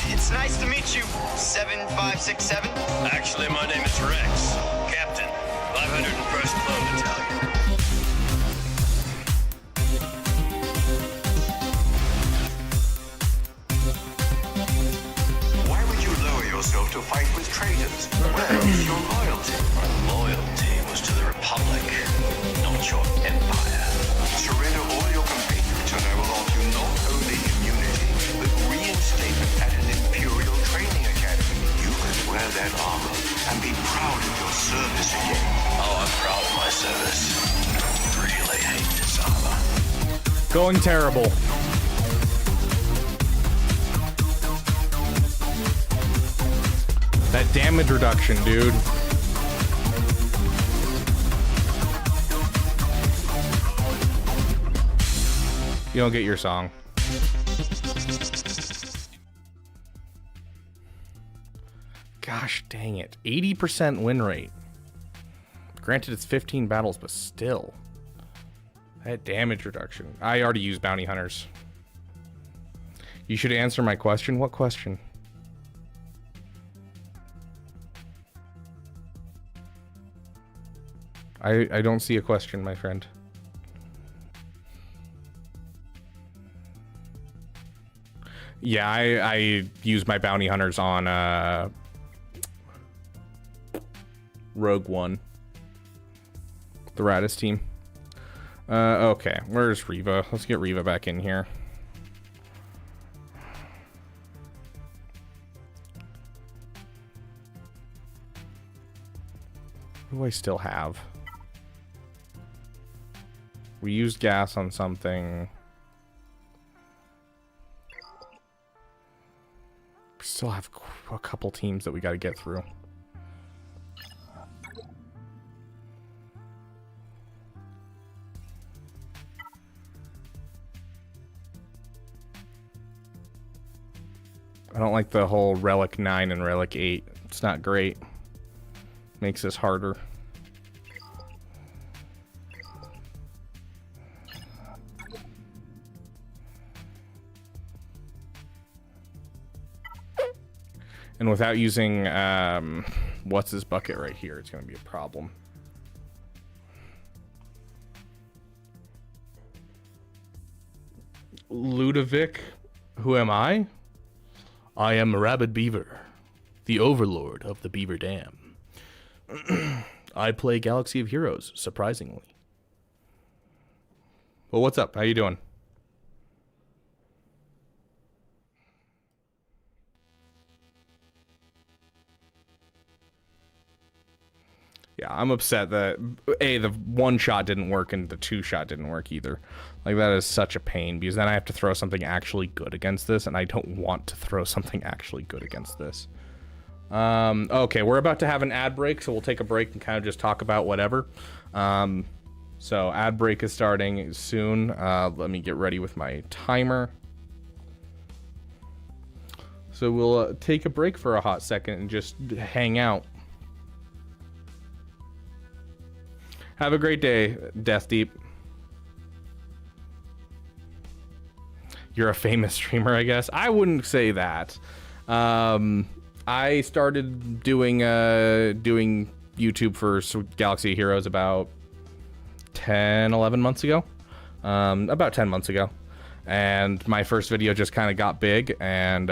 It's nice to meet you, 7567. Actually, my name is Rex, Captain, 501st Clone Battalion. To fight with traitors. Where's your loyalty? My loyalty was to the Republic, not your empire. Surrender all your compatriots and I will offer you not only immunity, but reinstatement at an Imperial training academy. You can wear that armor and be proud of your service again. Oh, I'm proud of my service. Really hate this armor. Going terrible. That damage reduction, dude. You don't get your song. Gosh dang it. 80% win rate. Granted, it's 15 battles, but still. That damage reduction. I already used bounty hunters. You should answer my question. What question? I don't see a question, my friend. Yeah, I use my bounty hunters on Rogue One. The Radis team. Okay, where's Reva? Let's get Reva back in here. Who do I still have? We used gas on something. We still have a couple teams that we got to get through. I don't like the whole Relic 9 and Relic 8. It's not great. Makes this harder. And without using, what's this bucket right here, it's going to be a problem. Ludovic, who am I? I am Rabid Beaver, the overlord of the Beaver Dam. I play Galaxy of Heroes, surprisingly. Well, what's up? How you doing? Yeah, I'm upset that A, the one shot didn't work and the two shot didn't work either. Like, that is such a pain because then I have to throw something actually good against this, and I don't want to throw something actually good against this. Okay, we're about to have an ad break, so we'll take a break and kind of just talk about whatever. So ad break is starting soon. Let me get ready with my timer. So we'll take a break for a hot second and just hang out. Have a great day, Death Deep. You're a famous streamer, I guess. I wouldn't say that. I started doing YouTube for Galaxy of Heroes about 11 months ago. About 10 months ago. And my first video just kind of got big, and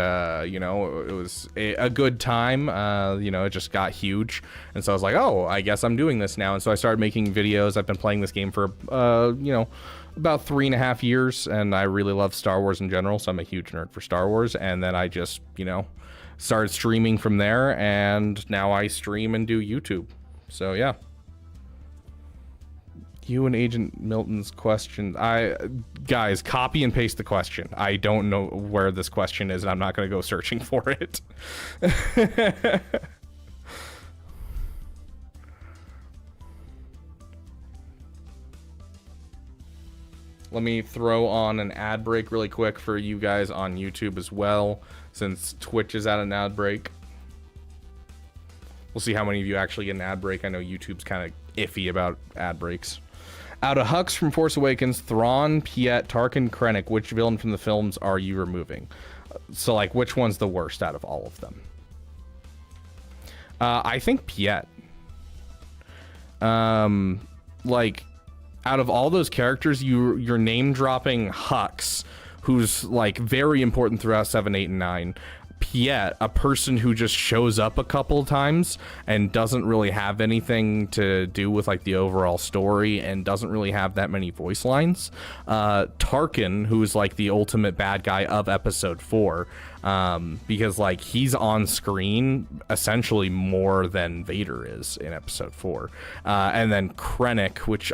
you know, it was a good time. You know, it just got huge, and so I was like, oh, I guess I'm doing this now. And so I started making videos. I've been playing this game for you know, about 3.5 years, and I really love Star Wars in general, so I'm a huge nerd for Star Wars. And then I just, you know, started streaming from there, and now I stream and do YouTube. So yeah. You and Agent Milton's question. Guys, copy and paste the question. I don't know where this question is, and I'm not going to go searching for it. Let me throw on an ad break really quick for you guys on YouTube as well, since Twitch is at an ad break. We'll see how many of you actually get an ad break. I know YouTube's kind of iffy about ad breaks. Out of Hux from Force Awakens, Thrawn, Piet, Tarkin, Krennic, which villain from the films are you removing? So, like, which one's the worst out of all of them? I think Piet. Like, out of all those characters, you're name dropping Hux, who's like very important throughout 7, 8, and 9. Piet, a person who just shows up a couple times and doesn't really have anything to do with like the overall story and doesn't really have that many voice lines. Tarkin, who's like the ultimate bad guy of episode 4, because like he's on screen essentially more than Vader is in episode 4. And then Krennic, which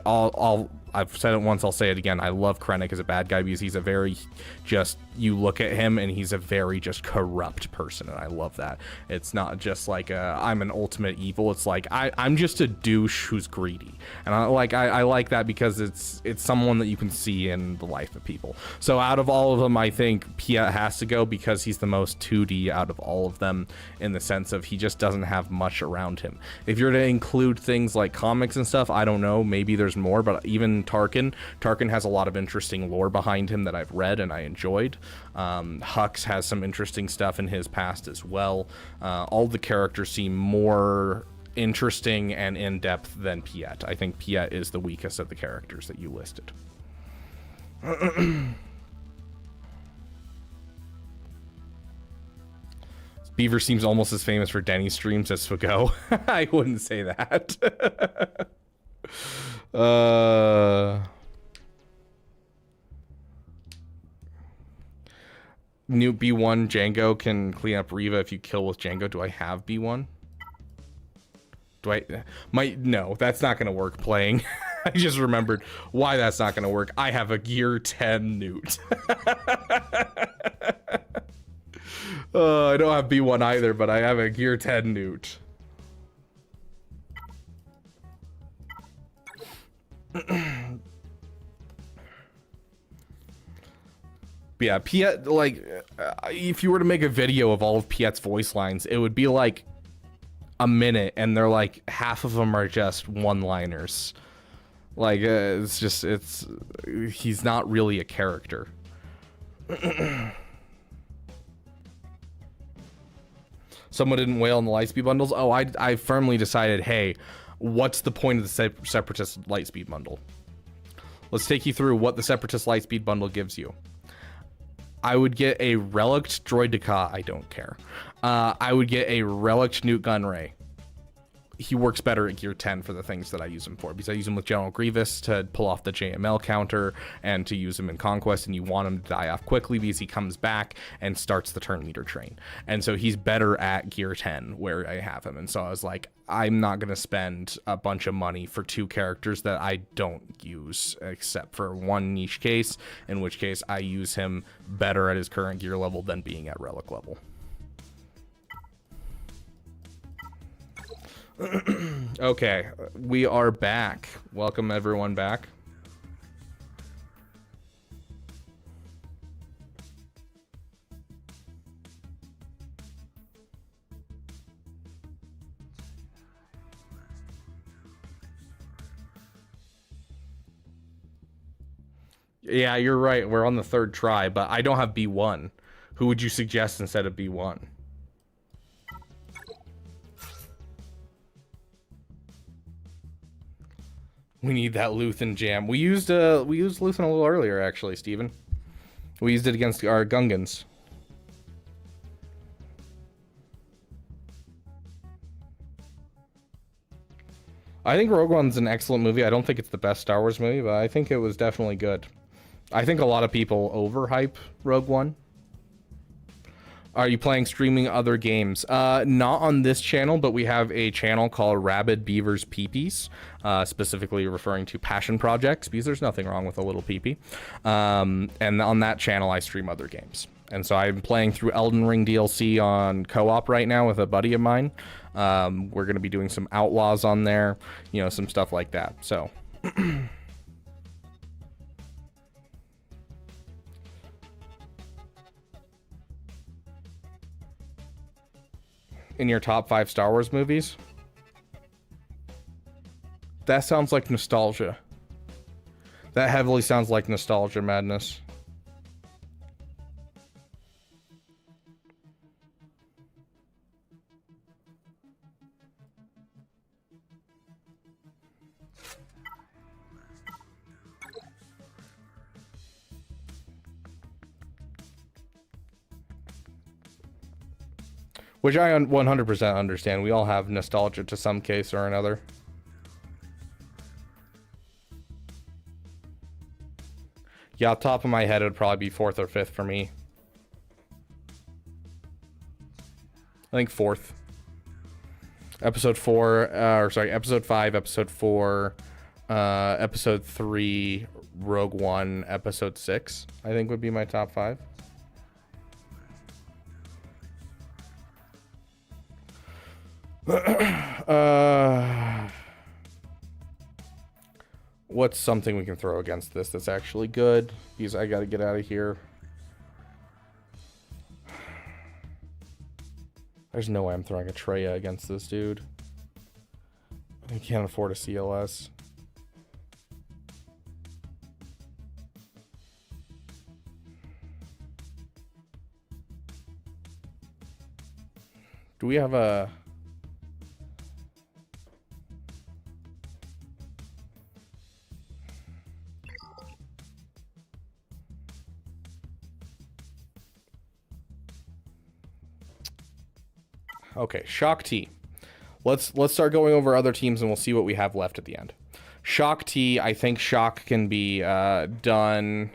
I've said it once, I'll say it again. I love Krennic as a bad guy because he's a very just, you look at him and he's a very just corrupt person, and I love that. It's not just like I'm an ultimate evil. It's like I'm just a douche who's greedy, and I like that because it's someone that you can see in the life of people. So out of all of them, I think Piet has to go because he's the most 2D out of all of them, in the sense of he just doesn't have much around him. If you're to include things like comics and stuff, I don't know, maybe there's more, but even Tarkin has a lot of interesting lore behind him that I've read and I enjoyed. Hux has some interesting stuff in his past as well. All the characters seem more interesting and in-depth than Piet. I think Piet is the weakest of the characters that you listed. Beaver seems almost as famous for Denny streams as Swago. I wouldn't say that. New B1 Django can clean up Reva if you kill with Django. Do I have B1? Do I? No, that's not gonna work playing. I just remembered why that's not gonna work. I have a Gear 10 Newt. I don't have B1 either, but I have a Gear 10 Newt. Yeah, Piet, like, if you were to make a video of all of Piet's voice lines, it would be like a minute, and they're like, half of them are just one-liners. Like, he's not really a character. Someone didn't wail on the Lightspeed bundles. Oh, I firmly decided, hey, what's the point of the Separatist Lightspeed bundle? Let's take you through what the Separatist Lightspeed bundle gives you. I would get a Relict Droid Deka. I don't care. I would get a Relict Newt Gunray. He works better at gear 10 for the things that I use him for, because I use him with General Grievous to pull off the JML counter and to use him in Conquest, and you want him to die off quickly because he comes back and starts the turn leader train. And so he's better at gear 10 where I have him. And so I was like, I'm not going to spend a bunch of money for two characters that I don't use, except for one niche case, in which case I use him better at his current gear level than being at Relic level. Okay, we are back. Welcome everyone back. Yeah, you're right. We're on the third try, but I don't have B1. Who would you suggest instead of B1? We need that Luthen jam. We used Luthen a little earlier, actually, Steven. We used it against our Gungans. I think Rogue One's an excellent movie. I don't think it's the best Star Wars movie, but I think it was definitely good. I think a lot of people overhype Rogue One. Are you playing streaming other games? Not on this channel, but we have a channel called Rabid Beaver's Peepees, specifically referring to passion projects, because there's nothing wrong with a little peepee. And on that channel, I stream other games. And so I'm playing through Elden Ring DLC on co-op right now with a buddy of mine. We're going to be doing some Outlaws on there, you know, some stuff like that. So... In your top 5 Star Wars movies? That sounds like nostalgia. That heavily sounds like nostalgia madness. Which I 100% understand. We all have nostalgia to some case or another. Yeah, off the top of my head, it would probably be 4th or 5th for me. I think 4th. Episode 5, episode 4, episode 3, Rogue One, episode 6, I think would be my top 5. What's something we can throw against this that's actually good? Because I gotta get out of here. There's no way I'm throwing a Traya against this dude. I can't afford a CLS. Do we have a... Okay, Shock T. Let's start going over other teams and we'll see what we have left at the end. Shock T, I think Shock can be done.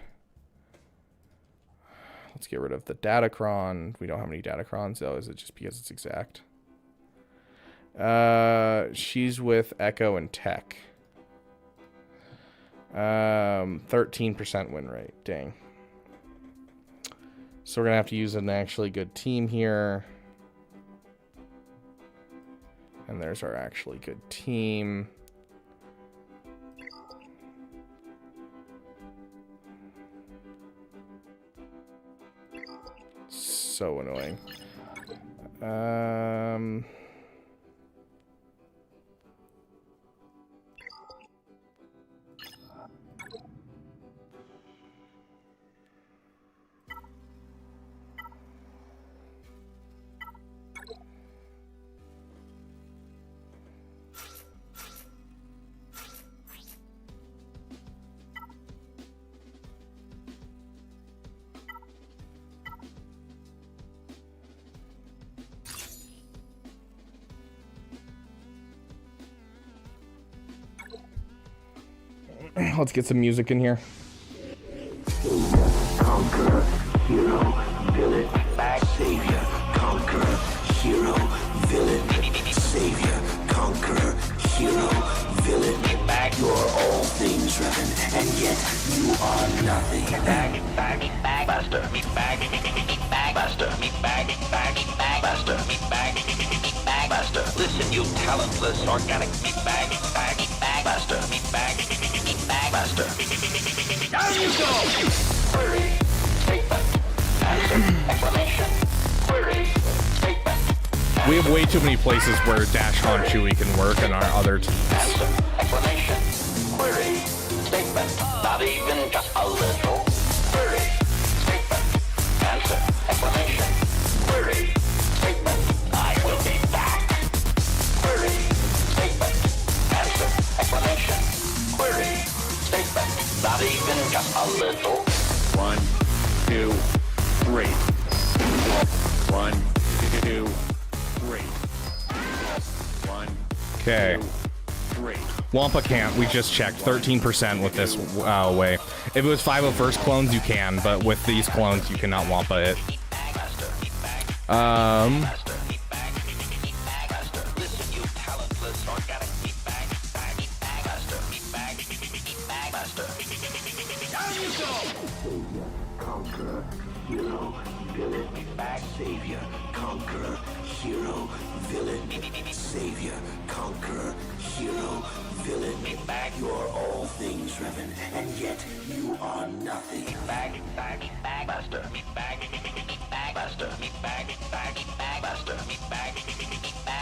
Let's get rid of the Datacron. We don't have any Datacrons though. Is it just because it's exact? She's with Echo and Tech. 13% win rate. Dang. So we're gonna have to use an actually good team here. And there's our actually good team. So annoying. Let's get some music in here. Conqueror, hero, villain, savior, conqueror, hero, villain, savior, conqueror, hero, villain. You're all things, Revan, and yet you are nothing. Buster, Buster, Buster, Buster. Listen, you talentless organic meatbag, Buster, Buster. Down you go! Query, statement, answer, explanation. Query, statement. We have way too many places where Dash Han Chewie can work in our other teams. Answer, explanation. Query, statement. Not even just a little. Query, statement. Answer, explanation. Query, statement. I will be back. Query, statement. Answer, explanation. Query, statement. Not even just a little. 1, 2, 3. 1, 2, 3. 1. Okay. 3. Wampa can't. We just checked 13% with this way. If it was 501st clones, you can, but with these clones, you cannot Wampa it. Conqueror, hero, villain, savior, conqueror, hero, villain, savior, conqueror, hero, villain. You're all things, Revan, and yet you are nothing. Buster, Buster, Buster,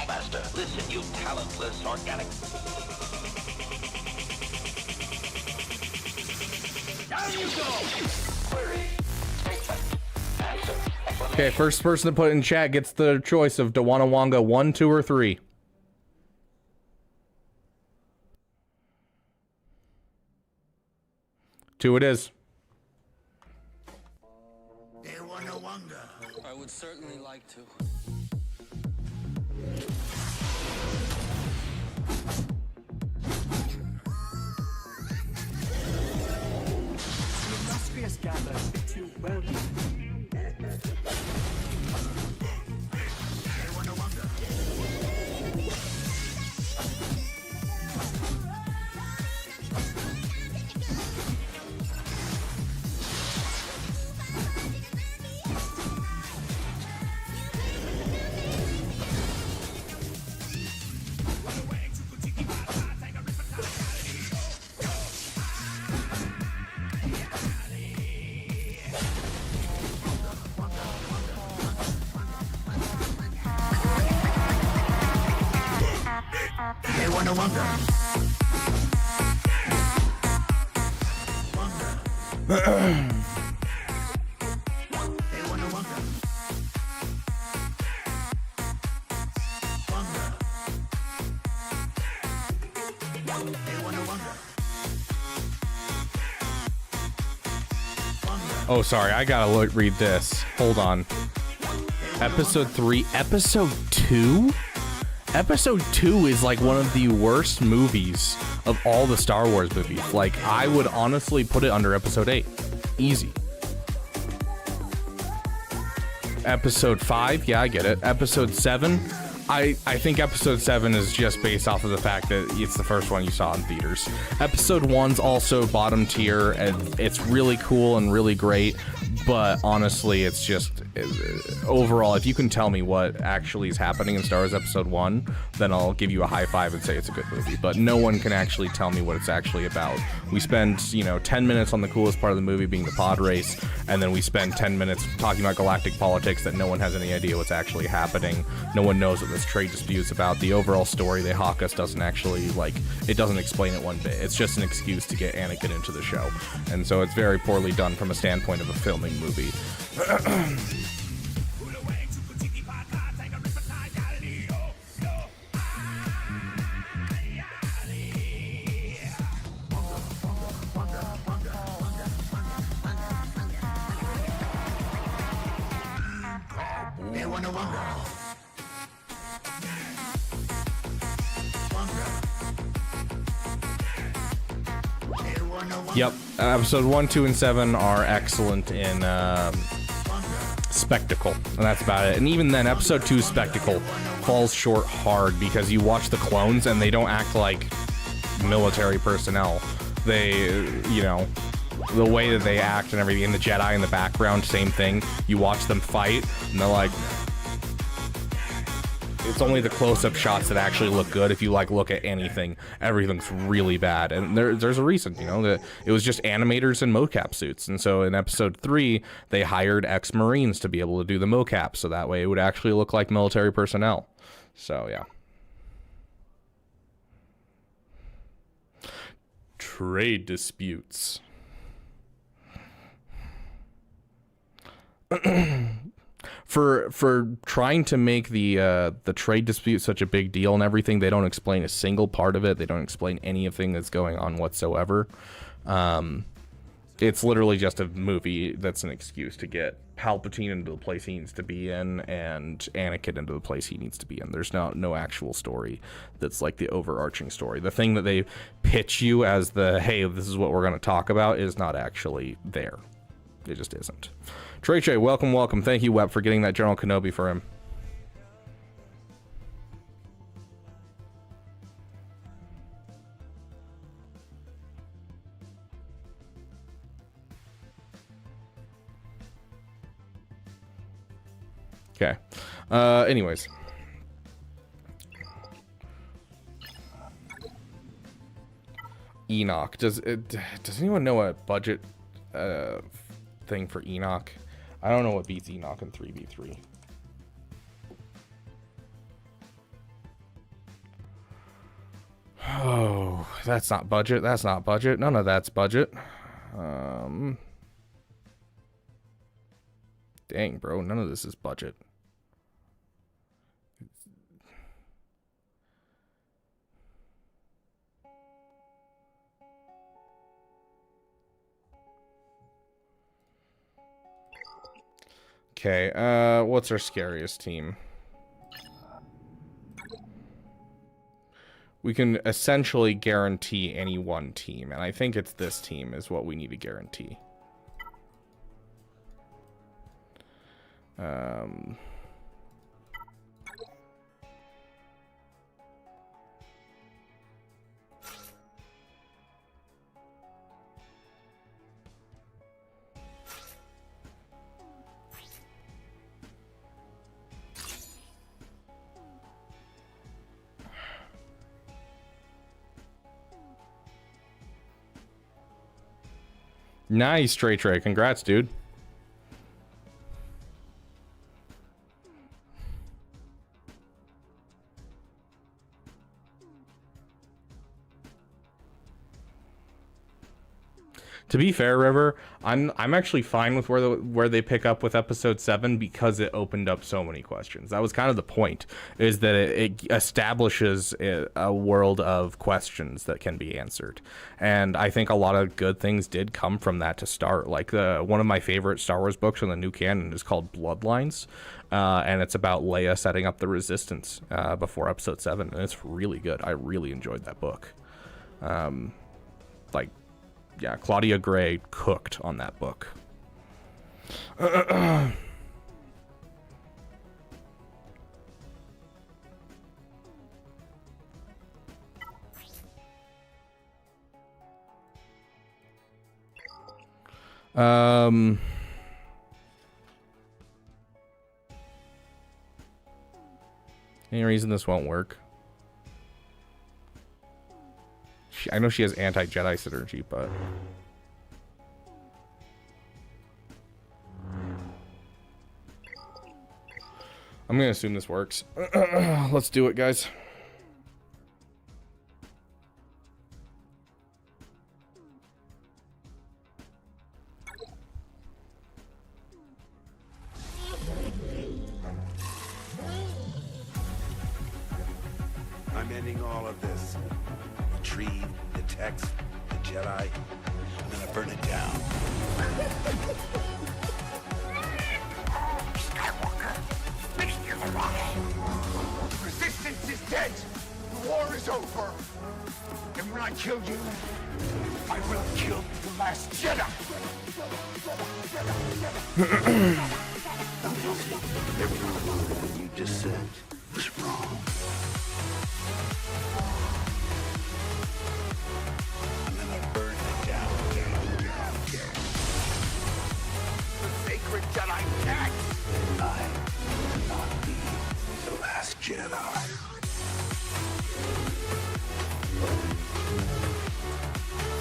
Buster. Listen, you talentless organic. Down you go! Query, statement, answer, explanation. Okay, first person to put in chat gets the choice of Dawanawanga 1, 2, or 3. 2 it is. I would certainly like to. The illustrious gather too well. Oh, sorry, I gotta read this. Hold on. Episode 3. Episode 2? Episode 2 is like one of the worst movies of all the Star Wars movies. Like, I would honestly put it under Episode 8. Easy. Episode 5, yeah, I get it. Episode 7, I think Episode 7 is just based off of the fact that it's the first one you saw in theaters. Episode 1's also bottom tier, and it's really cool and really great, but honestly, it's just overall, if you can tell me what actually is happening in Star Wars Episode 1, then I'll give you a high five and say it's a good movie, but no one can actually tell me what it's actually about. We spend, 10 minutes on the coolest part of the movie being the pod race, and then we spend 10 minutes talking about galactic politics that no one has any idea what's actually happening. No one knows what this trade dispute is about. The overall story they hawk us doesn't actually, it doesn't explain it one bit. It's just an excuse to get Anakin into the show. And so it's very poorly done from a standpoint of a filming movie. Yep, episode 1, 2, and 7 are excellent in spectacle, and that's about it. And even then, episode 2 spectacle falls short hard because you watch the clones and they don't act like military personnel. They, you know, the way that they act and everything, and the Jedi in the background, same thing. You watch them fight and they're like, it's only the close-up shots that actually look good. If you like look at anything, everything's really bad, and there's a reason, you know, that it was just animators in mocap suits. And so in episode 3 they hired ex-Marines to be able to do the mocap, so that way it would actually look like military personnel. So yeah. Trade disputes. For trying to make the trade dispute such a big deal and everything, they don't explain a single part of it. They don't explain anything that's going on whatsoever. It's literally just a movie that's an excuse to get Palpatine into the place he needs to be in and Anakin into the place he needs to be in. There's no actual story that's like the overarching story. The thing that they pitch you as the, hey, this is what we're going to talk about, is not actually there. It just isn't. Trey, welcome. Thank you, Wep, for getting that General Kenobi for him. Okay. Anyways. Enoch. Does anyone know a budget thing for Enoch? I don't know what beats Enoch in 3v3. Oh, that's not budget. That's not budget. None of that's budget. Dang, bro. None of this is budget. Okay, what's our scariest team? We can essentially guarantee any one team, and I think it's this team is what we need to guarantee. Nice, Trey. Congrats, dude. To be fair, River, I'm actually fine with where they pick up with episode 7 because it opened up so many questions. That was kind of the point, is that it establishes a world of questions that can be answered. And I think a lot of good things did come from that to start. Like one of my favorite Star Wars books in the new canon is called Bloodlines. And it's about Leia setting up the Resistance before episode 7. And it's really good. I really enjoyed that book. Yeah, Claudia Gray cooked on that book. Any reason this won't work? I know she has anti-Jedi synergy, but... I'm gonna assume this works. Let's do it, guys. I'm ending all of this. Retrieve the text, the Jedi. I'm gonna burn it down. Resistance is dead. The war is is over. And when I kill you, I will kill the last Jedi. Every word you just said was wrong. I'm gonna burn it down. The sacred Jedi tax. I will not be the last Jedi.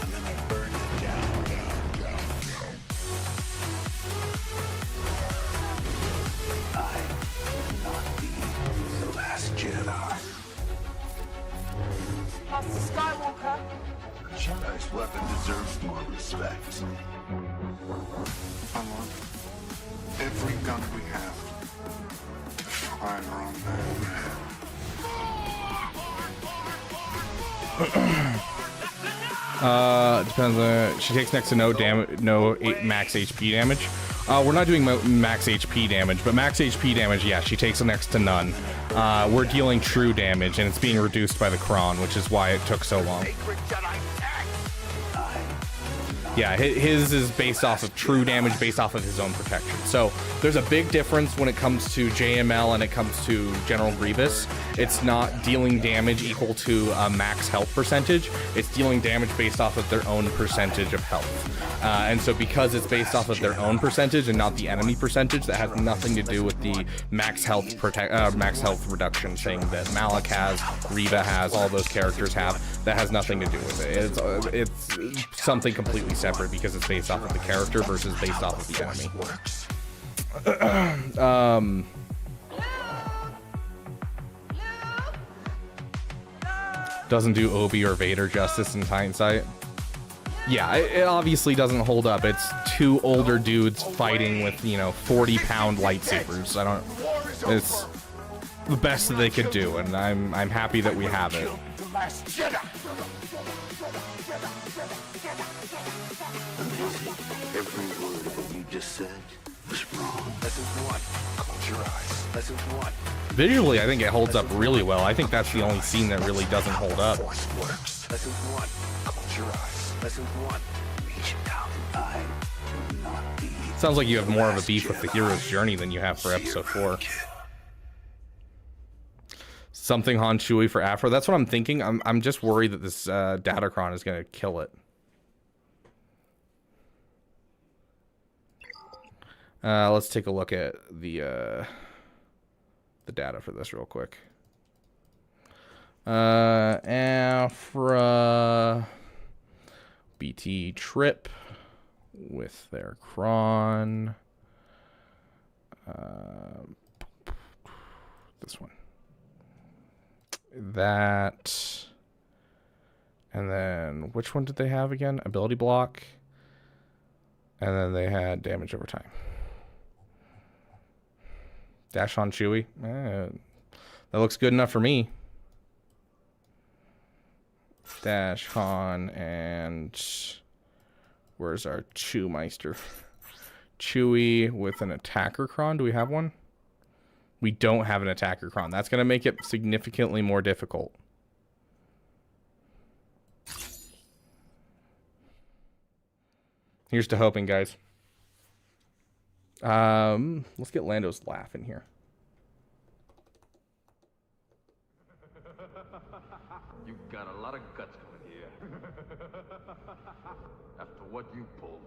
I'm gonna burn it down. I will not be the last Jedi. Master Skywalker. Jedi's weapon deserves more respect. I want every gun we have to fire on that. Depends on. She takes next to no max HP damage. We're not doing max HP damage, but max HP damage, yeah, she takes next to none. We're dealing true damage, and it's being reduced by the Kron, which is why it took so long. Yeah, his is based off of true damage, based off of his own protection. So there's a big difference when it comes to JML and it comes to General Grievous. It's not dealing damage equal to a max health percentage. It's dealing damage based off of their own percentage of health. And so because it's based off of their own percentage and not the enemy percentage, that has nothing to do with the max health reduction thing that Malak has, Reva has, all those characters have. That has nothing to do with it. It's something completely separate because it's based off of the character versus based off of the enemy. Doesn't do Obi or Vader justice in hindsight. Yeah, it obviously doesn't hold up. It's two older dudes fighting with, 40-pound lightsabers. It's the best that they could do, and I'm happy that we have it. Every word that you just said was wrong. Lesson one, close your eyes. Lesson one. Visually, I think it holds up really well. I think that's the only scene that really doesn't hold up. Lesson one, close your eyes. Lesson one, reach down. I will not be. Sounds like you have more of a beef with the hero's journey than you have for episode 4. Something Han Chewie for Afro. That's what I'm thinking. I'm just worried that this Datacron is gonna kill it. Let's take a look at the data for this real quick. Afra BT Trip with their Kron. This one. That. And then which one did they have again? Ability block. And then they had damage over time. Dash on Chewie. That looks good enough for me. Dash Han and where's our Chewmeister? Chewie with an attacker Kron. Do we have one? We don't have an attacker Kron. That's going to make it significantly more difficult. Here's to hoping, guys. Let's get Lando's laugh in here. You've got a lot of guts coming here. After what you pulled.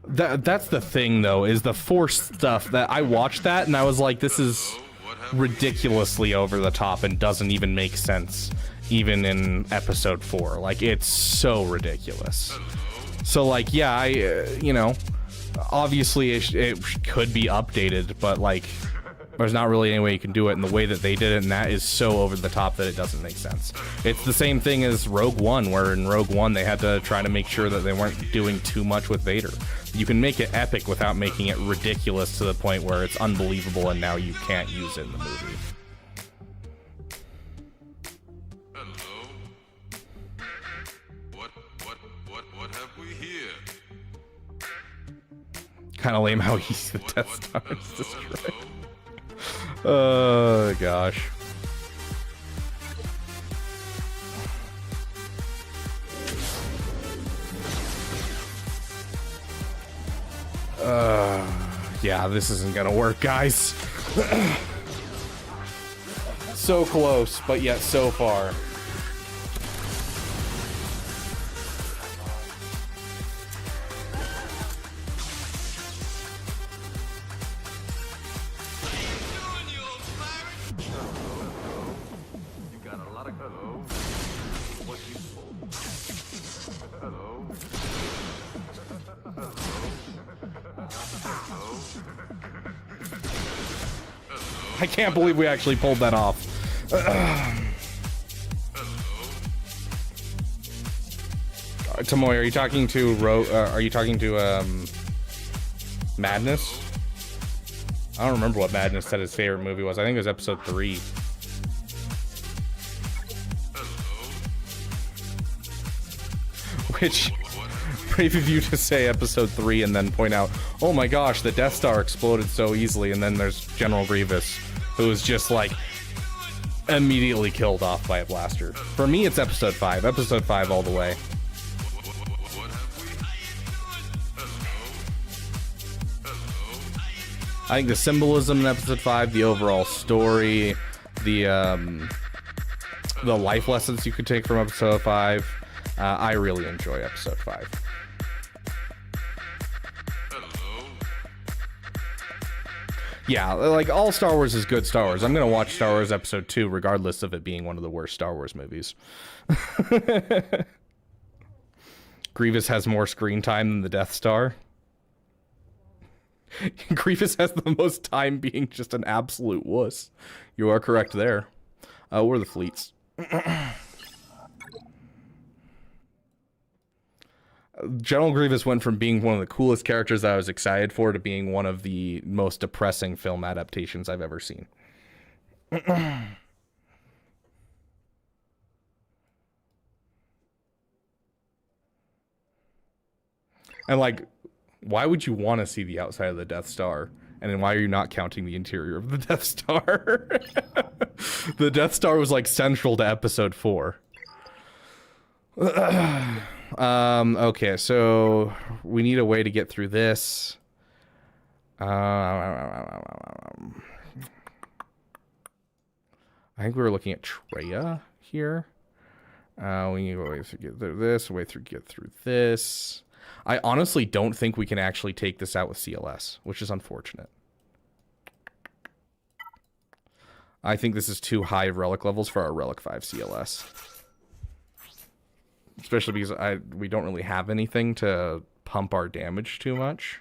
That's the thing, though, is the Force stuff. That I watched that and I was like, this is ridiculously over the top and doesn't even make sense, even in episode 4. Like, it's so ridiculous. So, like, yeah, obviously it could be updated, but like there's not really any way you can do it in the way that they did it, and that is so over the top that it doesn't make sense. It's the same thing as Rogue One, where in Rogue One they had to try to make sure that they weren't doing too much with Vader. You can make it epic without making it ridiculous to the point where it's unbelievable and now you can't use it in the movie. What have we here? Kind of lame how easy the Death Star is destroyed. Oh gosh. Yeah, this isn't gonna work, guys. So close, but yet so far. I can't believe we actually pulled that off. Tomoy, are you talking to Madness? I don't remember what Madness said his favorite movie was. I think it was episode 3. Which, brave of you to say episode 3 and then point out, oh my gosh, the Death Star exploded so easily, and then there's General Grievous, who was just like immediately killed off by a blaster. For me, it's episode 5. Episode 5 all the way. I think the symbolism in episode 5, the overall story, the life lessons you could take from episode 5, I really enjoy episode 5. Yeah, like, all Star Wars is good Star Wars. I'm gonna watch Star Wars episode 2 regardless of it being one of the worst Star Wars movies. Grievous has more screen time than the Death Star. Grievous has the most time being just an absolute wuss. You are correct there. Where are the fleets? General Grievous went from being one of the coolest characters that I was excited for to being one of the most depressing film adaptations I've ever seen. And like, why would you want to see the outside of the Death Star? And then why are you not counting the interior of the Death Star? The Death Star was like central to episode 4. Okay, so we need a way to get through this. I think we were looking at Treya here. We need a way to get through this, a way to get through this. I honestly don't think we can actually take this out with CLS, which is unfortunate. I think this is too high of relic levels for our Relic 5 CLS. Especially because we don't really have anything to pump our damage too much.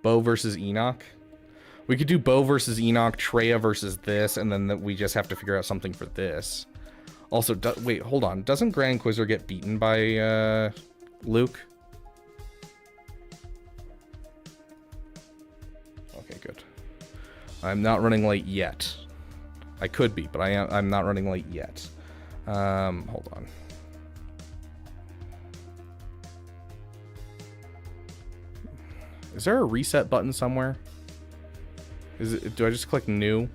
Bo versus Enoch. We could do Bo versus Enoch, Treya versus this, and then we just have to figure out something for this. Also, wait, hold on. Doesn't Grand Inquisitor get beaten by Luke? Okay, good. I'm not running late yet. I could be, but I'm not running late yet. Hold on. Is there a reset button somewhere? Do I just click new?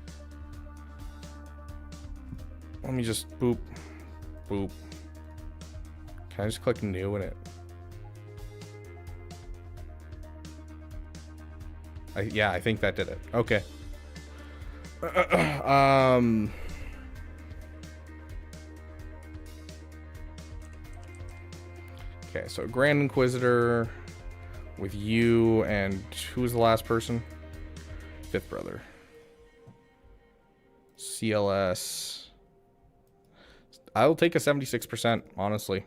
Let me just boop. Boop. Can I just click new in it? Yeah, I think that did it. Okay. Okay, so Grand Inquisitor with you, and who was the last person? Fifth brother. CLS. I'll take a 76%, honestly.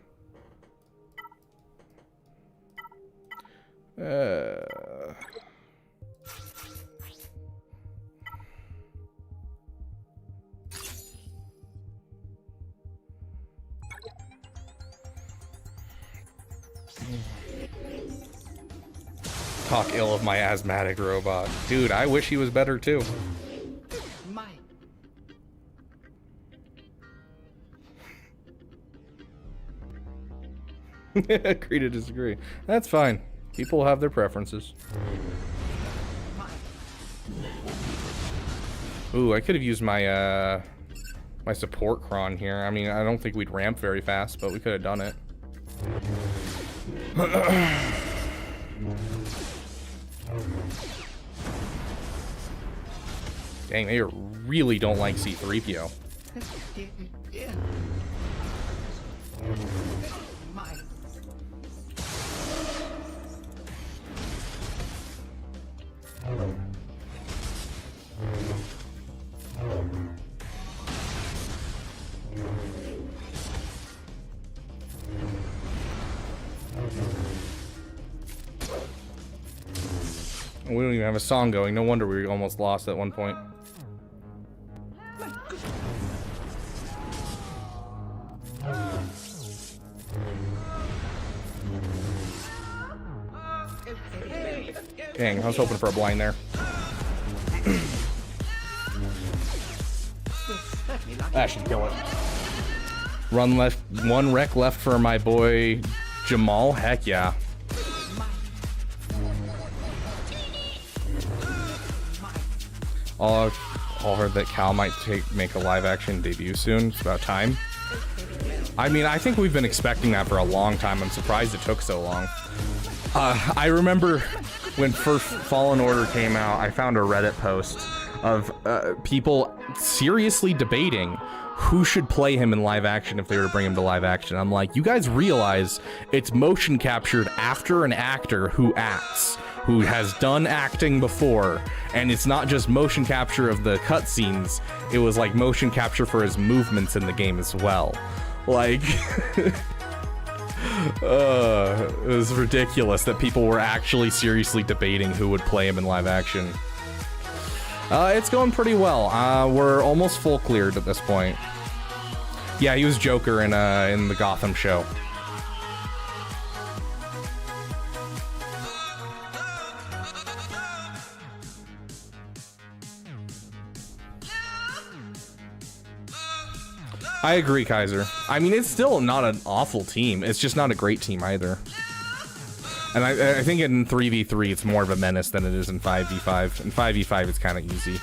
Talk ill of my asthmatic robot. Dude, I wish he was better too. Agree to disagree. That's fine. People have their preferences. Ooh, I could have used my my support cron here. I mean, I don't think we'd ramp very fast, but we could have done it. Dang, they really don't like C-3PO. We don't even have a song going. No wonder we almost lost at one point. Dang, I was hoping for a blind there. That should kill it. Run left, one wreck left for my boy Jamal. Heck yeah. All heard that Cal might make a live action debut soon. It's about time. I mean, I think we've been expecting that for a long time. I'm surprised it took so long. I remember when first Fallen Order came out, I found a Reddit post of people seriously debating who should play him in live action if they were to bring him to live action. I'm like, you guys realize it's motion captured after an actor who acts, who has done acting before, and it's not just motion capture of the cutscenes, it was like motion capture for his movements in the game as well. Like, it was ridiculous that people were actually seriously debating who would play him in live action. It's going pretty well. We're almost full cleared at this point. Yeah, he was Joker in the Gotham show. I agree, Kaiser. I mean, it's still not an awful team. It's just not a great team either. And I think in 3v3, it's more of a menace than it is in 5v5. In 5v5, it's kind of easy.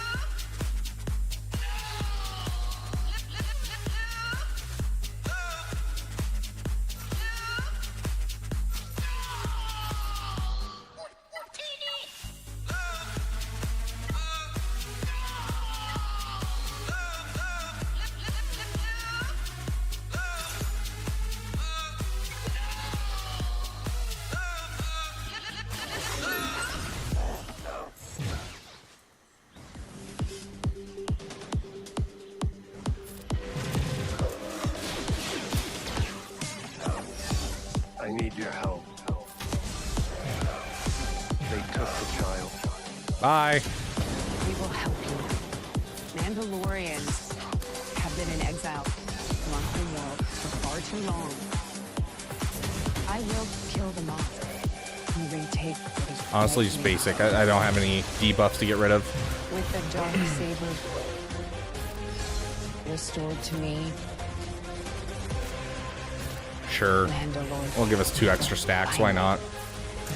I need your help. They took the child. Bye. We will help you. Mandalorians have been in exile on the world for far too long. I will kill them all and retake what is Honestly, just basic. I don't have any debuffs to get rid of. with the dark saber restored to me. Sure. We'll give us 2 extra stacks. Why not?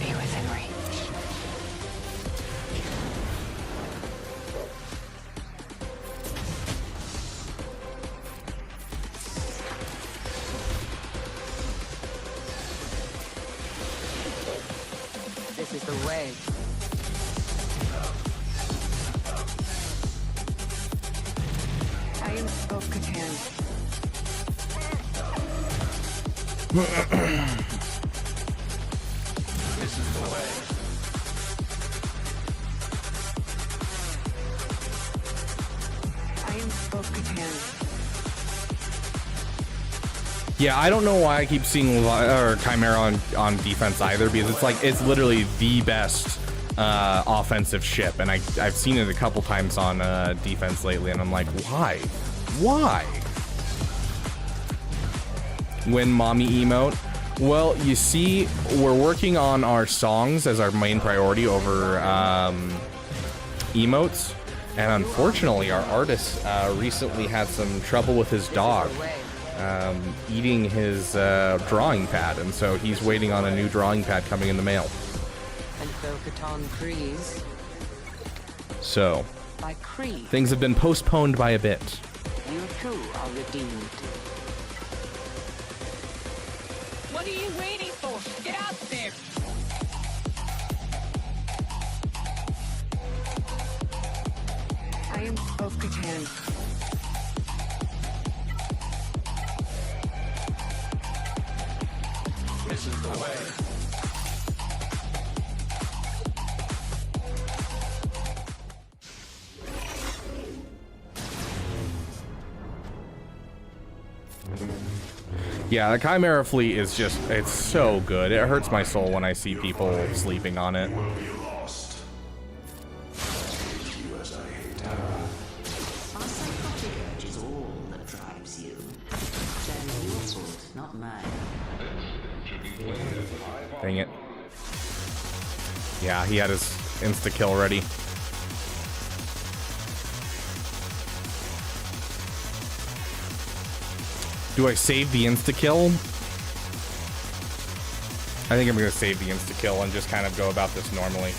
Be within reach. This is the way. I am Bo-Katan. This is the way. I am Bo-Katan. Yeah, I don't know why I keep seeing Chimera on defense either, because it's like, it's literally the best offensive ship, and I've seen it a couple times on defense lately, and I'm like, why? Why? Win mommy emote. Well, you see, we're working on our songs as our main priority over emotes, and unfortunately our artist recently had some trouble with his dog eating his drawing pad, and so he's waiting on a new drawing pad coming in the mail. And Bo-Katan Kryze. So By Kryze, things have been postponed by a bit. you too are redeemed. are you waiting for? Get out there! I am Bo-Katan. This is the way. Yeah, the Chimera fleet is just, it's so good. It hurts my soul when I see people sleeping on it. Dang it. Yeah, he had his insta-kill ready. Do I save the insta-kill? I think I'm going to save the insta-kill and just kind of go about this normally.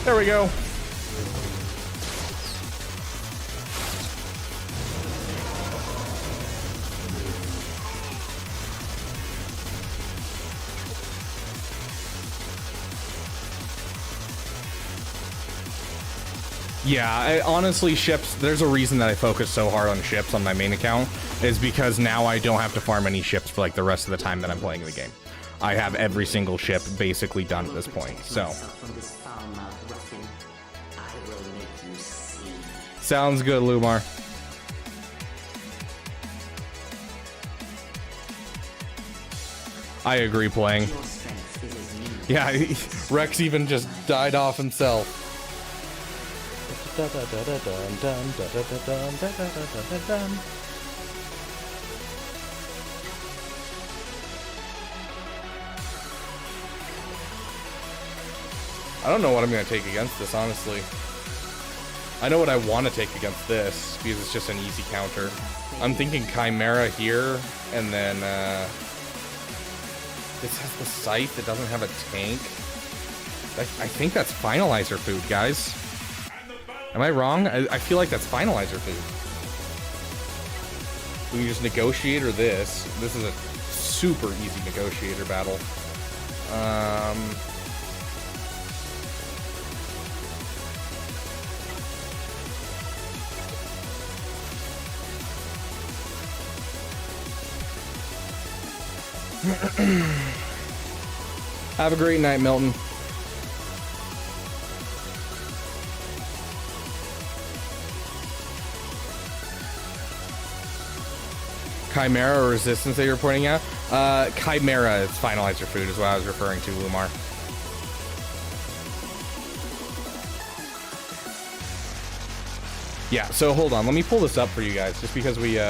There we go. Yeah, honestly, ships, there's a reason that I focus so hard on ships on my main account, is because now I don't have to farm any ships for like the rest of the time that I'm playing the game. I have every single ship basically done at this point, so. Sounds good, Lumar. I agree, playing. Yeah, Rex even just died off himself. I don't know what I'm going to take against this, honestly. I know what I want to take against this, because it's just an easy counter. I'm thinking Chimera here, and then, this has the scythe, it doesn't have a tank. I think that's finalizer food, guys. Am I wrong? I feel like that's finalizer food. We can just negotiate or this. This is a super easy negotiator battle. Have a great night, Milton. Chimera or resistance that you're pointing at? Chimera is finalizer food is what I was referring to, Lumar. Yeah, so hold on. Let me pull this up for you guys, just because we,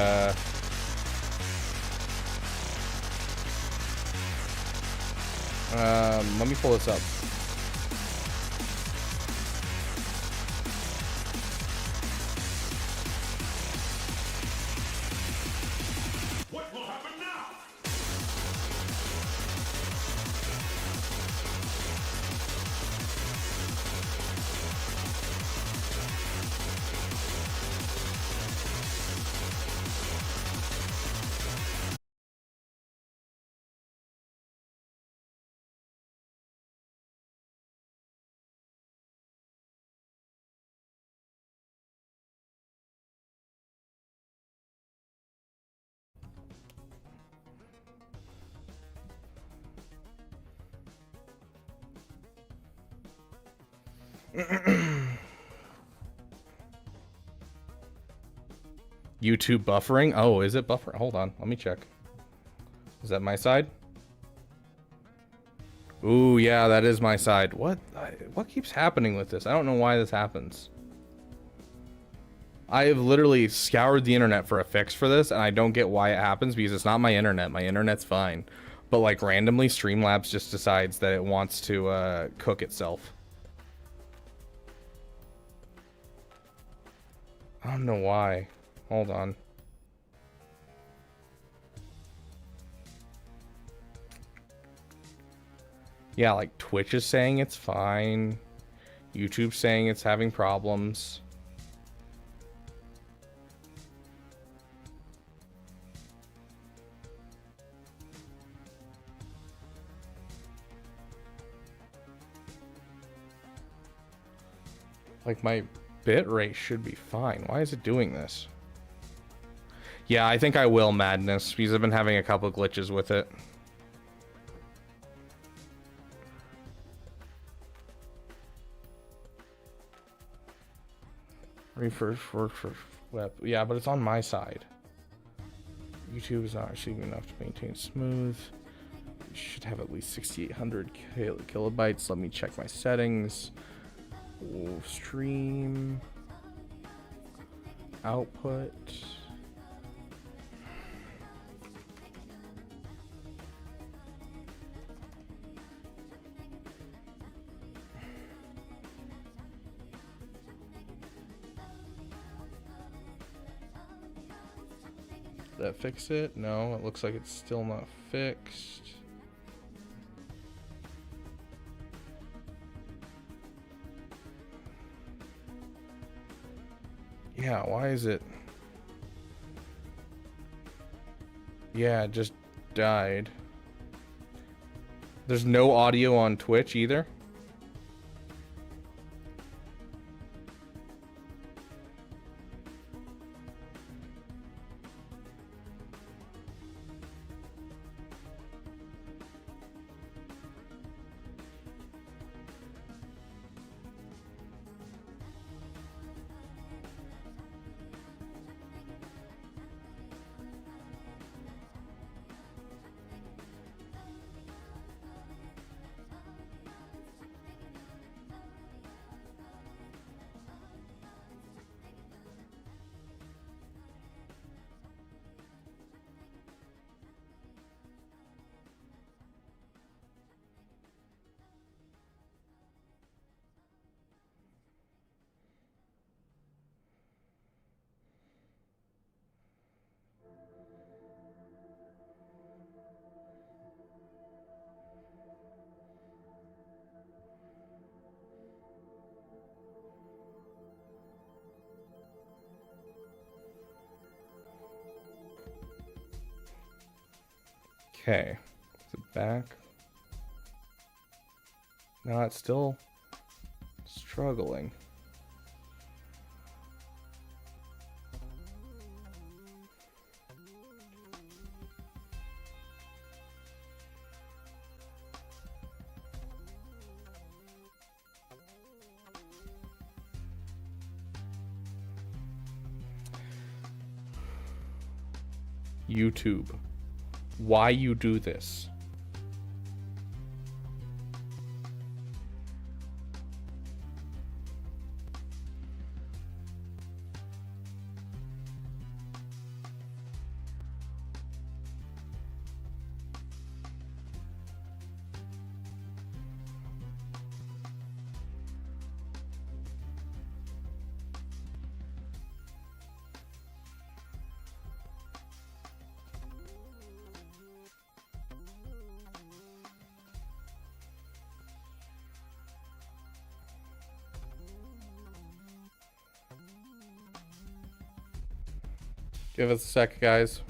let me pull this up. What will happen now? YouTube buffering? Oh, is it buffering? Hold on, let me check. Is that my side? Ooh, yeah, that is my side. What keeps happening with this? I don't know why this happens. I have literally scoured the internet for a fix for this, and I don't get why it happens, because it's not my internet. My internet's fine. But like randomly, Streamlabs just decides that it wants to cook itself. I don't know why. Hold on. Yeah, like Twitch is saying it's fine. YouTube's saying it's having problems. Like my bit rate should be fine. Why is it doing this? Yeah, I think I will, Madness, because I've been having a couple glitches with it. Refresh for web. Yeah, but it's on my side. YouTube is not receiving enough to maintain smooth. You should have at least 6,800 kilobytes. Let me check my settings. Ooh, stream output. Did that fix it? No, it looks like it's still not fixed. Yeah, why is it? Yeah, it just died. There's no audio on Twitch either? Okay, is it back? No, it's still struggling. YouTube. Why you do this? Give us a sec, guys.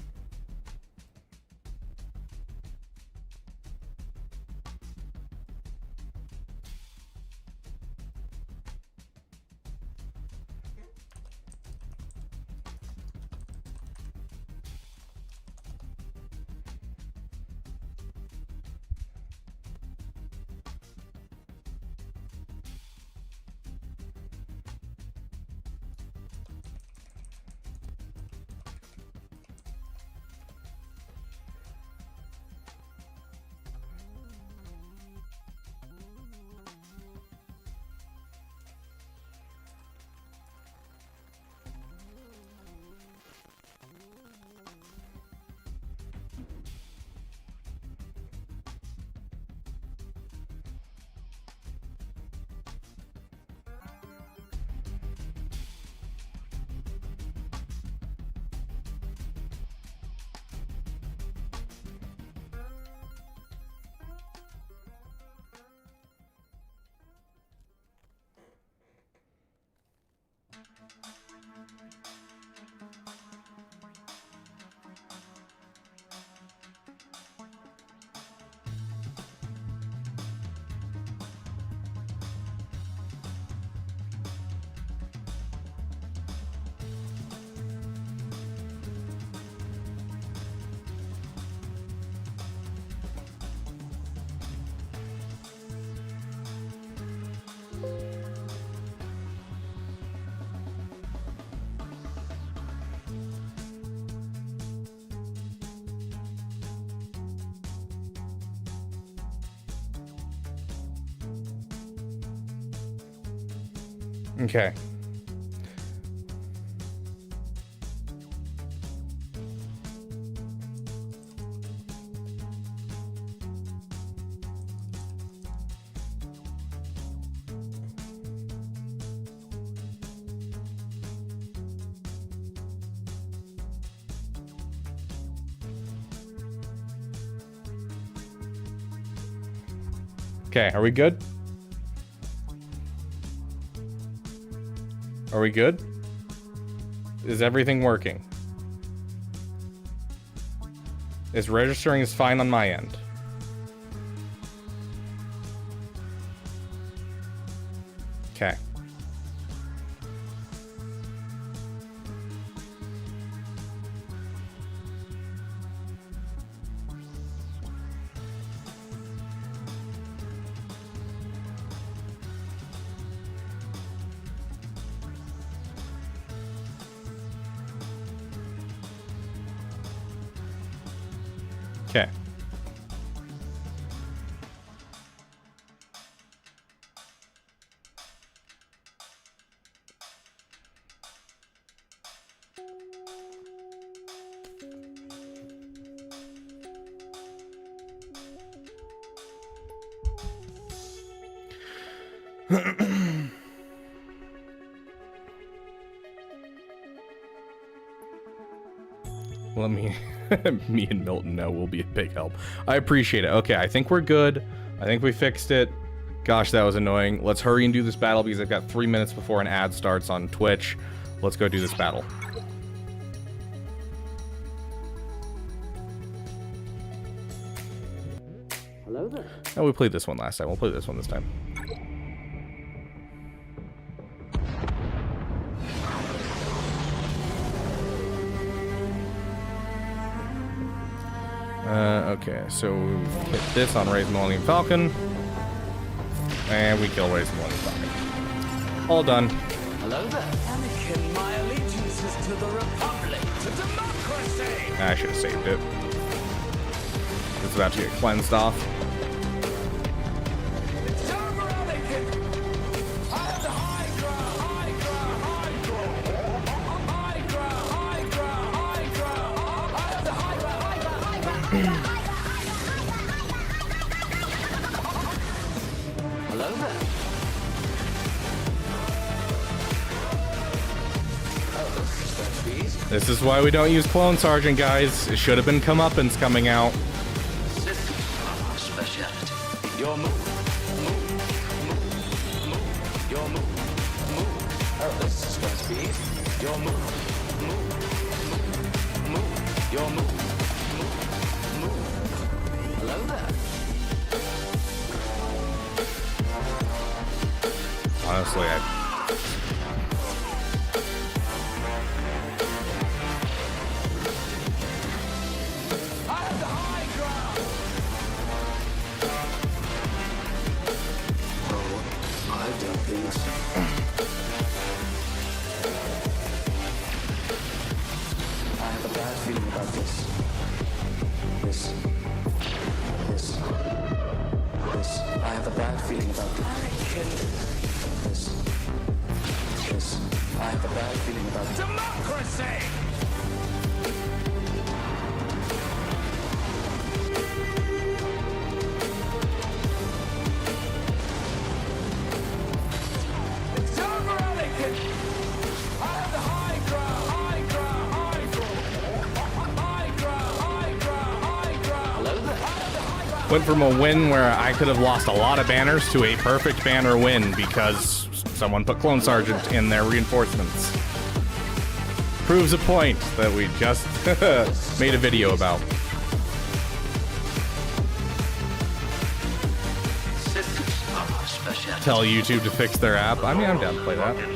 Okay. Okay, are we good? Are we good? Is everything working? Is registering is fine on my end. Okay. Okay. Let me, me and Milton know will be a big help. I appreciate it. Okay, I think we're good. I think we fixed it. Gosh, that was annoying. Let's hurry and do this battle because I've got 3 minutes before an ad starts on Twitch. Let's go do this battle. Hello there. Oh, we played this one last time. We'll play this one this time. Okay, so we hit this on Raise Millennium Falcon. And we kill Raise Millennium Falcon. All done. Hello there. Anakin, my allegiance is to the Republic, to democracy! I should have saved it. It's about to get cleansed off. It's over, Anakin! I have the high ground, high ground, high ground. High ground, high ground, high ground. I have the high ground, high ground, high ground, high ground. Hello there. This is why we don't use Clone Sergeant, guys. It should have been comeuppance coming out. Speciality. Your move. Move. Move. Move. Your move. Move. Oh, this is going to be easy. Your move. Move. Move. Move. Your move. Move. Move. Hello there. Honestly, I... Went from a win where I could have lost a lot of banners to a perfect banner win because someone put Clone Sergeant in their reinforcements. Proves a point that we just made a video about. Tell YouTube to fix their app. I mean, I'm down to play that. It's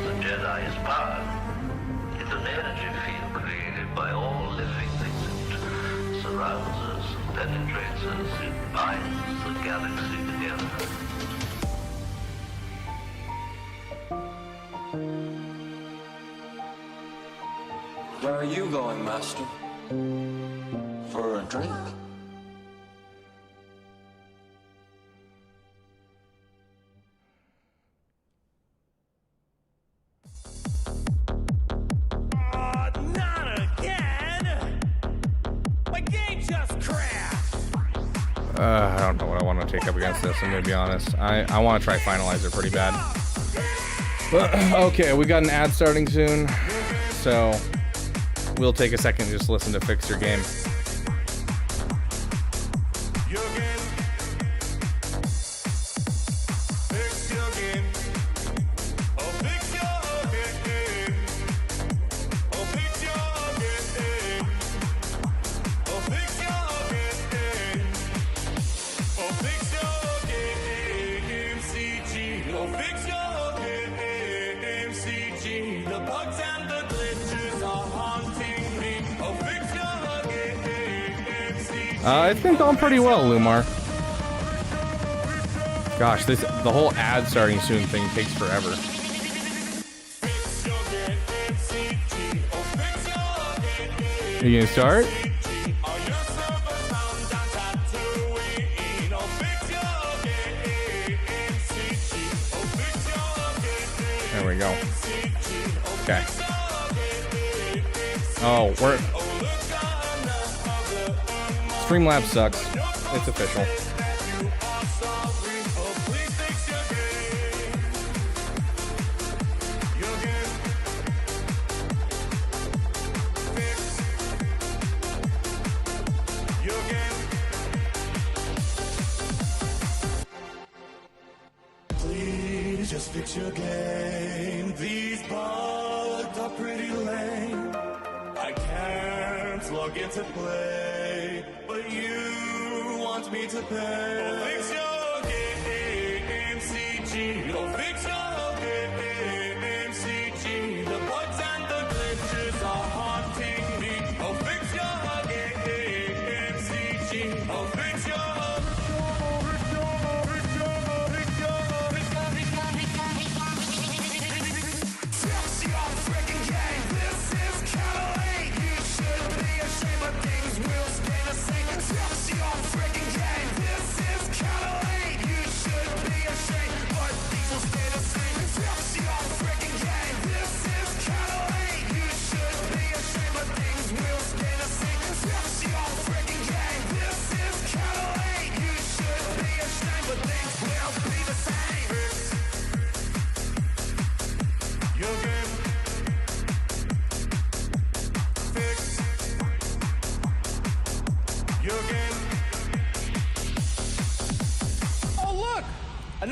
an energy field created by all living things. It surrounds us, penetrates us, it binds the galaxy together. Where are you going, Master? For a drink? I don't know what I want to take up against this, I'm gonna be honest. I want to try Finalizer pretty bad. But, okay, we got an ad starting soon, so we'll take a second to just listen to Fix Your Game. It's been going pretty well, Lumar. Gosh, the whole ad starting soon thing takes forever. You gonna start? There we go. Okay. Oh, we're... Streamlabs sucks. It's official. Please just fix your game. These bugs are pretty lame. I can't log into play, but you want me to pay. Oh, fix your game, CG. Oh, fix your game, CG. The bugs and the glitches are haunting me. Oh, fix your game, CG. Oh, fix your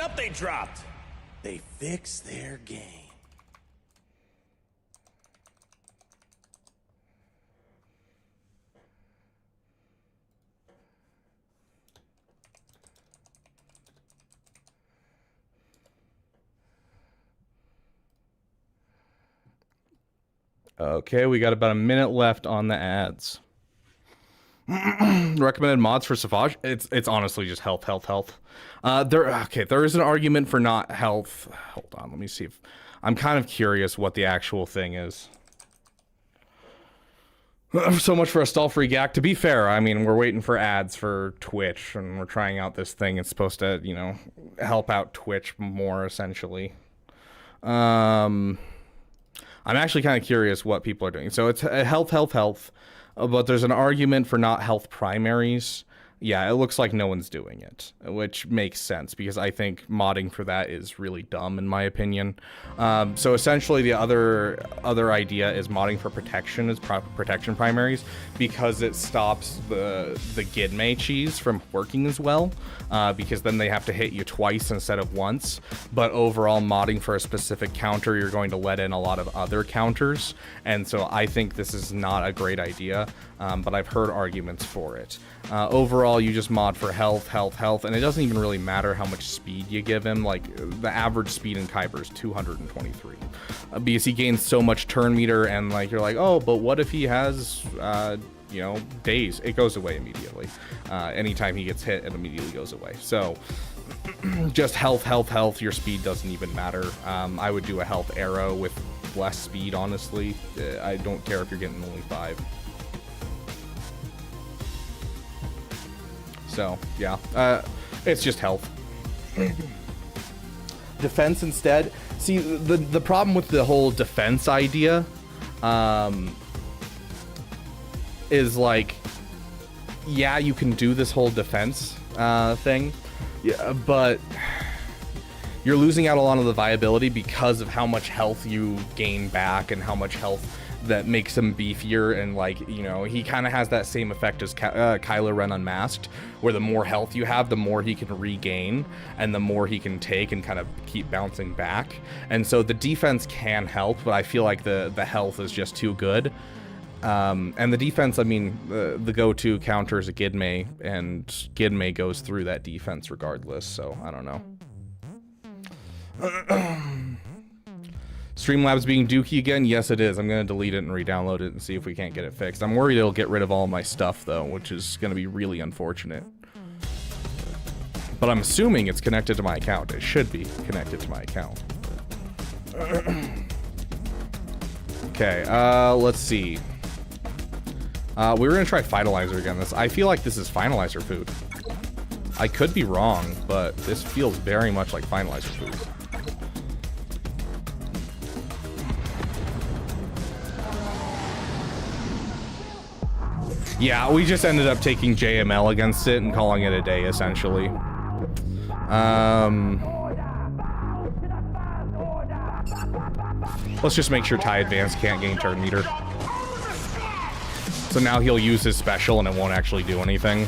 update dropped. They fixed their game. Okay, we got about a minute left on the ads. Recommended mods for Savage? It's honestly just health. There is an argument for not health. Hold on, let me see if I'm kind of curious what the actual thing is. So much for a stall-free GAC. To be fair, I mean, we're waiting for ads for Twitch, and we're trying out this thing. It's supposed to, you know, help out Twitch more, essentially. I'm actually kind of curious what people are doing. So it's health. But there's an argument for not health primaries. Yeah, it looks like no one's doing it, which makes sense because I think modding for that is really dumb in my opinion. So essentially the other idea is modding for protection as protection primaries because it stops the Gidme cheese from working as well because then they have to hit you twice instead of once. But overall modding for a specific counter, you're going to let in a lot of other counters. And so I think this is not a great idea, but I've heard arguments for it. Overall, you just mod for health, and it doesn't even really matter how much speed you give him. Like, the average speed in Kyber is 223. Because he gains so much turn meter, and, like, you're like, oh, but what if he has, you know, days? It goes away immediately. Anytime he gets hit, it immediately goes away. So, just health, your speed doesn't even matter. I would do a health arrow with less speed, honestly. I don't care if you're getting only 5. So, yeah, it's just health. Defense instead. See, the problem with the whole defense idea is like, yeah, you can do this whole defense thing. Yeah, but you're losing out a lot of the viability because of how much health you gain back and how much health that makes him beefier. And like, you know, he kind of has that same effect as Kylo Ren Unmasked, where the more health you have, the more he can regain and the more he can take and kind of keep bouncing back. And so the defense can help, but I feel like the health is just too good. And the defense, I mean, the go-to counter is a Gidme, and Gidme goes through that defense regardless, so I don't know. Streamlabs being dookie again? Yes, it is. I'm going to delete it and re-download it and see if we can't get it fixed. I'm worried it'll get rid of all my stuff, though, which is going to be really unfortunate. But I'm assuming it's connected to my account. It should be connected to my account. Okay, let's see. We were going to try Finalizer again. I feel like this is Finalizer food. I could be wrong, but this feels very much like Finalizer food. Yeah, we just ended up taking JML against it and calling it a day, essentially. Let's just make sure TIE Advance can't gain turn meter. So now he'll use his special and it won't actually do anything.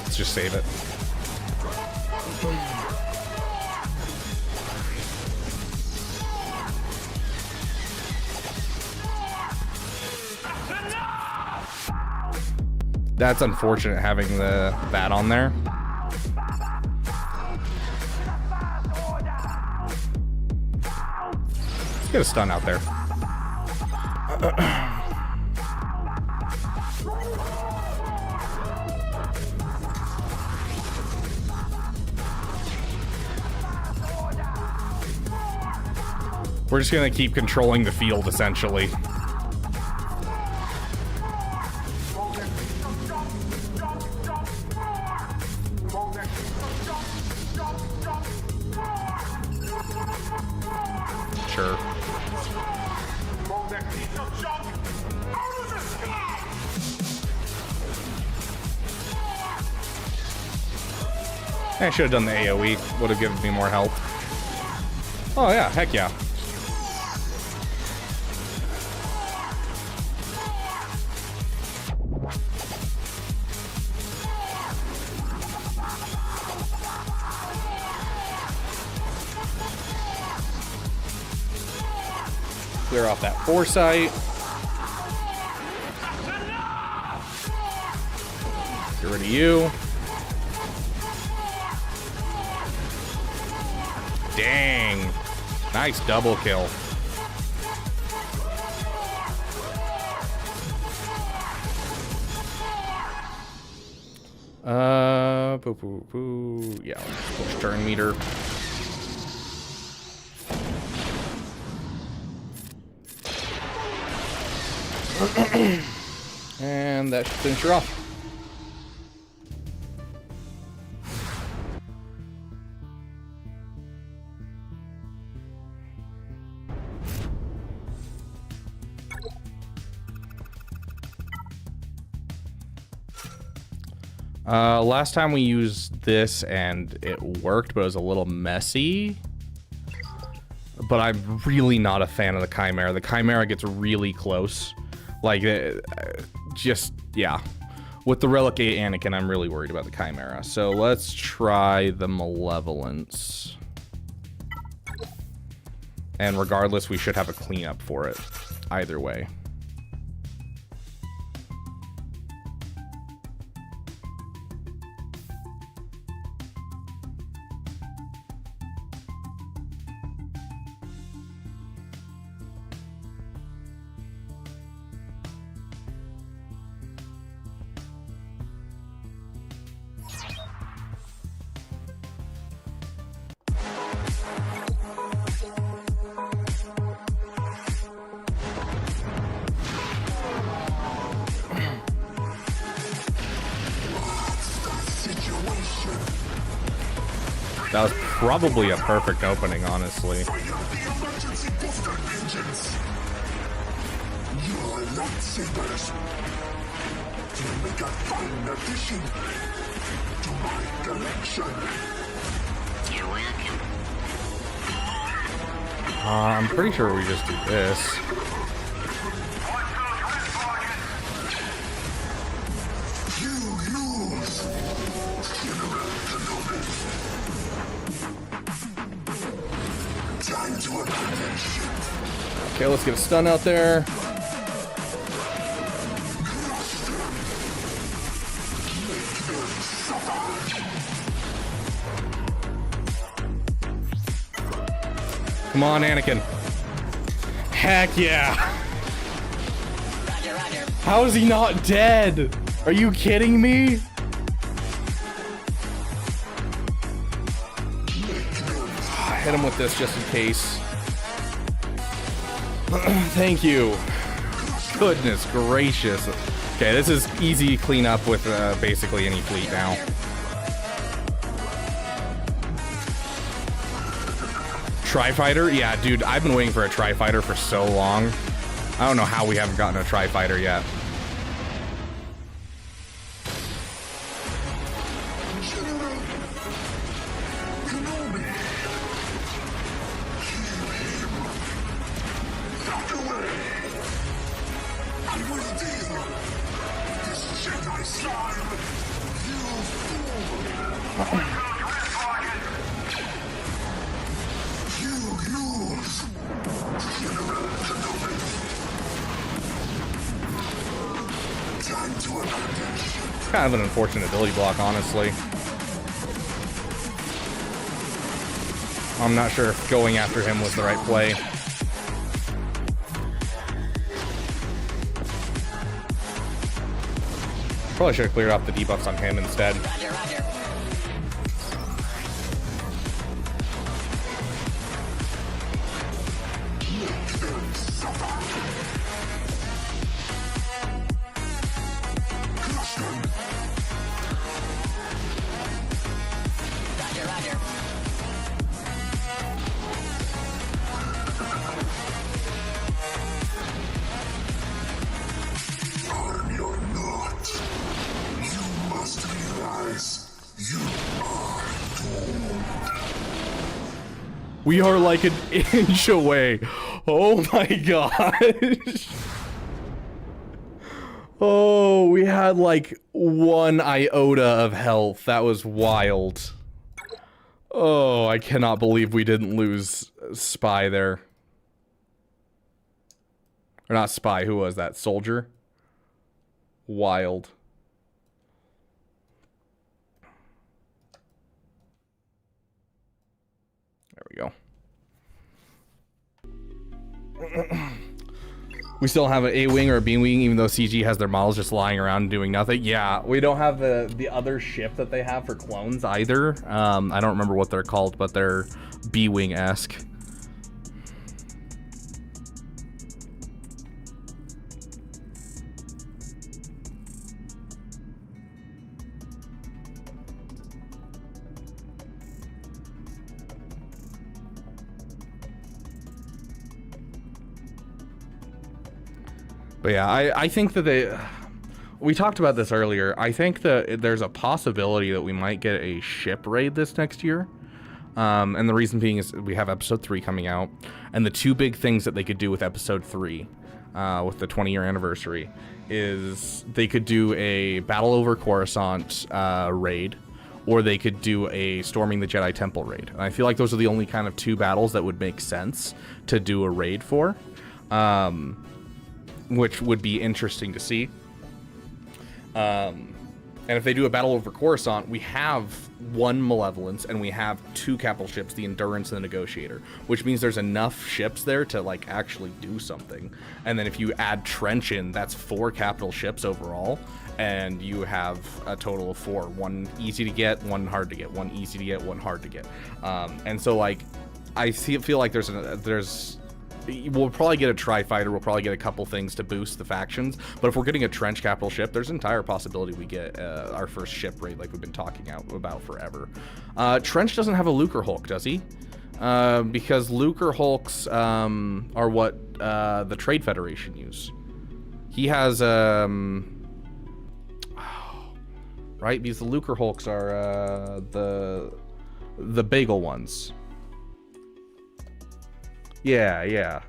Let's just save it. That's unfortunate having that on there. Let's get a stun out there. We're just gonna keep controlling the field, essentially. Sure. I should have done the AoE. Would have given me more health. Oh yeah, heck yeah. Clear off that foresight. Get rid of you. Dang. Nice double kill. Yeah, let's push turn meter. And that should finish her off. Last time we used this and it worked, but it was a little messy. But I'm really not a fan of the Chimera. The Chimera gets really close. Like, just, yeah. With the Relic 8 Anakin, I'm really worried about the Chimera. So let's try the Malevolence. And regardless, we should have a cleanup for it. Either way. That was probably a perfect opening, honestly. Your lightsabers will make a fine addition to my collection. You're welcome. I'm pretty sure we just do this. You lose, General Kenobi. Time to abandon ship. Okay, let's get a stun out there. Come on, Anakin. Heck yeah. How is he not dead? Are you kidding me? I hit him with this just in case. Thank you. Goodness gracious. Okay, this is easy cleanup with basically any fleet now. Tri-fighter? Yeah, dude, I've been waiting for a tri-fighter for so long. I don't know how we haven't gotten a tri-fighter yet. Kind of an unfortunate ability block, honestly. I'm not sure if going after him was the right play. Probably should have cleared off the debuffs on him instead. We are like an inch away. Oh my gosh. Oh, we had like 1 iota of health. That was wild. Oh, I cannot believe we didn't lose Spy there. Or not Spy, who was that? Soldier? Wild. There we go. We still have an A-wing or a B-wing, even though CG has their models just lying around doing nothing. Yeah, we don't have the other ship that they have for clones either. I don't remember what they're called, but they're B-wing-esque. But yeah, I think that we talked about this earlier. I think that there's a possibility that we might get a ship raid this next year. And the reason being is we have episode 3 coming out. And the 2 big things that they could do with episode 3, with the 20-year anniversary, is they could do a Battle Over Coruscant raid, or they could do a Storming the Jedi Temple raid. And I feel like those are the only kind of 2 battles that would make sense to do a raid for. Which would be interesting to see. And if they do a Battle Over Coruscant, we have 1 Malevolence and we have 2 capital ships, the Endurance and the Negotiator, which means there's enough ships there to like actually do something. And then if you add Trench in, that's 4 capital ships overall, and you have a total of 4. 1 easy to get, 1 hard to get, 1 easy to get, 1 hard to get. And so like I feel like there's we'll probably get a tri-fighter, we'll probably get a couple things to boost the factions, but if we're getting a trench capital ship, there's an entire possibility we get our first ship raid like we've been talking about forever. Trench doesn't have a Lucre Hulk, does he? Because Lucre Hulks are what the Trade Federation use. He has right, because the Lucre Hulks are the bagel ones. Yeah.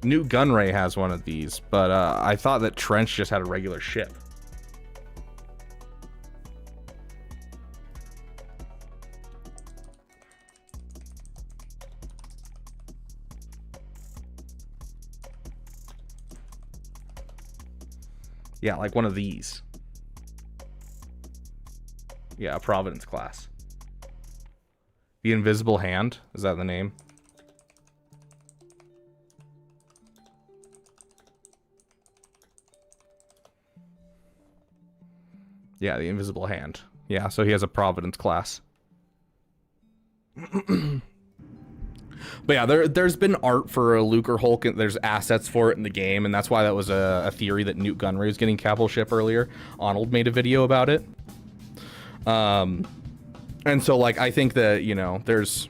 Newt Gunray has one of these, but I thought that Trench just had a regular ship. Yeah, like one of these. Yeah, a Providence class. The Invisible Hand, is that the name? Yeah, the Invisible Hand. Yeah, so he has a Providence class. But yeah, there's been art for a Lucre Hulk, and there's assets for it in the game, and that's why that was a theory that Newt Gunray was getting capital ship earlier. Arnold made a video about it. And so, like, I think that, you know, there's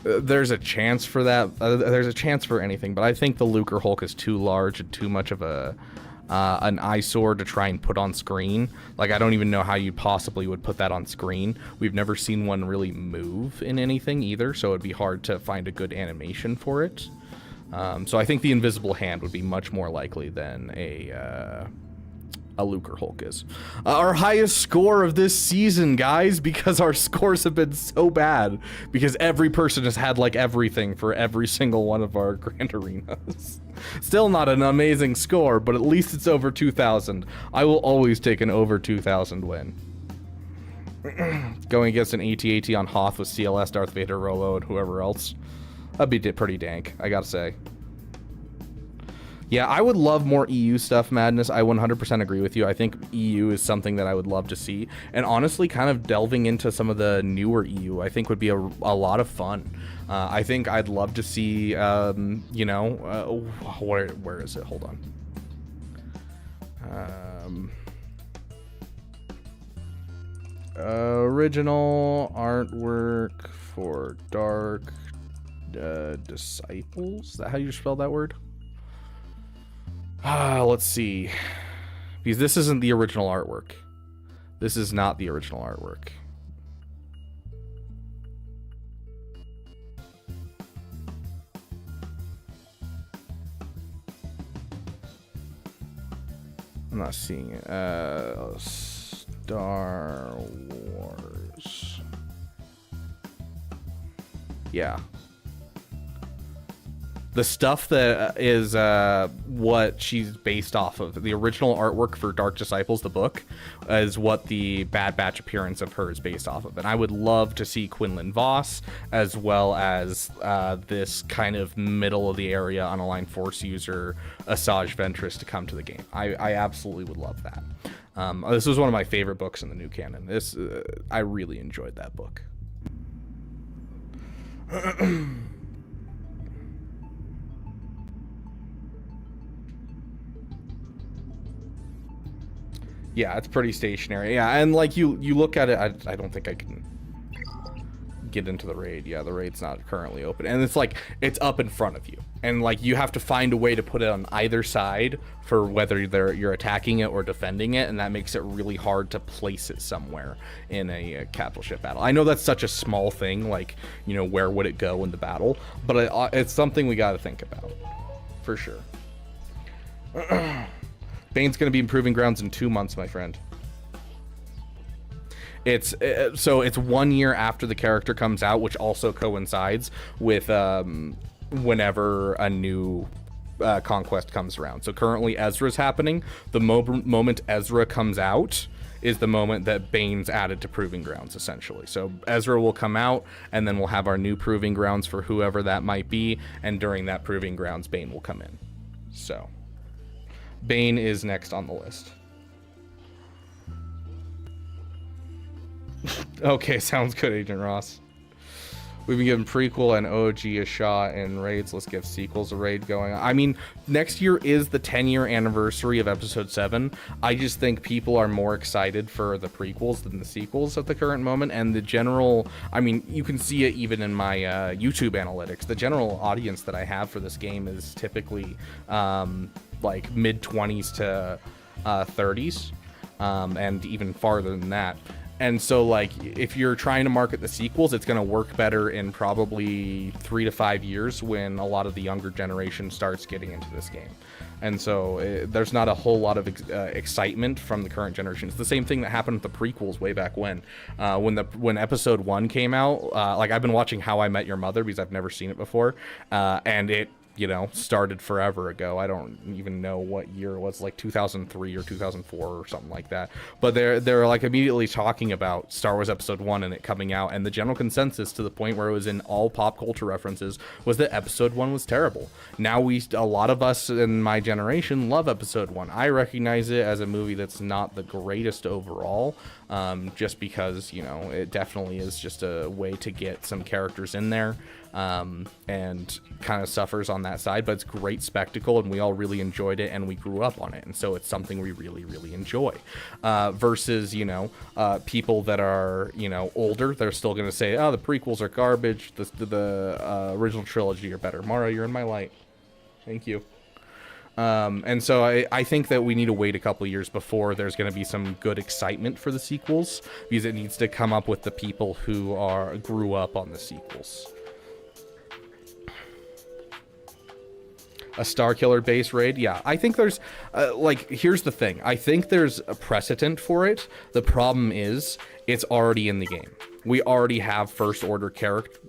a chance for that. There's a chance for anything, but I think the Lucre Hulk is too large and too much of an eyesore to try and put on screen. Like, I don't even know how you possibly would put that on screen. We've never seen one really move in anything either, so it'd be hard to find a good animation for it. So I think the Invisible Hand would be much more likely than a Lucre Hulk is. Our highest score of this season, guys, because our scores have been so bad, because every person has had like everything for every single one of our Grand Arenas. Still not an amazing score, but at least it's over 2,000. I will always take an over 2,000 win. Going against an AT-AT on Hoth with CLS, Darth Vader, Rolo, and whoever else. That'd be pretty dank, I gotta say. Yeah, I would love more EU stuff, Madness. I 100% agree with you. I think EU is something that I would love to see. And honestly, kind of delving into some of the newer EU, I think would be a lot of fun. I think I'd love to see, you know, where is it? Hold on. Original artwork for Dark Disciples? Is that how you spell that word? Let's see, because this isn't the original artwork. This is not the original artwork. I'm not seeing it. Star Wars. Yeah. The stuff that is what she's based off of. The original artwork for Dark Disciples, the book, is what the Bad Batch appearance of her is based off of. And I would love to see Quinlan Voss, as well as this kind of middle of the area unaligned Force user, Asajj Ventress, to come to the game. I absolutely would love that. This was one of my favorite books in the new canon. I really enjoyed that book. Yeah, it's pretty stationary. Yeah, and like you look at it, I don't think I can get into the raid. Yeah, the raid's not currently open, and it's like it's up in front of you, and like you have to find a way to put it on either side for whether you're attacking it or defending it, and that makes it really hard to place it somewhere in a capital ship battle. I know that's such a small thing, like, you know, where would it go in the battle, but it's something we got to think about for sure. Bane's going to be improving grounds in 2 months, my friend. It's 1 year after the character comes out, which also coincides with whenever a new conquest comes around. So currently Ezra's happening. The moment Ezra comes out is the moment that Bane's added to proving grounds, essentially. So Ezra will come out, and then we'll have our new proving grounds for whoever that might be, and during that proving grounds, Bane will come in. So Bane is next on the list. Okay, sounds good, Agent Ross. We've been giving prequel and OG a shot in raids. Let's give sequels a raid going. I mean, next year is the 10-year anniversary of episode 7. I just think people are more excited for the prequels than the sequels at the current moment. And the general, I mean, you can see it even in my YouTube analytics. The general audience that I have for this game is typically like mid-20s to 30s, and even farther than that. And so, like, if you're trying to market the sequels, it's going to work better in probably 3 to 5 years when a lot of the younger generation starts getting into this game. And so there's not a whole lot of excitement from the current generation. It's the same thing that happened with the prequels way back when episode 1 came out. Like, I've been watching How I Met Your Mother because I've never seen it before, and it, you know, started forever ago. I don't even know what year it was, like 2003 or 2004 or something like that. But they're like immediately talking about Star Wars Episode 1 and it coming out, and the general consensus, to the point where it was in all pop culture references, was that Episode 1 was terrible. Now a lot of us in my generation love Episode 1. I recognize it as a movie that's not the greatest overall, just because, you know, it definitely is just a way to get some characters in there, and kind of suffers on that side, but it's great spectacle and we all really enjoyed it and we grew up on it, and so it's something we really, really enjoy, versus, you know, people that are, you know, older. They're still going to say, oh, the prequels are garbage, the original trilogy are better. Mara, you're in my light. Thank you. And so I think that we need to wait a couple years before there's going to be some good excitement for the sequels, because it needs to come up with the people who grew up on the sequels. A Starkiller base raid, yeah. I think there's, like, here's the thing. I think there's a precedent for it. The problem is, it's already in the game. We already have First Order character.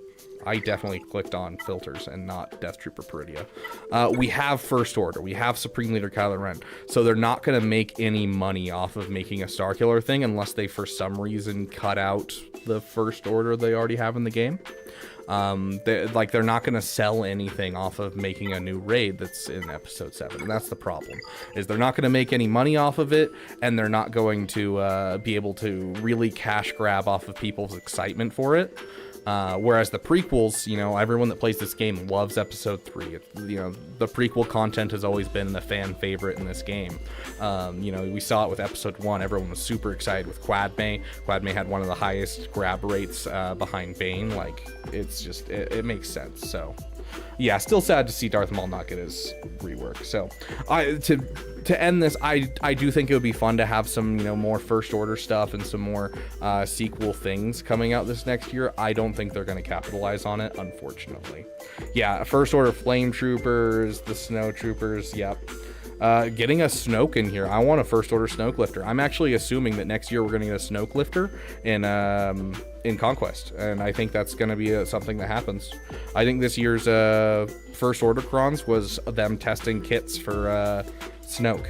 I definitely clicked on filters and not Death Trooper Peridia. We have First Order. We have Supreme Leader Kylo Ren. So they're not going to make any money off of making a Starkiller thing unless they, for some reason, cut out the First Order they already have in the game. They're not going to sell anything off of making a new raid that's in episode 7, and that's the problem, is they're not going to make any money off of it, and they're not going to be able to really cash grab off of people's excitement for it. Whereas the prequels, you know, everyone that plays this game loves episode 3. You know, the prequel content has always been the fan favorite in this game. You know, we saw it with episode 1. Everyone was super excited with Quad May. Quad May had one of the highest grab rates behind Bane. Like, it's just, it makes sense. So, yeah, still sad to see Darth Maul not get his rework. So, to end this, I do think it would be fun to have some, you know, more First Order stuff and some more sequel things coming out this next year. I don't think they're going to capitalize on it, unfortunately. Yeah, First Order Flame Troopers, the Snow Troopers, yep. Getting a Snoke in here. I want a First Order Snoke Lifter. I'm actually assuming that next year we're going to get a Snoke Lifter in Conquest, and I think that's going to be something that happens. I think this year's First Order Crons was them testing kits for Snoke.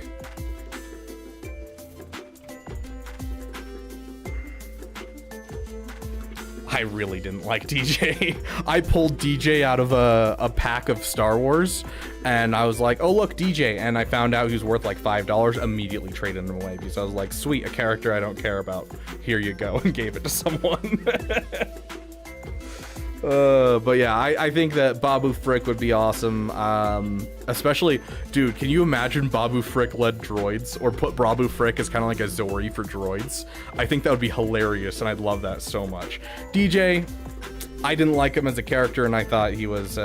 I really didn't like DJ. I pulled DJ out of a pack of Star Wars, and I was like, oh look, DJ, and I found out he was worth like $5, immediately traded him away, because I was like, sweet, a character I don't care about, here you go, and gave it to someone. But yeah, I think that Babu Frick would be awesome. Especially, dude, can you imagine Babu Frick led droids, or put Babu Frick as kind of like a Zori for droids? I think that would be hilarious, and I'd love that so much. DJ, I didn't like him as a character, and I thought he was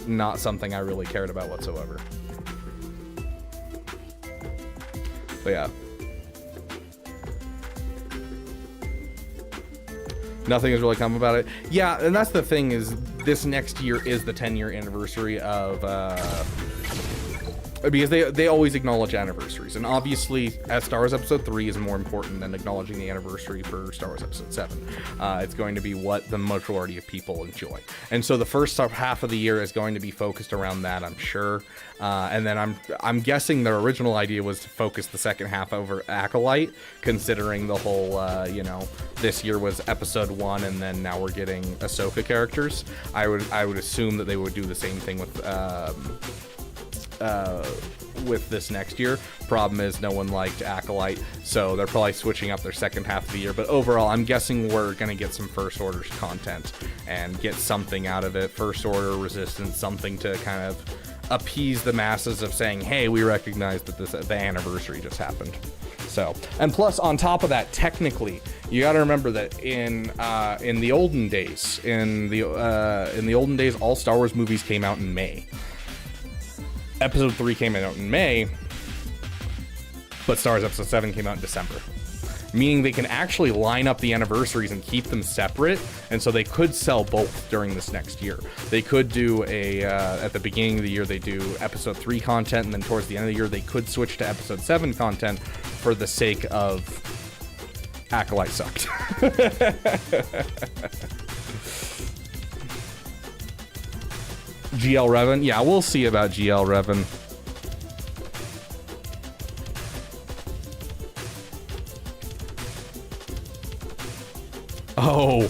not something I really cared about whatsoever. But yeah. Nothing has really come about it. Yeah, and that's the thing, is this next year is the 10-year anniversary of because they always acknowledge anniversaries, and obviously Star Wars Episode 3 is more important than acknowledging the anniversary for Star Wars Episode 7. It's going to be what the majority of people enjoy, and so the first half of the year is going to be focused around that, I'm sure. And then I'm guessing their original idea was to focus the second half over Acolyte, considering the whole you know, this year was Episode 1, and then now we're getting Ahsoka characters. I would assume that they would do the same thing with with this next year. Problem is no one liked Acolyte, so they're probably switching up their second half of the year. But overall, I'm guessing we're going to get some First Order content and get something out of it. First Order, Resistance, something to kind of appease the masses of saying, hey, we recognize that the anniversary just happened. So, and plus on top of that, technically, you got to remember that in the olden days, all Star Wars movies came out in May. Episode 3 came out in May, but Star Wars Episode 7 came out in December. Meaning they can actually line up the anniversaries and keep them separate, and so they could sell both during this next year. They could do at the beginning of the year, they do Episode 3 content, and then towards the end of the year, they could switch to Episode 7 content for the sake of Acolyte sucked. GL Revan? Yeah, we'll see about GL Revan. Oh,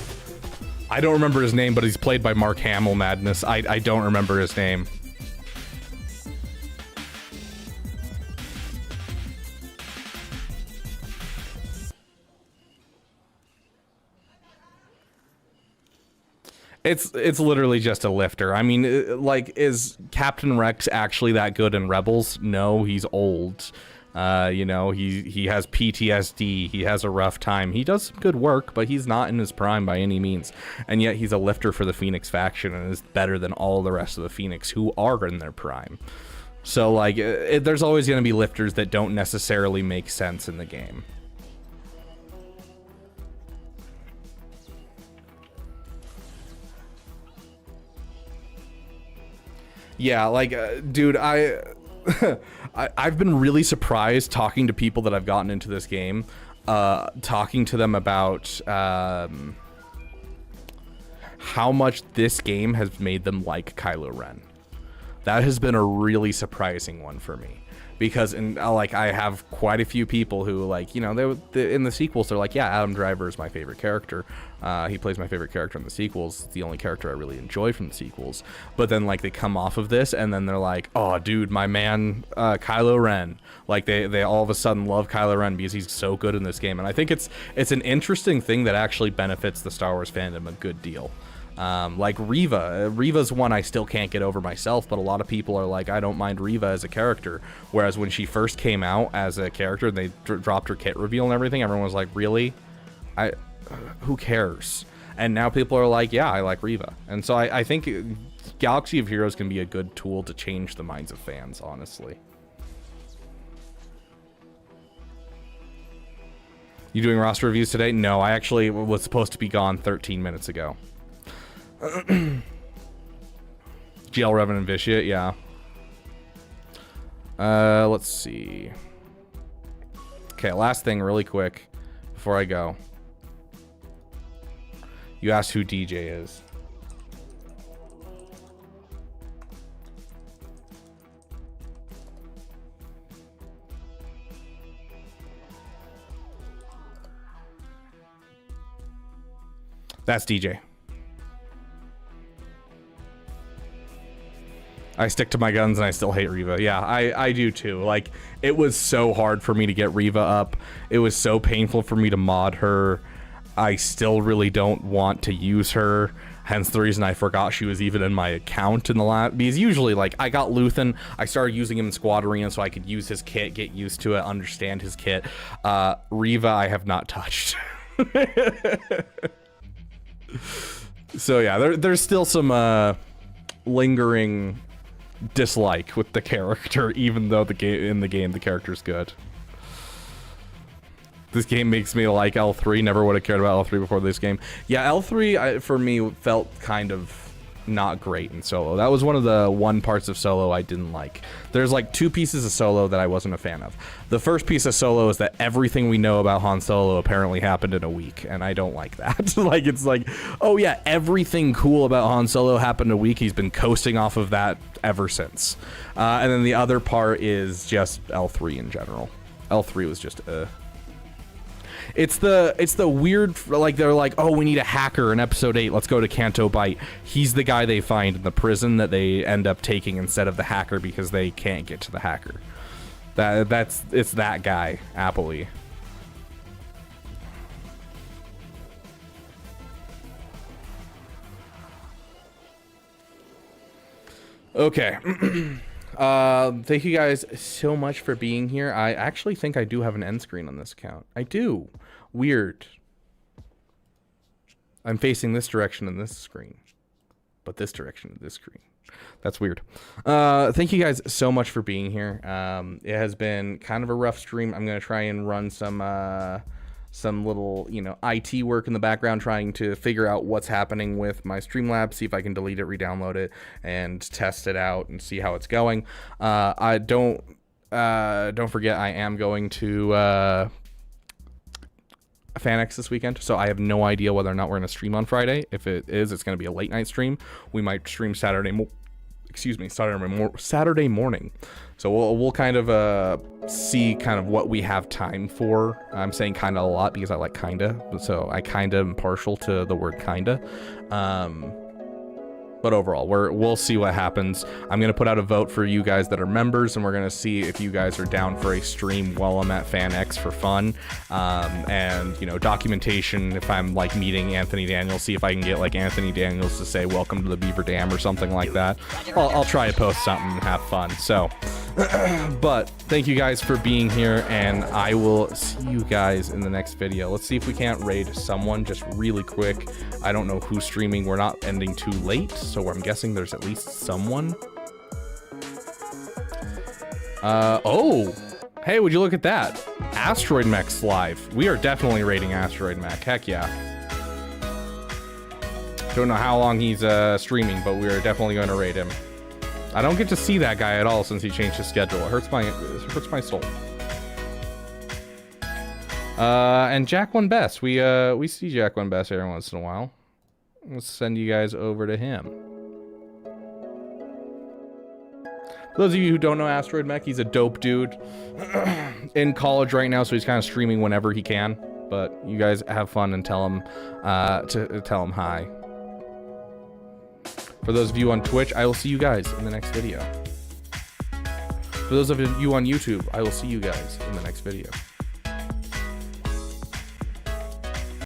I don't remember his name, but he's played by Mark Hamill. Madness. I don't remember his name. It's literally just a lifter. I mean, like, is Captain Rex actually that good in Rebels? No, he's old. You know, he has PTSD. He has a rough time. He does some good work, but he's not in his prime by any means. And yet he's a lifter for the Phoenix faction and is better than all the rest of the Phoenix who are in their prime. So, like, there's always going to be lifters that don't necessarily make sense in the game. Yeah, like, dude, I've been really surprised talking to people that I've gotten into this game, talking to them about how much this game has made them like Kylo Ren. That has been a really surprising one for me. Because I have quite a few people who, like, you know, they in the sequels, they're like, yeah, Adam Driver is my favorite character. He plays my favorite character in the sequels. It's the only character I really enjoy from the sequels. But then, like, they come off of this, and then they're like, oh, dude, my man, Kylo Ren. Like, they all of a sudden love Kylo Ren because he's so good in this game. And I think it's an interesting thing that actually benefits the Star Wars fandom a good deal. Like Reva's one I still can't get over myself, but a lot of people are like, I don't mind Reva as a character. Whereas when she first came out as a character and they dropped her kit reveal and everything, everyone was like, really? Who cares? And now people are like, yeah, I like Reva. And so I think Galaxy of Heroes can be a good tool to change the minds of fans, honestly. You doing roster reviews today? No, I actually was supposed to be gone 13 minutes ago. GL Revan and Vitiate, yeah. Let's see. Okay, last thing really quick before I go. You asked who DJ is. That's DJ. I stick to my guns and I still hate Reva. Yeah, I do too. Like, it was so hard for me to get Reva up. It was so painful for me to mod her. I still really don't want to use her. Hence the reason I forgot she was even in my account in the last. Because usually, like, I got Luthen. I started using him in Squad Arena so I could use his kit, get used to it, understand his kit. Reva, I have not touched. So yeah, there's still some lingering dislike with the character, even though the character's good. This game makes me like L3. Never would have cared about L3 before this game. Yeah, L3 for me felt kind of not great in Solo. That was one of the parts of Solo I didn't like. There's like 2 pieces of Solo that I wasn't a fan of. The first piece of Solo is that everything we know about Han Solo apparently happened in a week, and I don't like that. Like, it's like, oh yeah, everything cool about Han Solo happened in a week. He's been coasting off of that ever since. And then the other part is just L3 in general. L3 was just It's the weird, like, they're like, oh, we need a hacker in episode 8. Let's go to Canto Bight. He's the guy they find in the prison that they end up taking instead of the hacker because they can't get to the hacker. It's that guy, Appley. Okay. Thank you guys so much for being here. I actually think I do have an end screen on this account. I do. Weird. I'm facing this direction in this screen, but this direction in this screen. That's weird. Thank you guys so much for being here. It has been kind of a rough stream. I'm going to try and run some little, you know, IT work in the background, trying to figure out what's happening with my Streamlabs, see if I can delete it, re-download it, and test it out and see how it's going. I don't forget I am going to FanX this weekend, so I have no idea whether or not we're going to stream on Friday. If it is, it's going to be a late night stream. We might stream Saturday morning. So we'll kind of see kind of what we have time for. I'm saying kind of a lot because I like kinda, so I kind of am partial to the word kinda. But overall, we'll see what happens. I'm going to put out a vote for you guys that are members, and we're going to see if you guys are down for a stream while I'm at FanX for fun. And, you know, documentation, if I'm, like, meeting Anthony Daniels, see if I can get, like, Anthony Daniels to say, welcome to the Beaver Dam or something like that. I'll try to post something and have fun. So, but thank you guys for being here, and I will see you guys in the next video. Let's see if we can't raid someone just really quick. I don't know who's streaming. We're not ending too late, so I'm guessing there's at least someone. Oh, hey, would you look at that? Asteroid Mech's live. We are definitely raiding Asteroid Mech. Heck yeah. Don't know how long he's streaming, but we are definitely going to raid him. I don't get to see that guy at all since he changed his schedule. It hurts my soul. And Jack One Best. We see Jack One Best every once in a while. Let's send you guys over to him. For those of you who don't know Asteroid Mech, he's a dope dude. In college right now, so he's kind of streaming whenever he can. But you guys have fun and tell him to tell him hi. For those of you on Twitch, I will see you guys in the next video. For those of you on YouTube, I will see you guys in the next video.